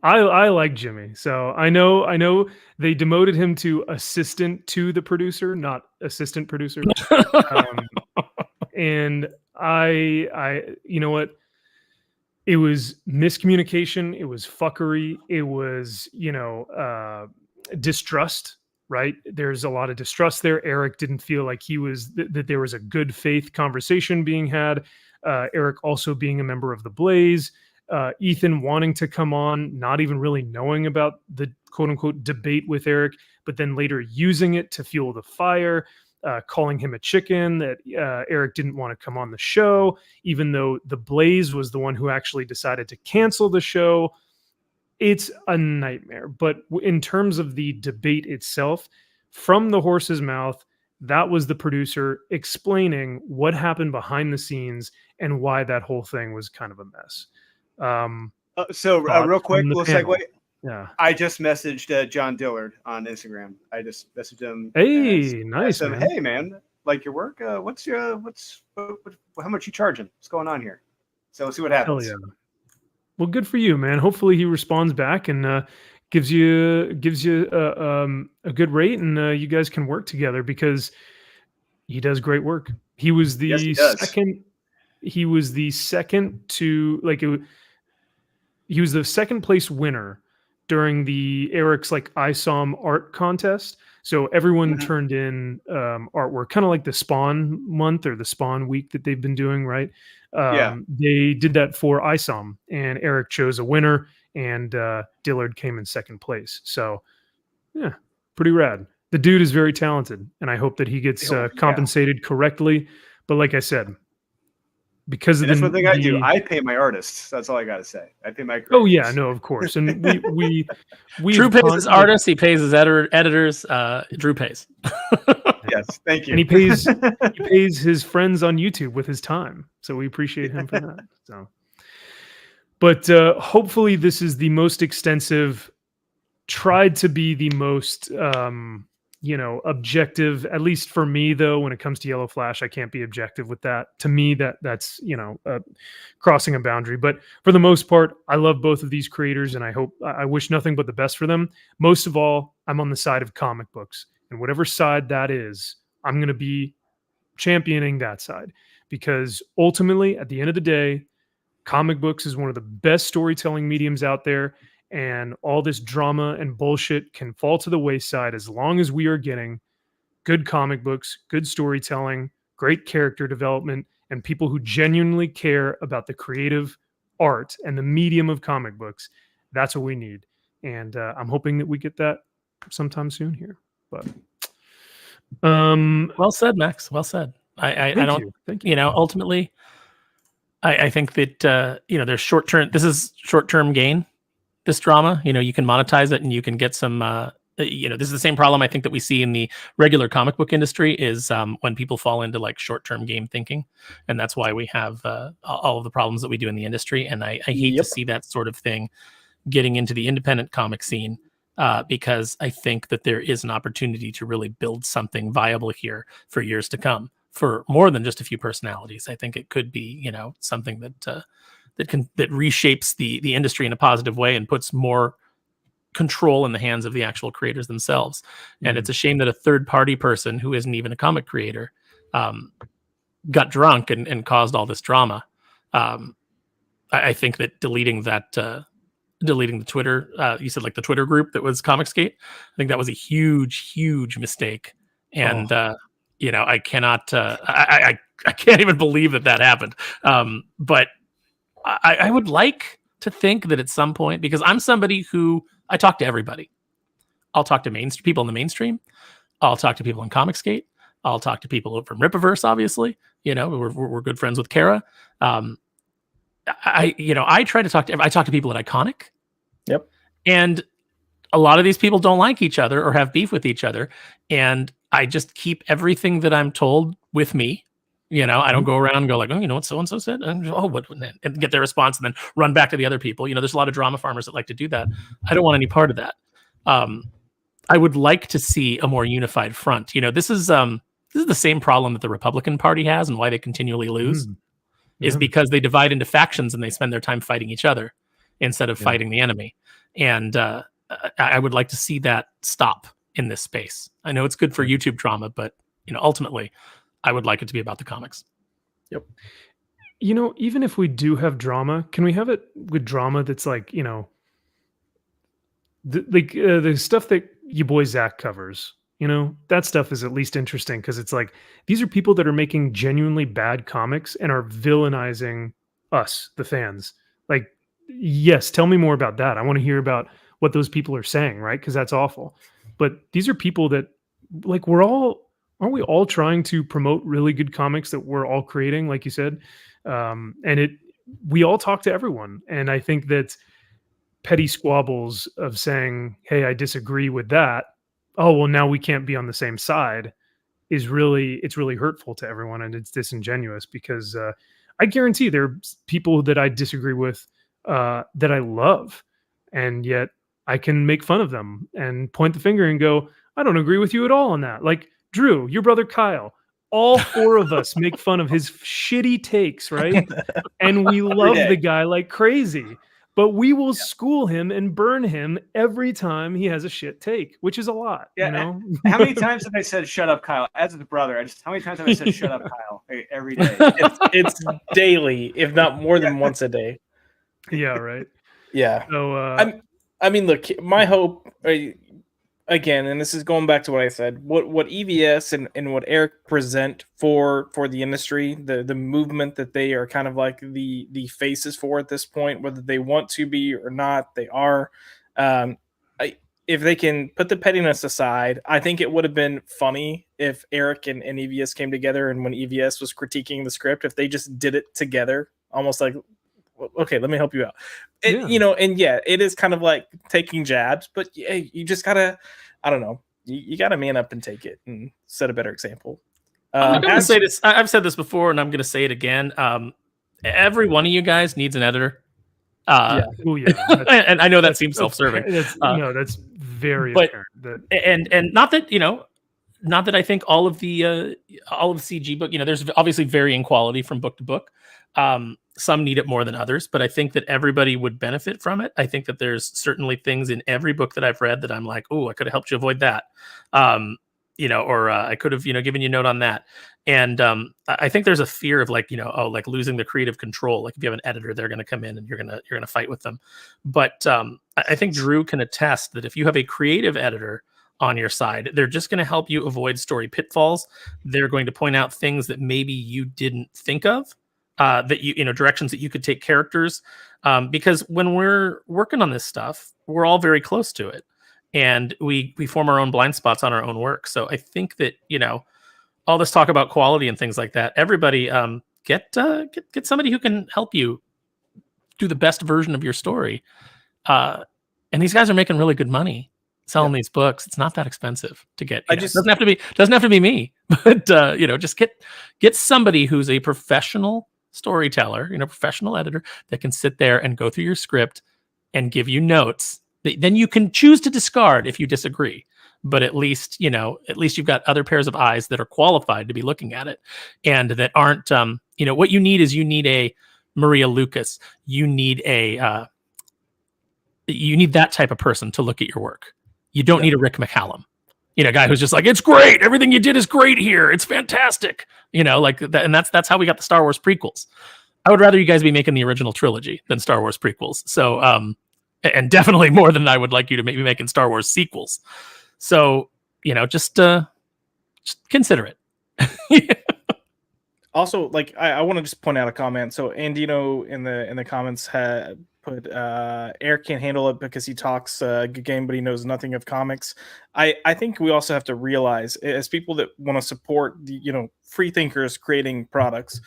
I like Jimmy. So I know they demoted him to assistant to the producer, not assistant producer. And I you know what? It was miscommunication. It was fuckery. It was, distrust, right? There's a lot of distrust there. Eric didn't feel like that there was a good faith conversation being had. Eric also being a member of the Blaze. Ethan wanting to come on, not even really knowing about the quote unquote debate with Eric, but then later using it to fuel the fire. Calling him a chicken, that Eric didn't want to come on the show, even though the Blaze was the one who actually decided to cancel the show. It's a nightmare. But in terms of the debate itself, from the horse's mouth, that was the producer explaining what happened behind the scenes and why that whole thing was kind of a mess. Real quick, little segue. Yeah, I just messaged John Dillard on Instagram. I just messaged him. Hey, nice. Man. Hey, man, like your work? How much you charging? What's going on here? So we'll see what happens. Hell yeah. Well, good for you, man. Hopefully he responds back and gives you a good rate, and you guys can work together because he does great work. He was the second. He was the second to he was the second place winner during the Eric's ISOM art contest. So everyone turned in artwork, kind of like the Spawn month or the Spawn week that they've been doing, right? They did that for ISOM, and Eric chose a winner, and Dillard came in second place. So, yeah, pretty rad. The dude is very talented, and I hope that he gets compensated correctly. But like I said, because that's one thing I do. I pay my artists. That's all I got to say. I pay my creators. Oh yeah, no, of course. And we Drew pays his artists. He pays his editors. Drew pays. Yes, thank you. And he pays his friends on YouTube with his time. So we appreciate him for that. So, but hopefully this is the most extensive. Tried to be the most objective, at least for me, though, when it comes to Yellow Flash, I can't be objective with that. To me, that's crossing a boundary. But for the most part, I love both of these creators, and I wish nothing but the best for them. Most of all, I'm on the side of comic books, and whatever side that is, I'm going to be championing that side, because ultimately, at the end of the day, comic books is one of the best storytelling mediums out there. And all this drama and bullshit can fall to the wayside as long as we are getting good comic books, good storytelling, great character development, and people who genuinely care about the creative art and the medium of comic books. That's what we need. And I'm hoping that we get that sometime soon here. But well said, Max. Well said. I don't. Thank you. Ultimately, I think that there's short-term. This is short-term gain. This drama, you can monetize it and you can get some, this is the same problem I think that we see in the regular comic book industry is when people fall into short-term game thinking. And that's why we have all of the problems that we do in the industry. And I hate to see that sort of thing getting into the independent comic scene because I think that there is an opportunity to really build something viable here for years to come, for more than just a few personalities. I think it could be, something that that reshapes the industry in a positive way and puts more control in the hands of the actual creators themselves. And it's a shame that a third party person who isn't even a comic creator got drunk and caused all this drama. I think that deleting the Twitter, you said like the Twitter group that was Comicsgate, I think that was a huge mistake. And I cannot I can't even believe that happened. But I would like to think that at some point, because I'm somebody who I talk to everybody. I'll talk to people in the mainstream. I'll talk to people in Comicsgate. I'll talk to people from Rippaverse, obviously. We're good friends with Kara. I try to I talk to people at Iconic. Yep. And a lot of these people don't like each other or have beef with each other. And I just keep everything that I'm told with me. I don't go around and go like, oh, you know what so-and-so said? And, and get their response and then run back to the other people. There's a lot of drama farmers that like to do that. I don't want any part of that. I would like to see a more unified front. This is the same problem that the Republican Party has and why they continually lose is because they divide into factions and they spend their time fighting each other instead of fighting the enemy. And I would like to see that stop in this space. I know it's good for YouTube drama, but ultimately, I would like it to be about the comics. Yep. Even if we do have drama, can we have it with drama that's like, the stuff that your boy Zach covers? That stuff is at least interesting because it's like these are people that are making genuinely bad comics and are villainizing us, the fans. Like, yes, tell me more about that. I want to hear about what those people are saying, right? Because that's awful. But these are people that, like, aren't we all trying to promote really good comics that we're all creating, like you said? We all talk to everyone. And I think that petty squabbles of saying, hey, I disagree with that. Oh, well, now we can't be on the same side it's really hurtful to everyone. And it's disingenuous because I guarantee there are people that I disagree with that I love. And yet I can make fun of them and point the finger and go, I don't agree with you at all on that. Like, Drew, your brother Kyle, all four of us make fun of his shitty takes, right? And we love the guy like crazy, but we will school him and burn him every time he has a shit take, which is a lot. Yeah. How many times have I said, shut up, Kyle? As a brother, how many times have I said, shut up, Kyle? Every day. It's daily, if not more than once a day. Yeah, right. Yeah. So, I mean, look, my hope, again, and this is going back to what I said, what EVS and what Eric present for the industry, the movement that they are kind of like the faces for at this point, whether they want to be or not, they are. If they can put the pettiness aside, I think it would have been funny if Eric and EVS came together, and when EVS was critiquing the script, if they just did it together, almost like, okay, let me help you out. It is kind of like taking jabs, but you just gotta, I don't know, you gotta man up and take it and set a better example. I'm gonna say this. I've said this before, and I'm gonna say it again. Every one of you guys needs an editor. And I know that seems self-serving. That's very apparent. And not that I think all of the CG book, there's obviously varying quality from book to book. Some need it more than others, but I think that everybody would benefit from it. I think that there's certainly things in every book that I've read that I'm like, oh, I could have helped you avoid that. Or I could have, given you a note on that. And I think there's a fear of like losing the creative control. Like if you have an editor, they're going to come in and you're going to fight with them. But I think Drew can attest that if you have a creative editor on your side, they're just going to help you avoid story pitfalls. They're going to point out things that maybe you didn't think of, that directions that you could take characters. Because when we're working on this stuff, we're all very close to it. And we form our own blind spots on our own work. So I think that, all this talk about quality and things like that, everybody get somebody who can help you do the best version of your story. And these guys are making really good money selling these books. It's not that expensive to get. It doesn't have to be me, but just get somebody who's a professional storyteller, professional editor that can sit there and go through your script and give you notes then you can choose to discard if you disagree. But at least you've got other pairs of eyes that are qualified to be looking at it, and that aren't what you need is a Maria Lucas. You need that type of person to look at your work. You don't need a Rick McCallum, a guy who's just like, it's great, everything you did is great here, it's fantastic, like that. And that's how we got the Star Wars prequels. I would rather you guys be making the original trilogy than Star Wars prequels. So and definitely more than I would like you to be making Star Wars sequels. So, just consider it. Also, like I want to just point out a comment. So Andino in the comments had put Eric can't handle it because he talks good game, but he knows nothing of comics. I think we also have to realize, as people that want to support the free thinkers creating products,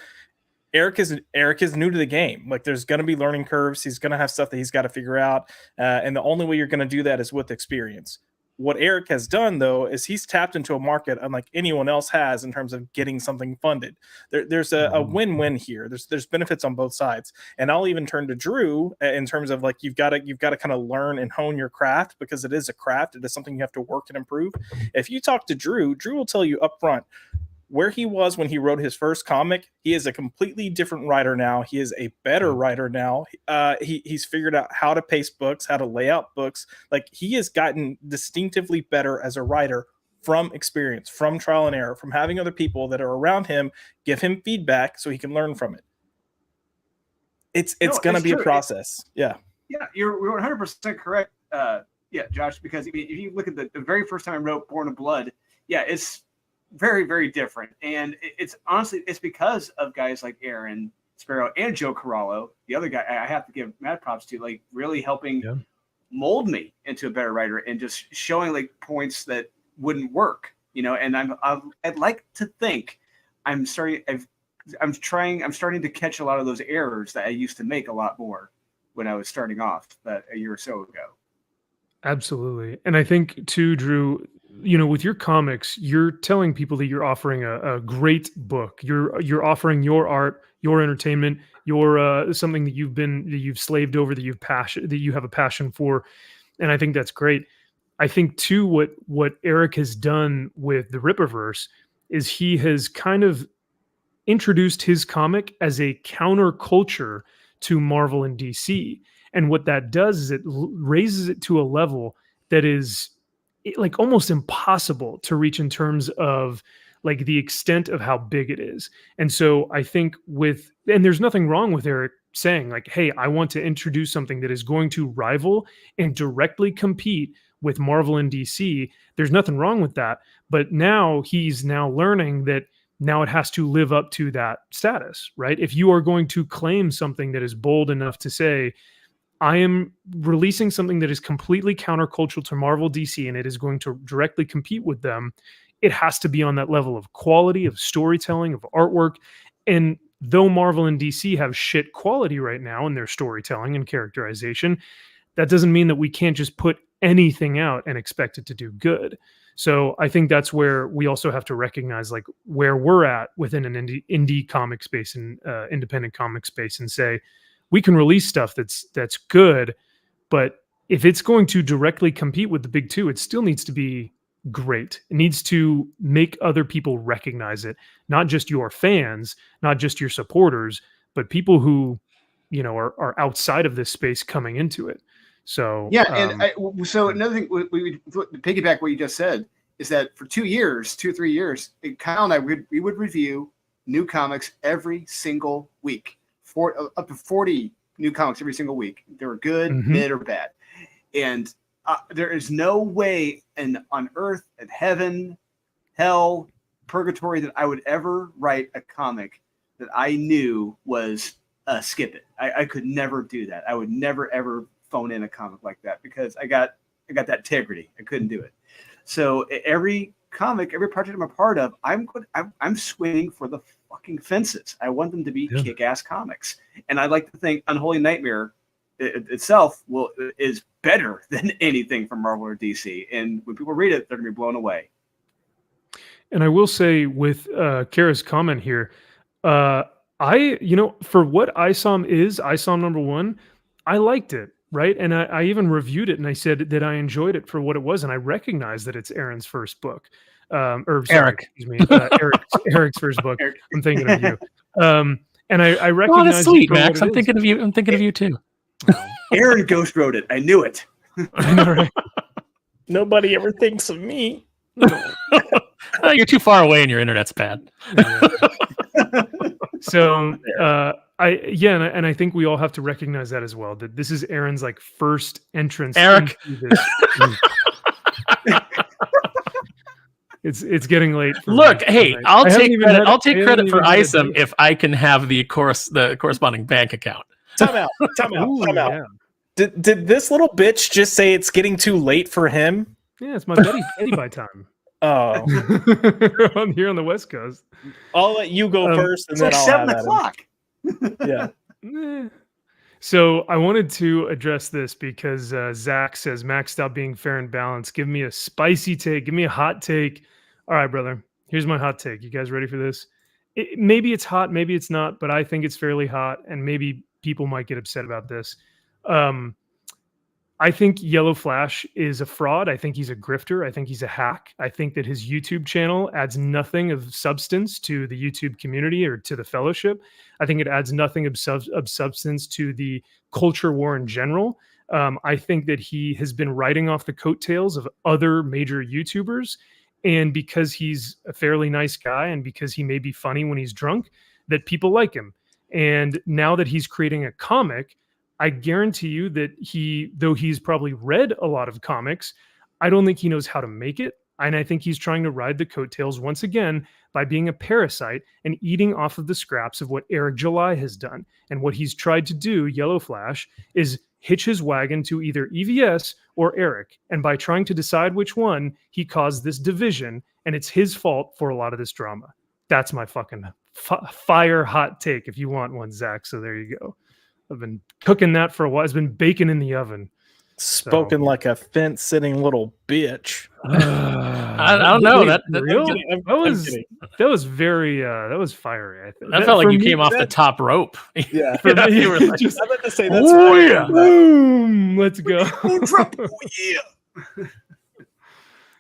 Eric is new to the game. Like, there's going to be learning curves. He's going to have stuff that he's got to figure out, and the only way you're going to do that is with experience. What Eric has done, though, is he's tapped into a market unlike anyone else has in terms of getting something funded. There's a win-win here. There's benefits on both sides, and I'll even turn to Drew in terms of, like, you've got to kind of learn and hone your craft, because it is a craft. It is something you have to work and improve. If you talk to Drew will tell you up front where he was when he wrote his first comic. He is a completely different writer now. He is a better writer now. He's figured out how to pace books, how to lay out books. Like, he has gotten distinctively better as a writer from experience, from trial and error, from having other people that are around him give him feedback so he can learn from it. It's going to be true. A process. Yeah, you're 100% correct. Josh, because if you look at the very first time I wrote Born of Blood, it's very, very different. And it's honestly, it's because of guys like Aaron Sparrow and Joe Corallo, the other guy I have to give mad props to, like, really helping mold me into a better writer and just showing, like, points that wouldn't work, and I'd like to think I'm starting to catch a lot of those errors that I used to make a lot more when I was starting off a year or so ago. Absolutely. And I think too, Drew, with your comics, you're telling people that you're offering a great book. You're offering your art, your entertainment, your something that you've slaved over, that you have a passion for. And I think that's great. I think too, what Eric has done with the Rippaverse is he has kind of introduced his comic as a counterculture to Marvel and DC. And what that does is it raises it to a level that is like almost impossible to reach in terms of like the extent of how big it is. And so I think and there's nothing wrong with Eric saying, like, hey, I want to introduce something that is going to rival and directly compete with Marvel and DC. There's nothing wrong with that. But now he's learning that now it has to live up to that status, right? If you are going to claim something that is bold enough to say, I am releasing something that is completely countercultural to Marvel, DC, and it is going to directly compete with them, it has to be on that level of quality, of storytelling, of artwork. And though Marvel and DC have shit quality right now in their storytelling and characterization, that doesn't mean that we can't just put anything out and expect it to do good. So I think that's where we also have to recognize, like, where we're at within an indie comic space and independent comic space, and say, we can release stuff that's good, but if it's going to directly compete with the big two, it still needs to be great. It needs to make other people recognize it, not just your fans, not just your supporters, but people who, are outside of this space coming into it. So so another thing we piggyback what you just said is that for 2 years, 2 or 3 years, Kyle and I we would review new comics every single week. Up to 40 new comics every single week. They were good, mid, or bad. And there is no way on earth, in heaven, hell, purgatory that I would ever write a comic that I knew was skip it. I could never do that. I would never, ever phone in a comic like that because I got that integrity. I couldn't do it. So every comic, every project I'm a part of, I'm swinging for the fucking fences. I want them to be kick-ass comics, and I like to think Unholy Nightmare itself is better than anything from Marvel or DC. And when people read it, they're gonna be blown away. And I will say with Kara's comment here, for what ISOM is, ISOM #1, I liked it, right? And I even reviewed it and I said that I enjoyed it for what it was, and I recognize that it's Aaron's first book. Or sorry, Eric. excuse me, Eric's first book. I'm thinking of you. And I recognize. Oh, that's it sweet, for what Max. it I'm is. thinking of you. I'm thinking of you too. Aaron ghost wrote it. I knew it. I know, right? Nobody ever thinks of me. You're too far away and your internet's bad. So and I think we all have to recognize that as well, that this is Aaron's like first entrance Eric. into this. It's getting late. For Look, me. hey, I I'll haven't take even credit. had- I'll take I haven't credit for even had a ISOM date. if I can have the corresponding bank account. Time out. Time out. Ooh, Time out. yeah. Did this little bitch just say it's getting too late for him? Yeah, it's my Betty by time. Oh, I'm here on the West Coast. I'll let you go first, and It's then like I'll 7 have at him. o'clock. Yeah. So I wanted to address this because Zach says, Max, stop being fair and balanced. Give me a spicy take. Give me a hot take. All right, brother. Here's my hot take. You guys ready for this? Maybe it's hot, maybe it's not, but I think it's fairly hot, and maybe people might get upset about this. I think Yellow Flash is a fraud. I think he's a grifter. I think he's a hack. I think that his YouTube channel adds nothing of substance to the YouTube community or to the fellowship. I think it adds nothing of substance to the culture war in general. I think that he has been riding off the coattails of other major YouTubers. And because he's a fairly nice guy and because he may be funny when he's drunk, that people like him. And now that he's creating a comic, I guarantee you that though he's probably read a lot of comics, I don't think he knows how to make it. And I think he's trying to ride the coattails once again by being a parasite and eating off of the scraps of what Eric July has done. And what he's tried to do, Yellow Flash, is hitch his wagon to either EVS or Eric. And by trying to decide which one, he caused this division, and it's his fault for a lot of this drama. That's my fucking fire hot take if you want one, Zach. So there you go. I've been cooking that for a while. It's been baking in the oven. Spoken like a fence-sitting little bitch. I don't know. Wait, That real? I'm kidding. That was very that was fiery. I think that felt like for you me, came off the top rope. Yeah. For me, you were like, just, I'm about to say that's oh yeah. boom, let's go.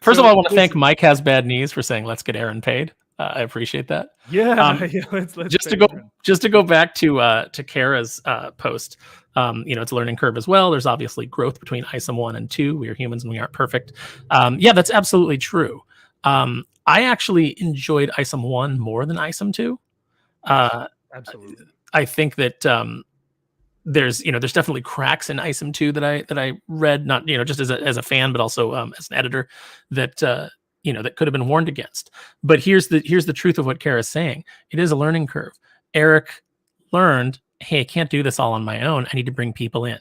First of all, I want to thank Mike Has Bad Knees for saying let's get Aaron paid. I appreciate that. Yeah, let's just pay to go Aaron. just to go back to Kara's post. It's a learning curve as well. There's obviously growth between ISOM 1 and 2. We are humans and we aren't perfect. Yeah, that's absolutely true. I actually enjoyed ISOM 1 more than ISOM 2. Absolutely. I think that there's definitely cracks in ISOM 2 that I read, not just as a fan, but also as an editor that that could have been warned against. But here's the truth of what Kara's saying. It is a learning curve. Eric learned, hey, I can't do this all on my own. I need to bring people in.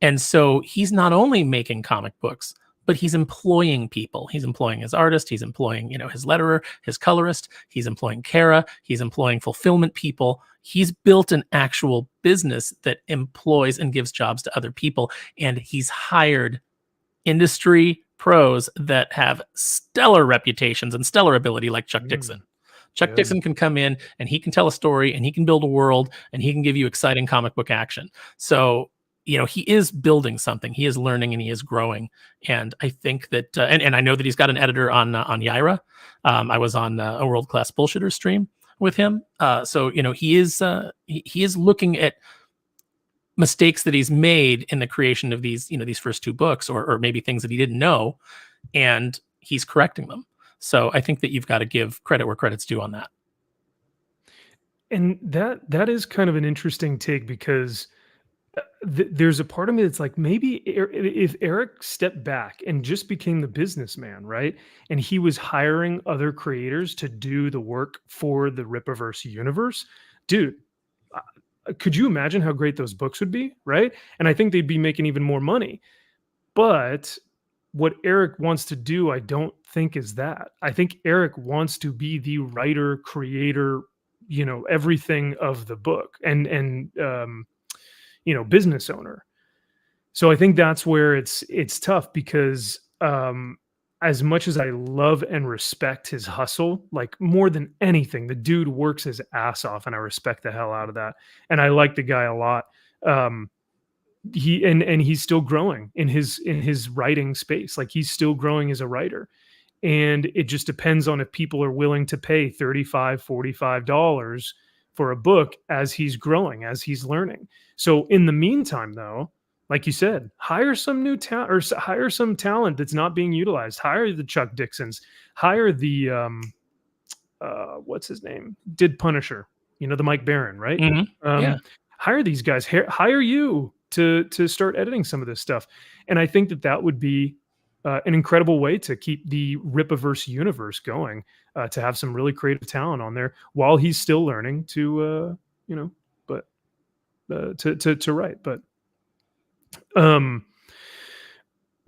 And so he's not only making comic books, but he's employing people. He's employing his artist. He's employing, his letterer, his colorist. He's employing Kara. He's employing fulfillment people. He's built an actual business that employs and gives jobs to other people. And he's hired industry pros that have stellar reputations and stellar ability, like Chuck Dixon. Chuck Dixon can come in and he can tell a story and he can build a world and he can give you exciting comic book action. So, he is building something. He is learning and he is growing. And I think that, and I know that he's got an editor on Yaira. I was on a World Class Bullshitter stream with him. So, he is looking at mistakes that he's made in the creation of these, these first 2 books, or maybe things that he didn't know, and he's correcting them. So I think that you've got to give credit where credit's due on that. And that is kind of an interesting take because there's a part of me that's like, maybe if Eric stepped back and just became the businessman, right? And he was hiring other creators to do the work for the Rippaverse universe, dude, could you imagine how great those books would be, right? And I think they'd be making even more money. But what Eric wants to do, I don't think is that. I think Eric wants to be the writer, creator, everything of the book and business owner. So I think that's where it's tough because as much as I love and respect his hustle, like more than anything, the dude works his ass off and I respect the hell out of that. And I like the guy a lot. he's still growing in his writing space. Like, he's still growing as a writer. And it just depends on if people are willing to pay $35, $45 for a book as he's growing, as he's learning. So in the meantime, though, like you said, hire some new talent, or hire some talent that's not being utilized. Hire the Chuck Dixons. Hire the what's his name? Did Punisher? The Mike Barron, right? Yeah. Hire these guys. Hire you to start editing some of this stuff. And I think that would be an incredible way to keep the Ripaverse universe going, to have some really creative talent on there while he's still learning to write. But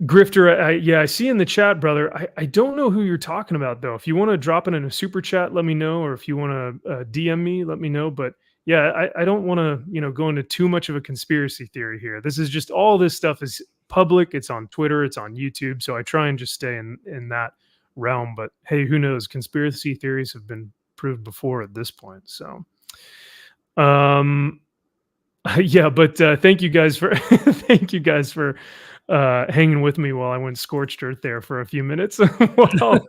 Grifter, I see in the chat, brother. I don't know who you're talking about, though. If you want to drop it in a super chat, let me know. Or if you want to DM me, let me know. But yeah, I don't want to go into too much of a conspiracy theory here. This is just, all this stuff is public. It's on Twitter. It's on YouTube. So I try and just stay in that realm. But hey, who knows? Conspiracy theories have been proved before at this point. So, yeah. But thank you guys for hanging with me while I went scorched earth there for a few minutes while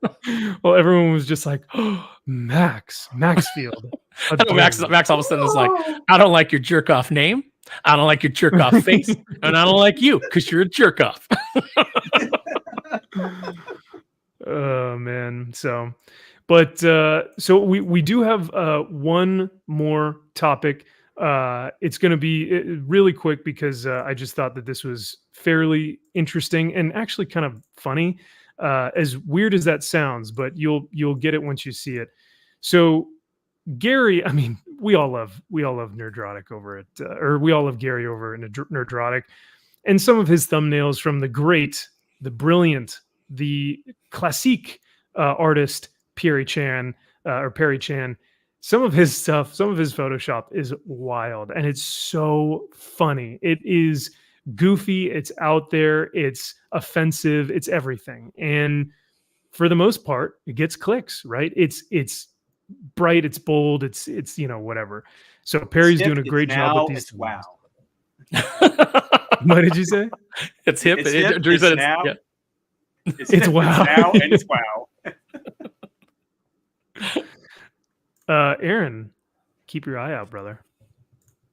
everyone was just like, oh, Maxfield. I know Max all of a sudden is like, I don't like your jerk off name. I don't like your jerk off face. And I don't like you because you're a jerk off. Oh, man. So, but so we do have one more topic. It's going to be really quick because I just thought that this was fairly interesting and actually kind of funny, as weird as that sounds, but you'll get it once you see it. So Gary, I mean, we all love Nerdrotic over at, or we all love Gary over at Nerdrotic, and some of his thumbnails from the great, the brilliant, the classique artist Perry Chan. Some of his stuff, some of his Photoshop is wild, and it's so funny. It is goofy, it's out there, it's offensive, it's everything. And for the most part, it gets clicks, right? It's bright, it's bold, it's whatever. So Perry's doing a great job with these. Wow. What did you say? It's hip. It's now. Yeah. It's wow. It's now, and it's wow. Aaron, keep your eye out, brother.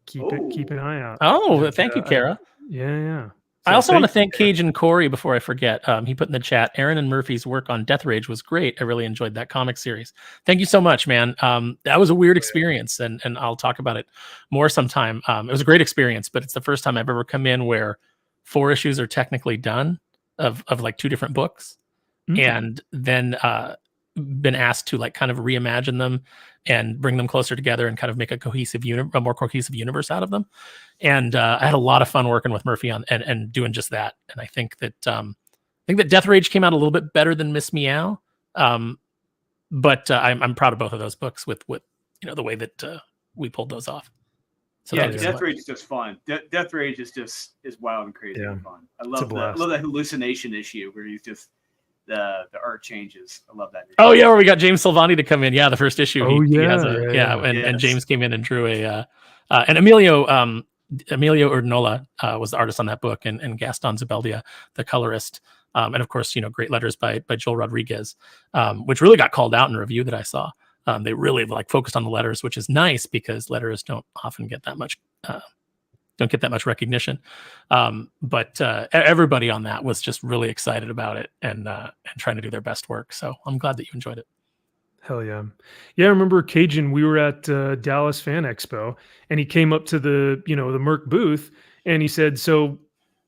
Keep an eye out. Oh, thank you, Kara. Yeah. I also want to thank Cajun Corey before I forget. He put in the chat, Aaron and Murphy's work on Death Rage was great. I really enjoyed that comic series. Thank you so much, man. That was a weird experience, and I'll talk about it more sometime. It was a great experience, but it's the first time I've ever come in where 4 issues are technically done of like 2 different books, and then been asked to like kind of reimagine them and bring them closer together and kind of make a more cohesive universe out of them. And I had a lot of fun working with Murphy on and doing just that. And I think that Death Rage came out a little bit better than Miss Meow. But I'm proud of both of those books with the way that we pulled those off. So yeah, Death Rage is just fun. Death Rage is wild and crazy and fun. I love that hallucination issue where he's just the art changes. I love that issue. Oh yeah, where we got James Silvani to come in. Yeah, the first issue. And James came in and drew and Emilio Urnola was the artist on that book, and Gaston Zubeldia, the colorist. And of course, great letters by Joel Rodriguez, which really got called out in a review that I saw. They really focused on the letters, which is nice because letters don't often get that much recognition. But everybody on that was just really excited about it and trying to do their best work. So I'm glad that you enjoyed it. Hell yeah. Yeah, I remember Cajun, we were at Dallas Fan Expo, and he came up to the Merc booth, and he said, so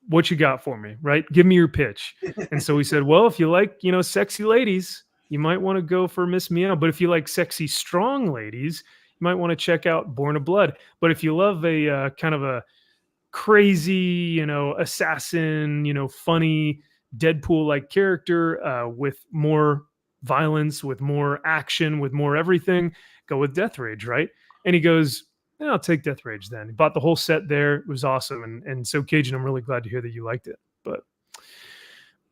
what you got for me, right? Give me your pitch. And so we said, well, if you like, sexy ladies, you might want to go for Miss Meow. But if you like sexy, strong ladies, you might want to check out Born of Blood. But if you love a kind of a crazy, assassin, funny Deadpool-like character with more violence, with more action, with more everything, go with Death Rage, right? And he goes, yeah, I'll take Death Rage then. He bought the whole set there. It was awesome. And so Cajun, I'm really glad to hear that you liked it. But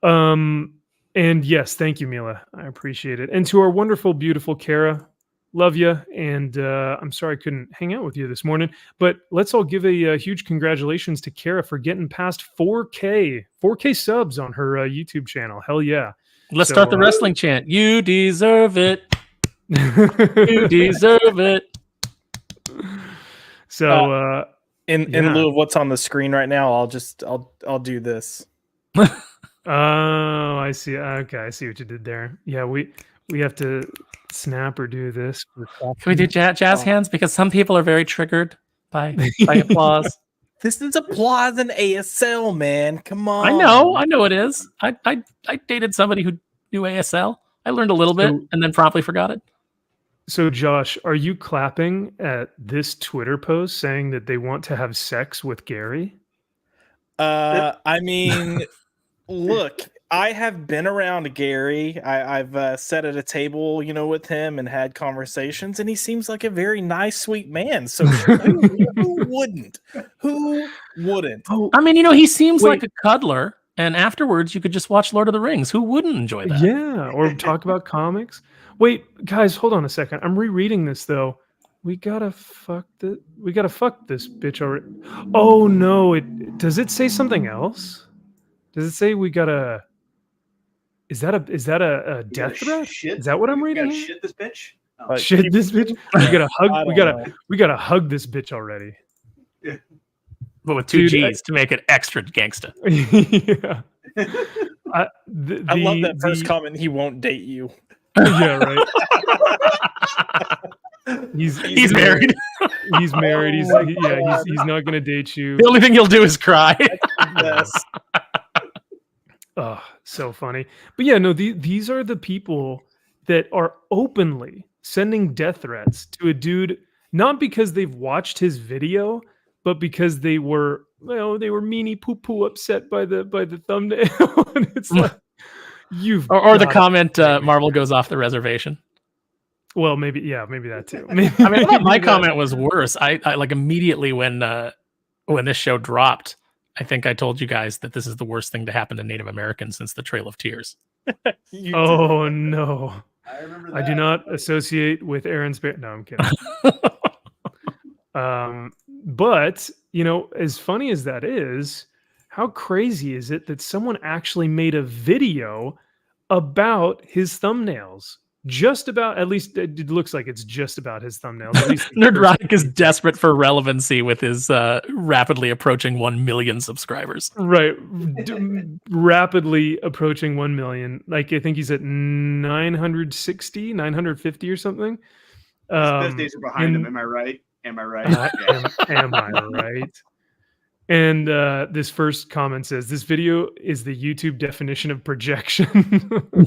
and yes, thank you, Mila. I appreciate it. And to our wonderful, beautiful Kara, love you, and I'm sorry I couldn't hang out with you this morning. But let's all give a huge congratulations to Kara for getting past 4K subs on her YouTube channel. Hell yeah! Let's start the wrestling chant. You deserve it. You deserve it. So in lieu of what's on the screen right now, I'll do this. Oh, I see. Okay, I see what you did there. Yeah, we have to snap or do this. Can we do jazz hands? Because some people are very triggered by applause. This is applause and ASL, man. Come on. I know it is. I dated somebody who knew ASL. I learned a little bit and then promptly forgot it. So, Josh, are you clapping at this Twitter post saying that they want to have sex with Gary? I mean, look, I have been around Gary. I've sat at a table, with him and had conversations, and he seems like a very nice, sweet man. So who wouldn't? Who wouldn't? I mean, he seems like a cuddler, and afterwards you could just watch Lord of the Rings. Who wouldn't enjoy that? Yeah, or talk about comics. Wait, guys, hold on a second. I'm rereading this though. We gotta fuck this bitch already. Oh no! Does it say something else? Does it say we gotta? Is that a death threat? Is that what I'm reading? Shit this bitch. Oh. Shit this bitch. We gotta hug. We gotta hug this bitch already. Yeah. But with two G's to make it extra gangsta. Yeah. I love that first comment. He won't date you. Yeah, right. He's married. He's married. He's not gonna date you. The only thing he'll do is cry. Yes. Oh, so funny. But yeah, no, these are the people that are openly sending death threats to a dude, not because they've watched his video, but because they were meanie poo poo upset by the thumbnail. And it's like or the comment Marvel goes off the reservation. Well, maybe that too. I mean, I thought my comment was worse. I like immediately when this show dropped, I think I told you guys that this is the worst thing to happen to Native Americans since the Trail of Tears. Oh no. I remember that. I do not associate with Aaron's no, I'm kidding. But as funny as that is, how crazy is it that someone actually made a video about his thumbnails? Just about, at least it looks like it's just about his thumbnails. At least Nerdrotic is desperate for relevancy with his rapidly approaching 1 million subscribers. Right. Rapidly approaching 1 million. Like, I think he's at 960, 950 or something. Those days are behind him. Am I right? Am I right? Am I right? And this first comment says, this video is the YouTube definition of projection.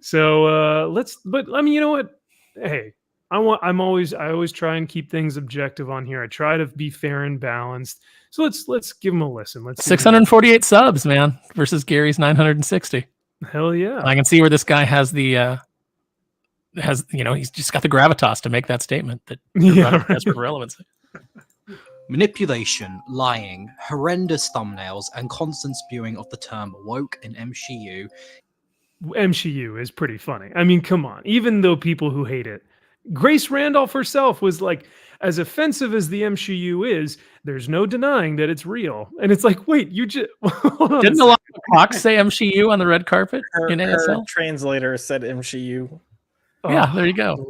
So but I mean, you know what? Hey, I always try and keep things objective on here. I try to be fair and balanced. So let's give him a listen. Let's 648 subs, man, versus Gary's 960. Hell yeah. I can see where this guy has he's just got the gravitas to make that statement that has relevancy. Manipulation, lying, horrendous thumbnails, and constant spewing of the term woke in MCU is pretty funny. I mean, come on. Even though people who hate it, Grace Randolph herself was like, as offensive as the MCU is, there's no denying that it's real. And it's like, wait, you just didn't a lot of Cox say MCU on the red carpet in ASL? Her translator said MCU. Yeah, there you go.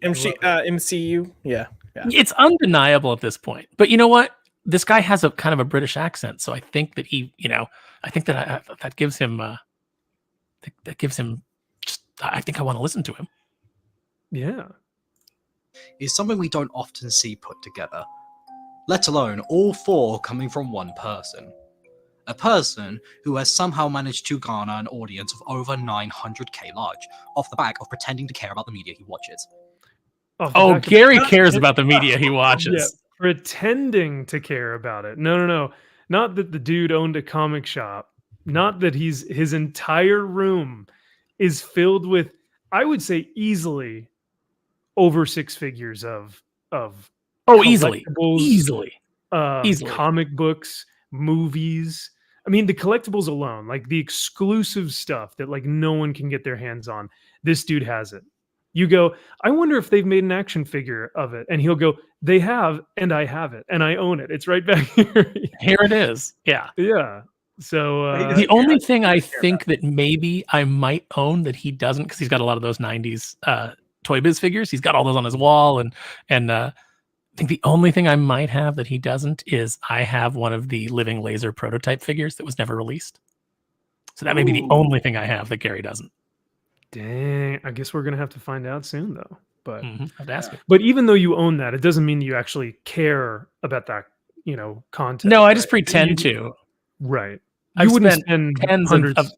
MCU. Yeah. It's undeniable at this point. But you know what? This guy has a kind of a British accent, so I think that that gives him. I think I want to listen to him. Yeah. Is something we don't often see put together, let alone all four coming from one person. A person who has somehow managed to garner an audience of over 900k large off the back of pretending to care about the media he watches. Oh, Gary cares about the media he watches. Yeah, pretending to care about it. No. Not that the dude owned a comic shop. Not that his entire room is filled with, I would say, easily over 6 figures of easily comic books, movies. I mean, the collectibles alone, like the exclusive stuff that like no one can get their hands on. This dude has it. You go, I wonder if they've made an action figure of it. And he'll go, they have, and I have it, and I own it. It's right back here. Here it is. Yeah. Yeah. So the only thing I think that maybe I might own that he doesn't, because he's got a lot of those 90s Toy Biz figures. He's got all those on his wall. And I think the only thing I might have that he doesn't is I have one of the living laser prototype figures that was never released. So that may be the only thing I have that Gary doesn't. Dang, I guess we're gonna have to find out soon, though. But I'd ask him. But even though you own that, it doesn't mean you actually care about that, content. No, I just pretend to. Right. I You wouldn't spent spend tens hundreds. of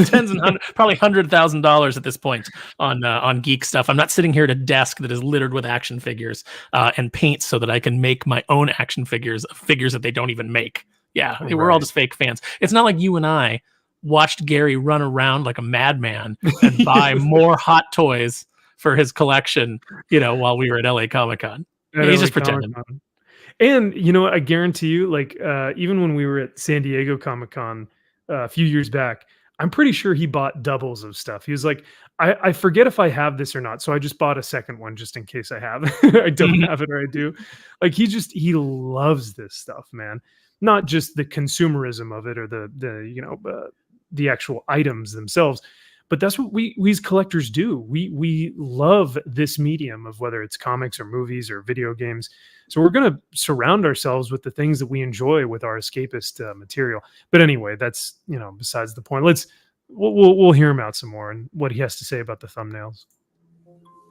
tens and probably $100,000 at this point on geek stuff. I'm not sitting here at a desk that is littered with action figures and paint so that I can make my own action figures that they don't even make. Yeah, we're all just fake fans. It's not like you and I watched Gary run around like a madman and buy more Hot Toys for his collection, while we were at LA Comic-Con. He's just pretending. And I guarantee you, like even when we were at San Diego Comic-Con a few years back, I'm pretty sure he bought doubles of stuff. He was like, I forget if I have this or not, so I just bought a second one just in case I have it. I don't have it or I do. Like he loves this stuff, man. Not just the consumerism of it or the actual items themselves, but that's what we as collectors do. We love this medium of whether it's comics or movies or video games. So we're going to surround ourselves with the things that we enjoy with our escapist material. But anyway, that's besides the point. We'll hear him out some more and what he has to say about the thumbnails.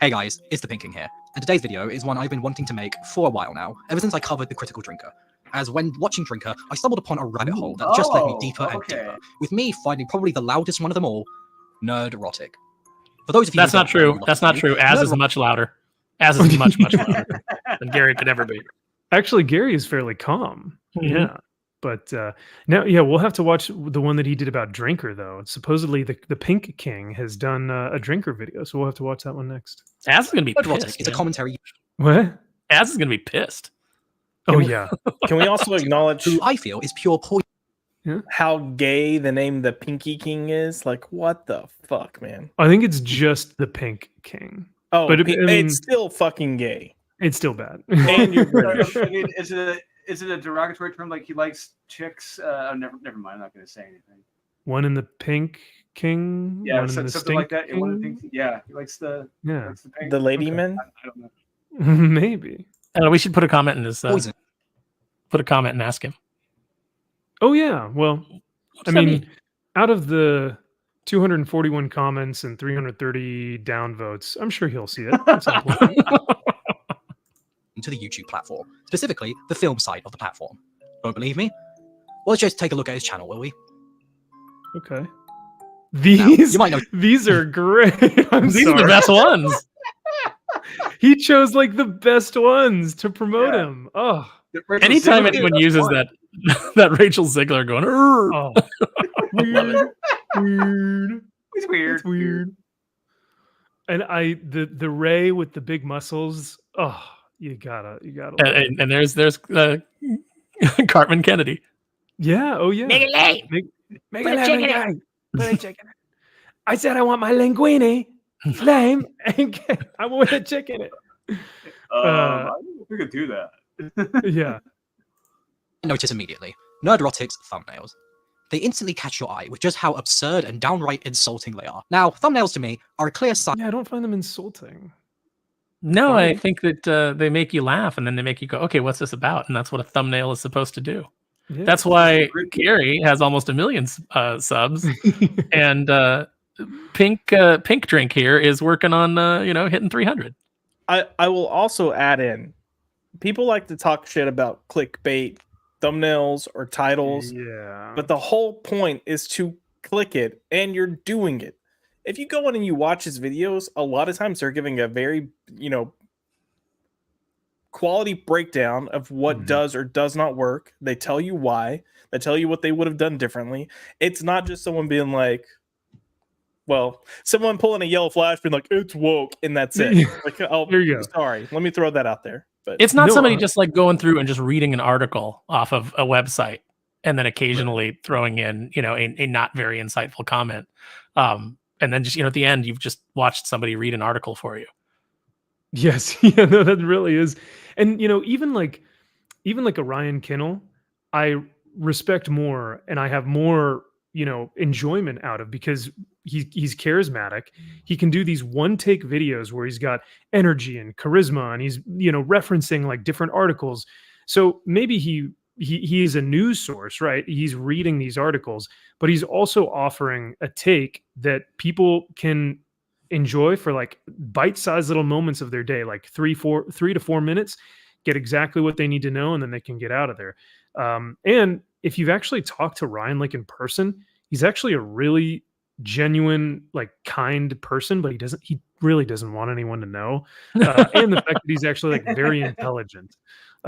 Hey guys, it's the Pink King here, and today's video is one I've been wanting to make for a while now, ever since I covered the Critical Drinker. As when watching Drinker, I stumbled upon a rabbit hole that just led me deeper and deeper, with me finding probably the loudest one of them all, Nerdrotic. For those of you That's not true. That's not true. Az is much louder. Az is much, much louder than Gary could ever be. Actually, Gary is fairly calm. Mhm. Yeah. But now, we'll have to watch the one that he did about Drinker, though. Supposedly, the Pink King has done a Drinker video, so we'll have to watch that one next. Az is going to be Nerdrotic pissed. is a commentary. What? Az is going to be pissed. Oh, yeah. Can we also acknowledge who I feel is pure poison? How gay the name the Pinky King is? Like, what the fuck, man? I think it's just the Pink King. Oh, but it's still fucking gay. It's still bad. And you're British. I mean, is it a derogatory term? Like he likes chicks? Never mind. I'm not going to say anything. One in the Pink King. Yeah, one in the something like Stink that. One of the King? things. Yeah, he likes the. Yeah. Likes the, pink. The lady men. I don't know. Maybe. We should put a comment in his. Put a comment and ask him. Oh yeah. Well, I mean, out of the 241 comments and 330 downvotes, I'm sure he'll see it at some point. To the YouTube platform, specifically the film side of the platform. Don't believe me? Well, let's just take a look at his channel, will we? Okay. These you might know these are great. These are the best ones. He chose like the best ones to promote him. Oh, anytime anyone uses that Rachel Ziegler going, oh, weird. It's weird. It's weird. And the Ray with the big muscles. Oh, you gotta. And there's Cartman Kennedy. Yeah. Oh yeah. Make it late. Make Put a chicken in. Put a chicken. I said I want my linguine. Flame. I want a chicken in it. I don't know if we could do that. Yeah. Notice immediately. Nerdrotic's thumbnails. They instantly catch your eye with just how absurd and downright insulting they are. Now, thumbnails to me are a clear sign. Yeah, I don't find them insulting. No, I think that they make you laugh and then they make you go, okay, what's this about? And that's what a thumbnail is supposed to do. Yeah. That's why Gary has almost 1 million subs, and Pink Drink here is working on hitting 300. I will also add in, people like to talk shit about clickbait thumbnails or titles. Yeah. But the whole point is to click it, and you're doing it. If you go in and you watch his videos, a lot of times they're giving a very, quality breakdown of what does or does not work. They tell you why. They tell you what they would have done differently. It's not just someone being like, someone pulling a yellow flash being like, it's woke, and that's it. Like, oh, there you go. Sorry, let me throw that out there. But it's not somebody just like going through and just reading an article off of a website and then occasionally throwing in, a not very insightful comment. and then just at the end you've just watched somebody read an article for you. Yes, yeah, no, that really is. And even like a Ryan Kinnell, I respect more and I have more enjoyment out of, because he's charismatic. He can do these one take videos where he's got energy and charisma, and he's referencing like different articles. So maybe he is a news source, right? He's reading these articles, but he's also offering a take that people can enjoy for like bite-sized little moments of their day, like 3 to 4 minutes, get exactly what they need to know, and then they can get out of there. And if you've actually talked to Ryan like in person, he's actually a really genuine, like kind person, but he really doesn't want anyone to know. And the fact that he's actually like very intelligent.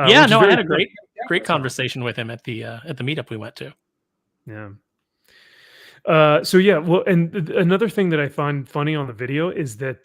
Yeah, no, I had a great conversation with him at the meetup we went to. Yeah. So yeah, well, and another thing that I find funny on the video is that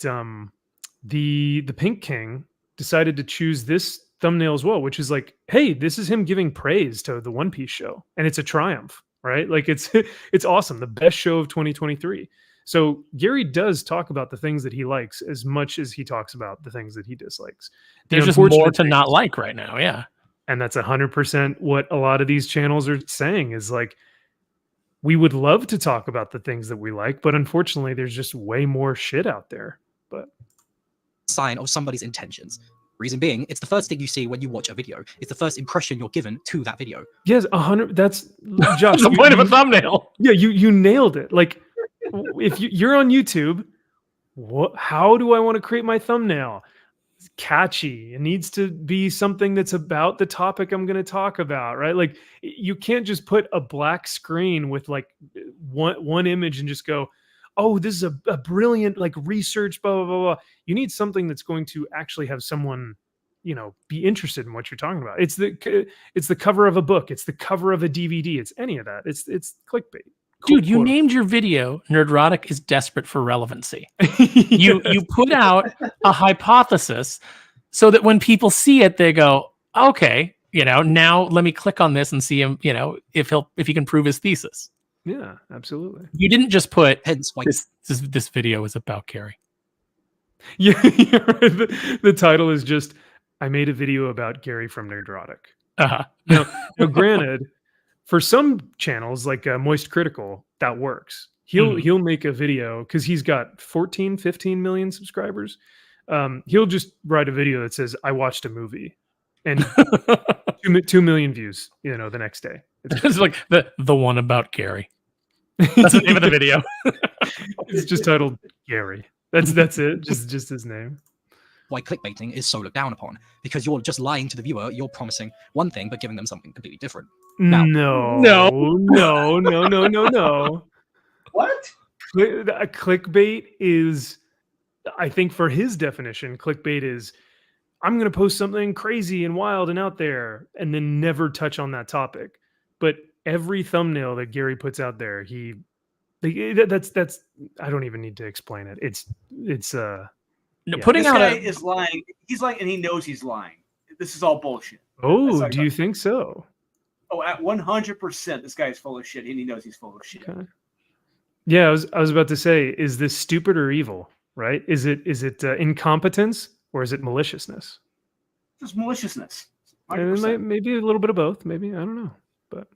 the Pink King decided to choose this thumbnail as well, which is like, hey, this is him giving praise to the One Piece show, and it's a triumph, right? Like it's awesome, the best show of 2023. So Gary does talk about the things that he likes as much as he talks about the things that he dislikes. There's just more to not like right now, yeah. And that's 100% what a lot of these channels are saying, is like, we would love to talk about the things that we like, but unfortunately there's just way more shit out there. But sign of somebody's intentions. Reason being, it's the first thing you see when you watch a video. It's the first impression you're given to that video. Yes, 100. That's Josh. The point of a thumbnail. Yeah, you nailed it. Like, if you're on YouTube, how do I want to create my thumbnail? It's catchy. It needs to be something that's about the topic I'm going to talk about, right? Like, you can't just put a black screen with like one image and just go, oh, this is a brilliant like research, blah, blah, blah, blah. You need something that's going to actually have someone, be interested in what you're talking about. It's the cover of a book. It's the cover of a DVD. It's any of that. It's clickbait. Dude, you named your video Nerdrotic is desperate for relevancy. You put out a hypothesis so that when people see it, they go, okay, now let me click on this and see him, if he can prove his thesis. Yeah, absolutely. You didn't just put this video is about Gary. Yeah, the title is just, I made a video about Gary from Nerdrotic. Uh-huh. Now, granted, for some channels like Moist Critical, that works. He'll make a video because he's got 15 million subscribers. He'll just write a video that says, I watched a movie, and 2 million views, the next day. It's like the one about Gary. That's the name of the video. It's just titled Gary. That's it. Just his name. Why clickbaiting is so looked down upon, because you're just lying to the viewer. You're promising one thing but giving them something completely different. Now, No. What? A clickbait is, I think for his definition, clickbait is, I'm going to post something crazy and wild and out there and then never touch on that topic. But every thumbnail that Gary puts out there, that's I don't even need to explain it. It's putting this guy is lying. He's lying, and he knows he's lying. This is all bullshit. Oh, do you think so? Oh, at 100%, this guy is full of shit, and he knows he's full of shit. Okay. Yeah, I was about to say, is this stupid or evil? Right? Is it incompetence or is it maliciousness? Just maliciousness. Maybe a little bit of both. Maybe, I don't know. But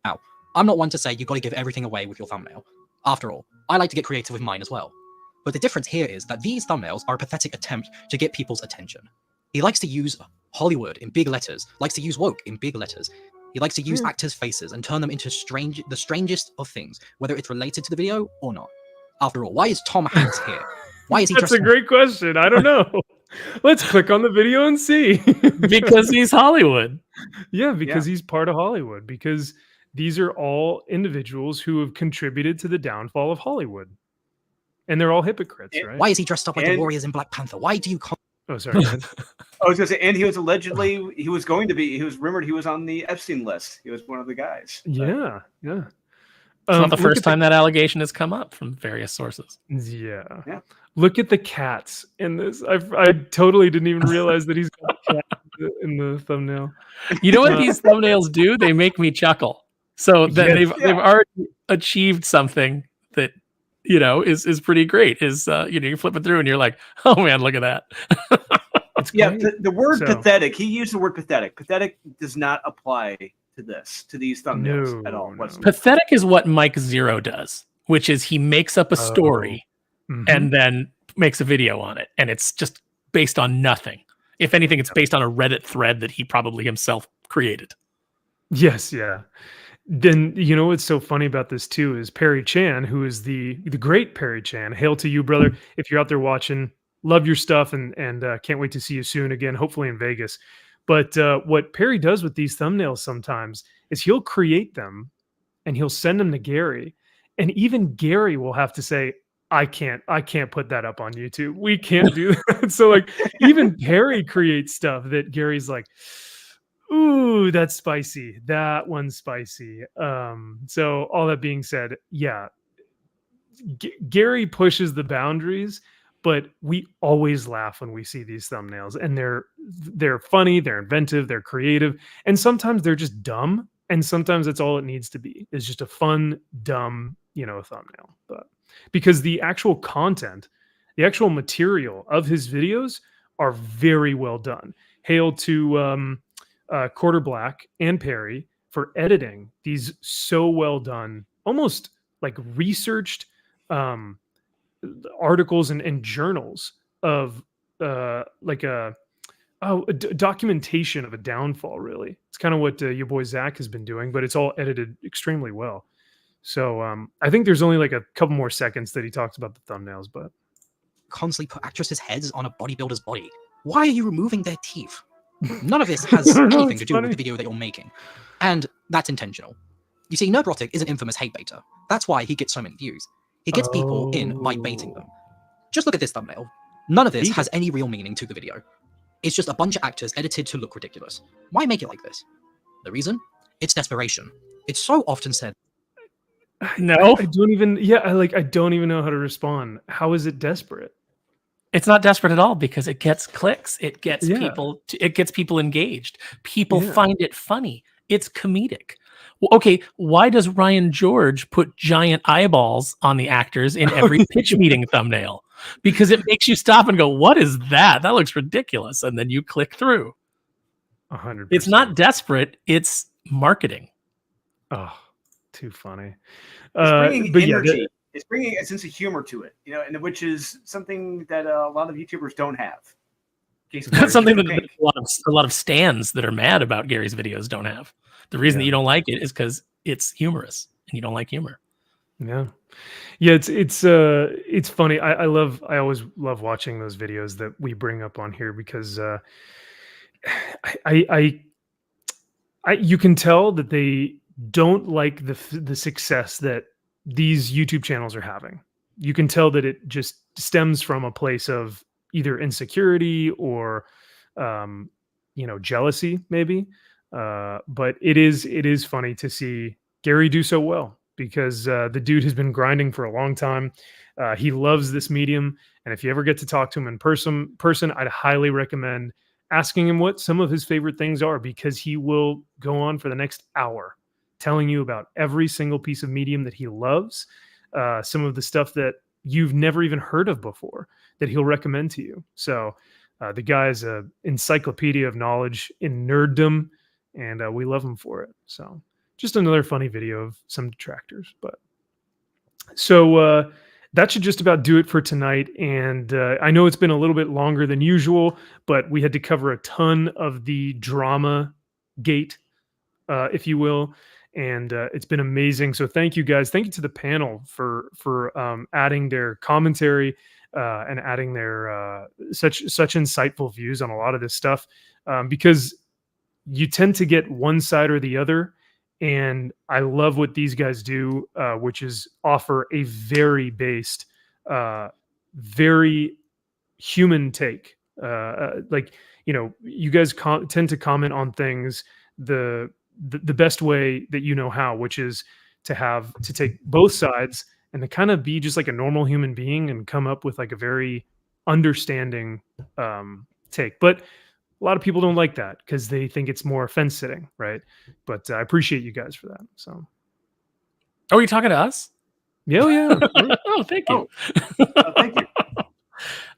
now, I'm not one to say you've got to give everything away with your thumbnail. After all, I like to get creative with mine as well. But the difference here is that these thumbnails are a pathetic attempt to get people's attention. He likes to use Hollywood in big letters, likes to use woke in big letters. He likes to use actors' faces and turn them into the strangest of things, whether it's related to the video or not. After all, why is Tom Hanks here? Why is he That's a great question. I don't know. Let's click on the video and see. Because he's Hollywood. Yeah, because he's part of Hollywood. Because these are all individuals who have contributed to the downfall of Hollywood. And they're all hypocrites, right? Why is he dressed up like the Warriors in Black Panther? Why do you... Oh, sorry. I was going to say, and he was rumored he was on the Epstein list. He was one of the guys. Yeah. It's not the first time that allegation has come up from various sources. Yeah. Look at the cats in this. I totally didn't even realize that he's got a cat in the thumbnail. You know what these thumbnails do? They make me chuckle. So that they've already achieved something that is pretty great. You're flipping through and you're like, oh man, look at that. The word So- pathetic. He used the word pathetic. Pathetic does not apply to these thumbnails at all. Pathetic is what Mike Zero does, which is he makes up a story and then makes a video on it, and it's just based on nothing. If anything, it's based on a Reddit thread that he probably himself created. Yes, yeah. Then what's so funny about this too is Perry Chan, who is the great Perry Chan. Hail to you, brother! If you're out there watching, love your stuff, and can't wait to see you soon again, hopefully in Vegas. But what Perry does with these thumbnails sometimes is he'll create them and he'll send them to Gary, and even Gary will have to say, I can't put that up on YouTube. We can't do that. So like even Perry creates stuff that Gary's like, ooh, that's spicy. That one's spicy. So all that being said, yeah, Gary pushes the boundaries, but we always laugh when we see these thumbnails, and they're funny, they're inventive, they're creative, and sometimes they're just dumb, and sometimes that's all it needs to be, is just a fun, dumb, thumbnail. But because the actual content, the actual material of his videos are very well done. Hail to Quarter Black and Perry for editing these so well done, almost like researched articles and journals of documentation of a downfall. Really, it's kind of what your boy Zach has been doing, but it's all edited extremely well. So I think there's only like a couple more seconds that he talks about the thumbnails, but constantly put actresses' heads on a bodybuilder's body. Why are you removing their teeth? None of this has anything to do with the video that you're making. And that's intentional. You see, Nerdrotic is an infamous hate baiter. That's why he gets so many views. He gets people in by baiting them. Just look at this thumbnail. None of this has any real meaning to the video. It's just a bunch of actors edited to look ridiculous. Why make it like this? The reason? It's desperation. It's so often said. No, I don't even. Yeah, I don't even know how to respond. How is it desperate? It's not desperate at all because it gets clicks. It gets people. It gets people engaged. People find it funny. It's comedic. Well, okay, why does Ryan George put giant eyeballs on the actors in every pitch meeting thumbnail? Because it makes you stop and go, "What is that? That looks ridiculous," and then you click through. 100%. It's not desperate. It's marketing. Oh, too funny. It's bringing but yeah, energy. It's bringing a sense of humor to it, and which is something that a lot of YouTubers don't have. That's something that a lot of stands that are mad about Gary's videos don't have. The reason that you don't like it is because it's humorous and you don't like humor. Yeah. It's funny. I always love watching those videos that we bring up on here because you can tell that they don't like the success that these YouTube channels are having. You can tell that it just stems from a place of either insecurity or jealousy maybe. But it is funny to see Gary do so well because the dude has been grinding for a long time. He loves this medium, and if you ever get to talk to him in person, I'd highly recommend asking him what some of his favorite things are, because he will go on for the next hour telling you about every single piece of medium that he loves, some of the stuff that you've never even heard of before that he'll recommend to you. So the guy's an encyclopedia of knowledge in nerddom, and we love him for it. So just another funny video of some detractors. But so that should just about do it for tonight. And I know it's been a little bit longer than usual, but we had to cover a ton of the drama gate, if you will. And it's been amazing. So thank you guys. Thank you to the panel for adding their commentary and adding their such insightful views on a lot of this stuff, because you tend to get one side or the other. And I love what these guys do, which is offer a very based, very human take. You guys tend to comment on things the best way that you know how, which is to take both sides and to kind of be just like a normal human being and come up with like a very understanding take. But a lot of people don't like that because they think it's more fence sitting, right? But I appreciate you guys for that. So, are you talking to us? Yeah, yeah. Oh, thank you. Thank you.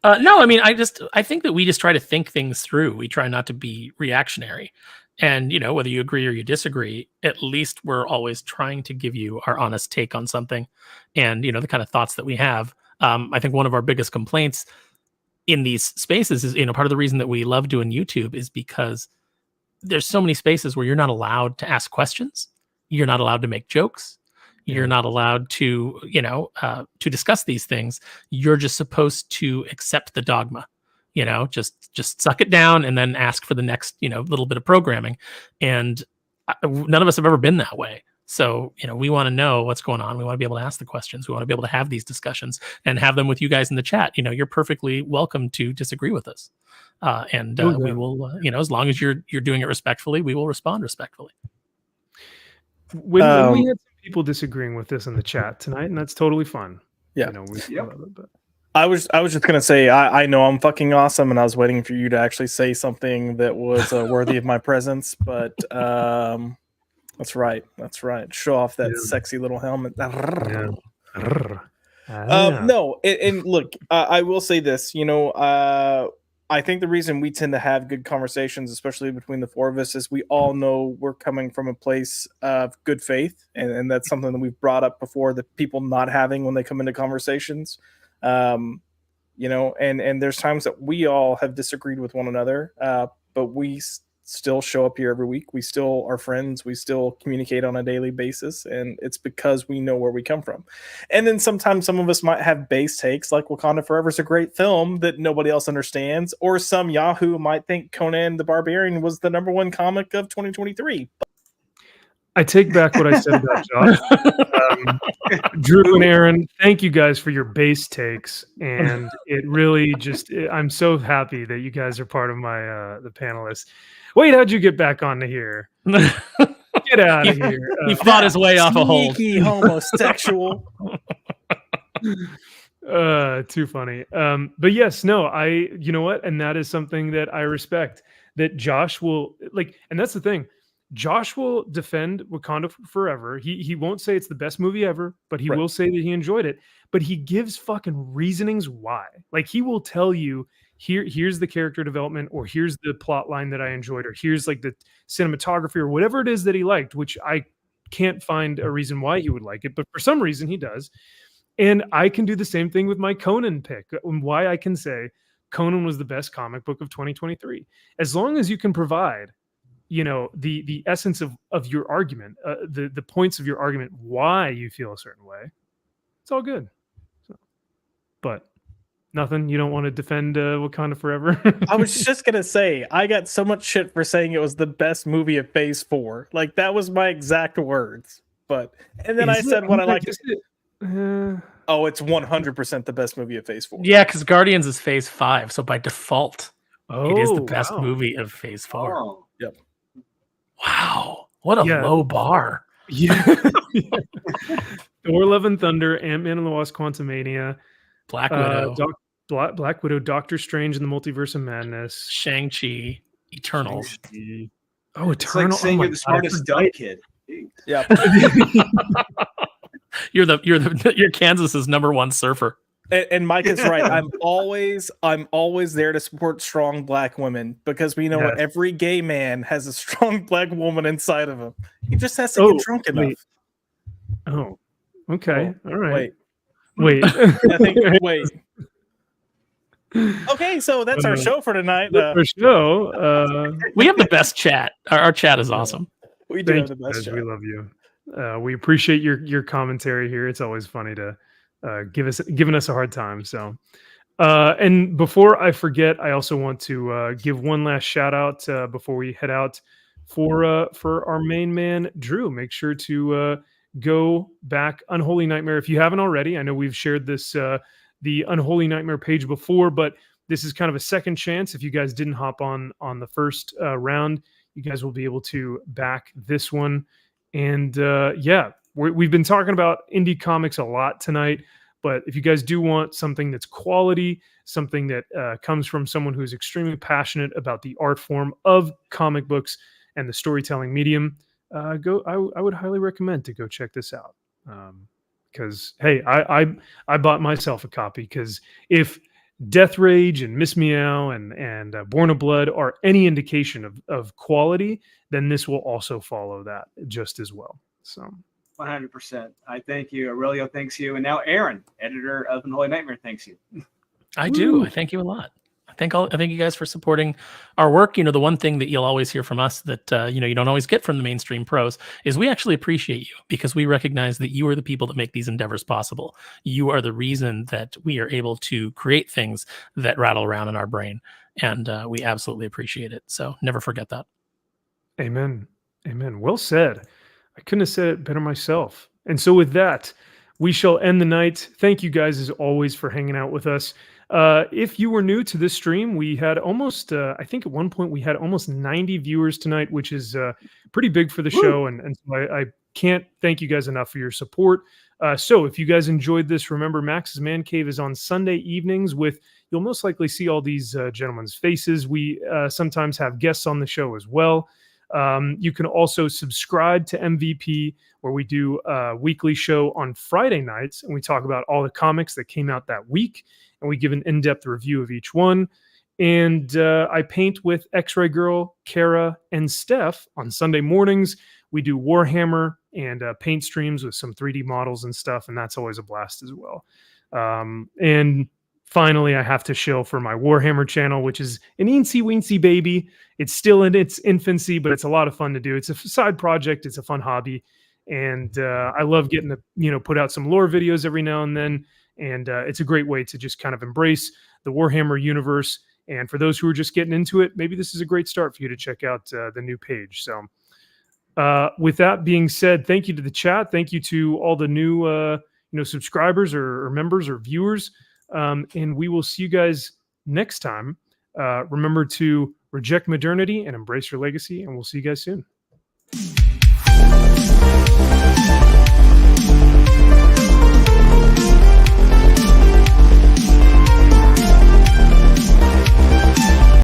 No, I mean, I think that we just try to think things through. We try not to be reactionary. And, whether you agree or you disagree, at least we're always trying to give you our honest take on something and, the kind of thoughts that we have. I think one of our biggest complaints in these spaces is, part of the reason that we love doing YouTube is because there's so many spaces where you're not allowed to ask questions. You're not allowed to make jokes. You're not allowed to, to discuss these things. You're just supposed to accept the dogma, just suck it down and then ask for the next, little bit of programming. And none of us have ever been that way. So, we want to know what's going on. We want to be able to ask the questions. We want to be able to have these discussions and have them with you guys in the chat. You're perfectly welcome to disagree with us. We will, as long as you're doing it respectfully, we will respond respectfully. When we had some people disagreeing with this in the chat tonight, and that's totally fun. Yeah. But I was just gonna say I know I'm fucking awesome, and I was waiting for you to actually say something that was worthy of my presence. But that's right. Show off that sexy little helmet. No, and look, I will say this. I think the reason we tend to have good conversations, especially between the four of us, is we all know we're coming from a place of good faith, and that's something that we've brought up before that people not having when they come into conversations. And there's times that we all have disagreed with one another, but we still show up here every week. We still are friends. We still communicate on a daily basis, and it's because we know where we come from. And then sometimes some of us might have base takes, like Wakanda Forever is a great film that nobody else understands, or some Yahoo might think Conan the Barbarian was the #1 comic of 2023. I take back what I said about Josh. Drew and Aaron, thank you guys for your base takes, and it really I'm so happy that you guys are part of my the panelists. Wait, how'd you get back onto here? Get out of here! He fought his way off a hold. Sneaky homosexual. Too funny. But yes, no, you know what, and that is something that I respect. That Josh will and that's the thing. Josh will defend Wakanda Forever. He won't say it's the best movie ever, but he will say that he enjoyed it. But he gives fucking reasonings why. He will tell you, here's the character development, or here's the plot line that I enjoyed, or here's the cinematography, or whatever it is that he liked, which I can't find a reason why he would like it, but for some reason he does. And I can do the same thing with my Conan pick, and why I can say Conan was the best comic book of 2023. As long as you can provide the essence of your argument, the points of your argument, why you feel a certain way, it's all good. But nothing, you don't want to defend Wakanda Forever? I was just gonna say, I got so much shit for saying it was the best movie of Phase 4. That was my exact words. And then I said what I liked. Oh, it's 100% the best movie of Phase 4. Yeah, because Guardians is Phase 5, so by default, it is the best movie of Phase 4. Oh. Yep. Wow, what a low bar. Yeah. Thor: Love and Thunder, Ant-Man and the Wasp: Quantumania, Black Widow, Black Widow, Doctor Strange and the Multiverse of Madness, Shang-Chi, Eternals. Oh, It's Eternal! like saying you're the smartest dumb kid. Yeah. You're Kansas's #1 surfer. And Mike is right. I'm always there to support strong black women, because we know every gay man has a strong black woman inside of him. He just has to get drunk enough. Oh, okay. All right. Wait. I think, wait. Okay, so that's our show for tonight. Our show. We have the best chat. Our chat is awesome. We do have the best chat. We love you. We appreciate your commentary here. It's always funny to giving us a hard time. So, and before I forget, I also want to give one last shout out before we head out for our main man, Drew. Make sure to go back Unholy Nightmare if you haven't already. I know we've shared this the Unholy Nightmare page before, but this is kind of a second chance. If you guys didn't hop on the first round, you guys will be able to back this one. And we've been talking about indie comics a lot tonight, but if you guys do want something that's quality, something that comes from someone who's extremely passionate about the art form of comic books and the storytelling medium, I would highly recommend to go check this out. because hey, I bought myself a copy because if Death Rage and Miss Meow and Born of Blood are any indication of quality, then this will also follow that just as well. So 100%. I thank you. Aurelio thanks you. And now Aaron, editor of Unholy Nightmare, thanks you. I do. I thank you a lot. I thank you guys for supporting our work. You know, the one thing that you'll always hear from us that you don't always get from the mainstream pros is we actually appreciate you because we recognize that you are the people that make these endeavors possible. You are the reason that we are able to create things that rattle around in our brain, and we absolutely appreciate it. So never forget that. Amen. Amen. Well said. I couldn't have said it better myself. And so with that, we shall end the night. Thank you guys as always for hanging out with us. If you were new to this stream, we had almost, I think at one point we had almost 90 viewers tonight, which is pretty big for the show. And so I can't thank you guys enough for your support. So if you guys enjoyed this, remember Max's Man Cave is on Sunday evenings you'll most likely see all these gentlemen's faces. We sometimes have guests on the show as well. You can also subscribe to MVP, where we do a weekly show on Friday nights, and we talk about all the comics that came out that week, and we give an in-depth review of each one. And I paint with X-Ray Girl, Kara, and Steph on Sunday mornings. We do Warhammer and paint streams with some 3D models and stuff, and that's always a blast as well. And finally, I have to shill for my Warhammer channel, which is an eensy-weensy baby. It's still in its infancy, but it's a lot of fun to do. It's a side project. It's a fun hobby. And I love getting to, put out some lore videos every now and then. And it's a great way to just kind of embrace the Warhammer universe. And for those who are just getting into it, maybe this is a great start for you to check out the new page. So with that being said, thank you to the chat. Thank you to all the new, subscribers or members or viewers. And we will see you guys next time. Remember to reject modernity and embrace your legacy. And we'll see you guys soon.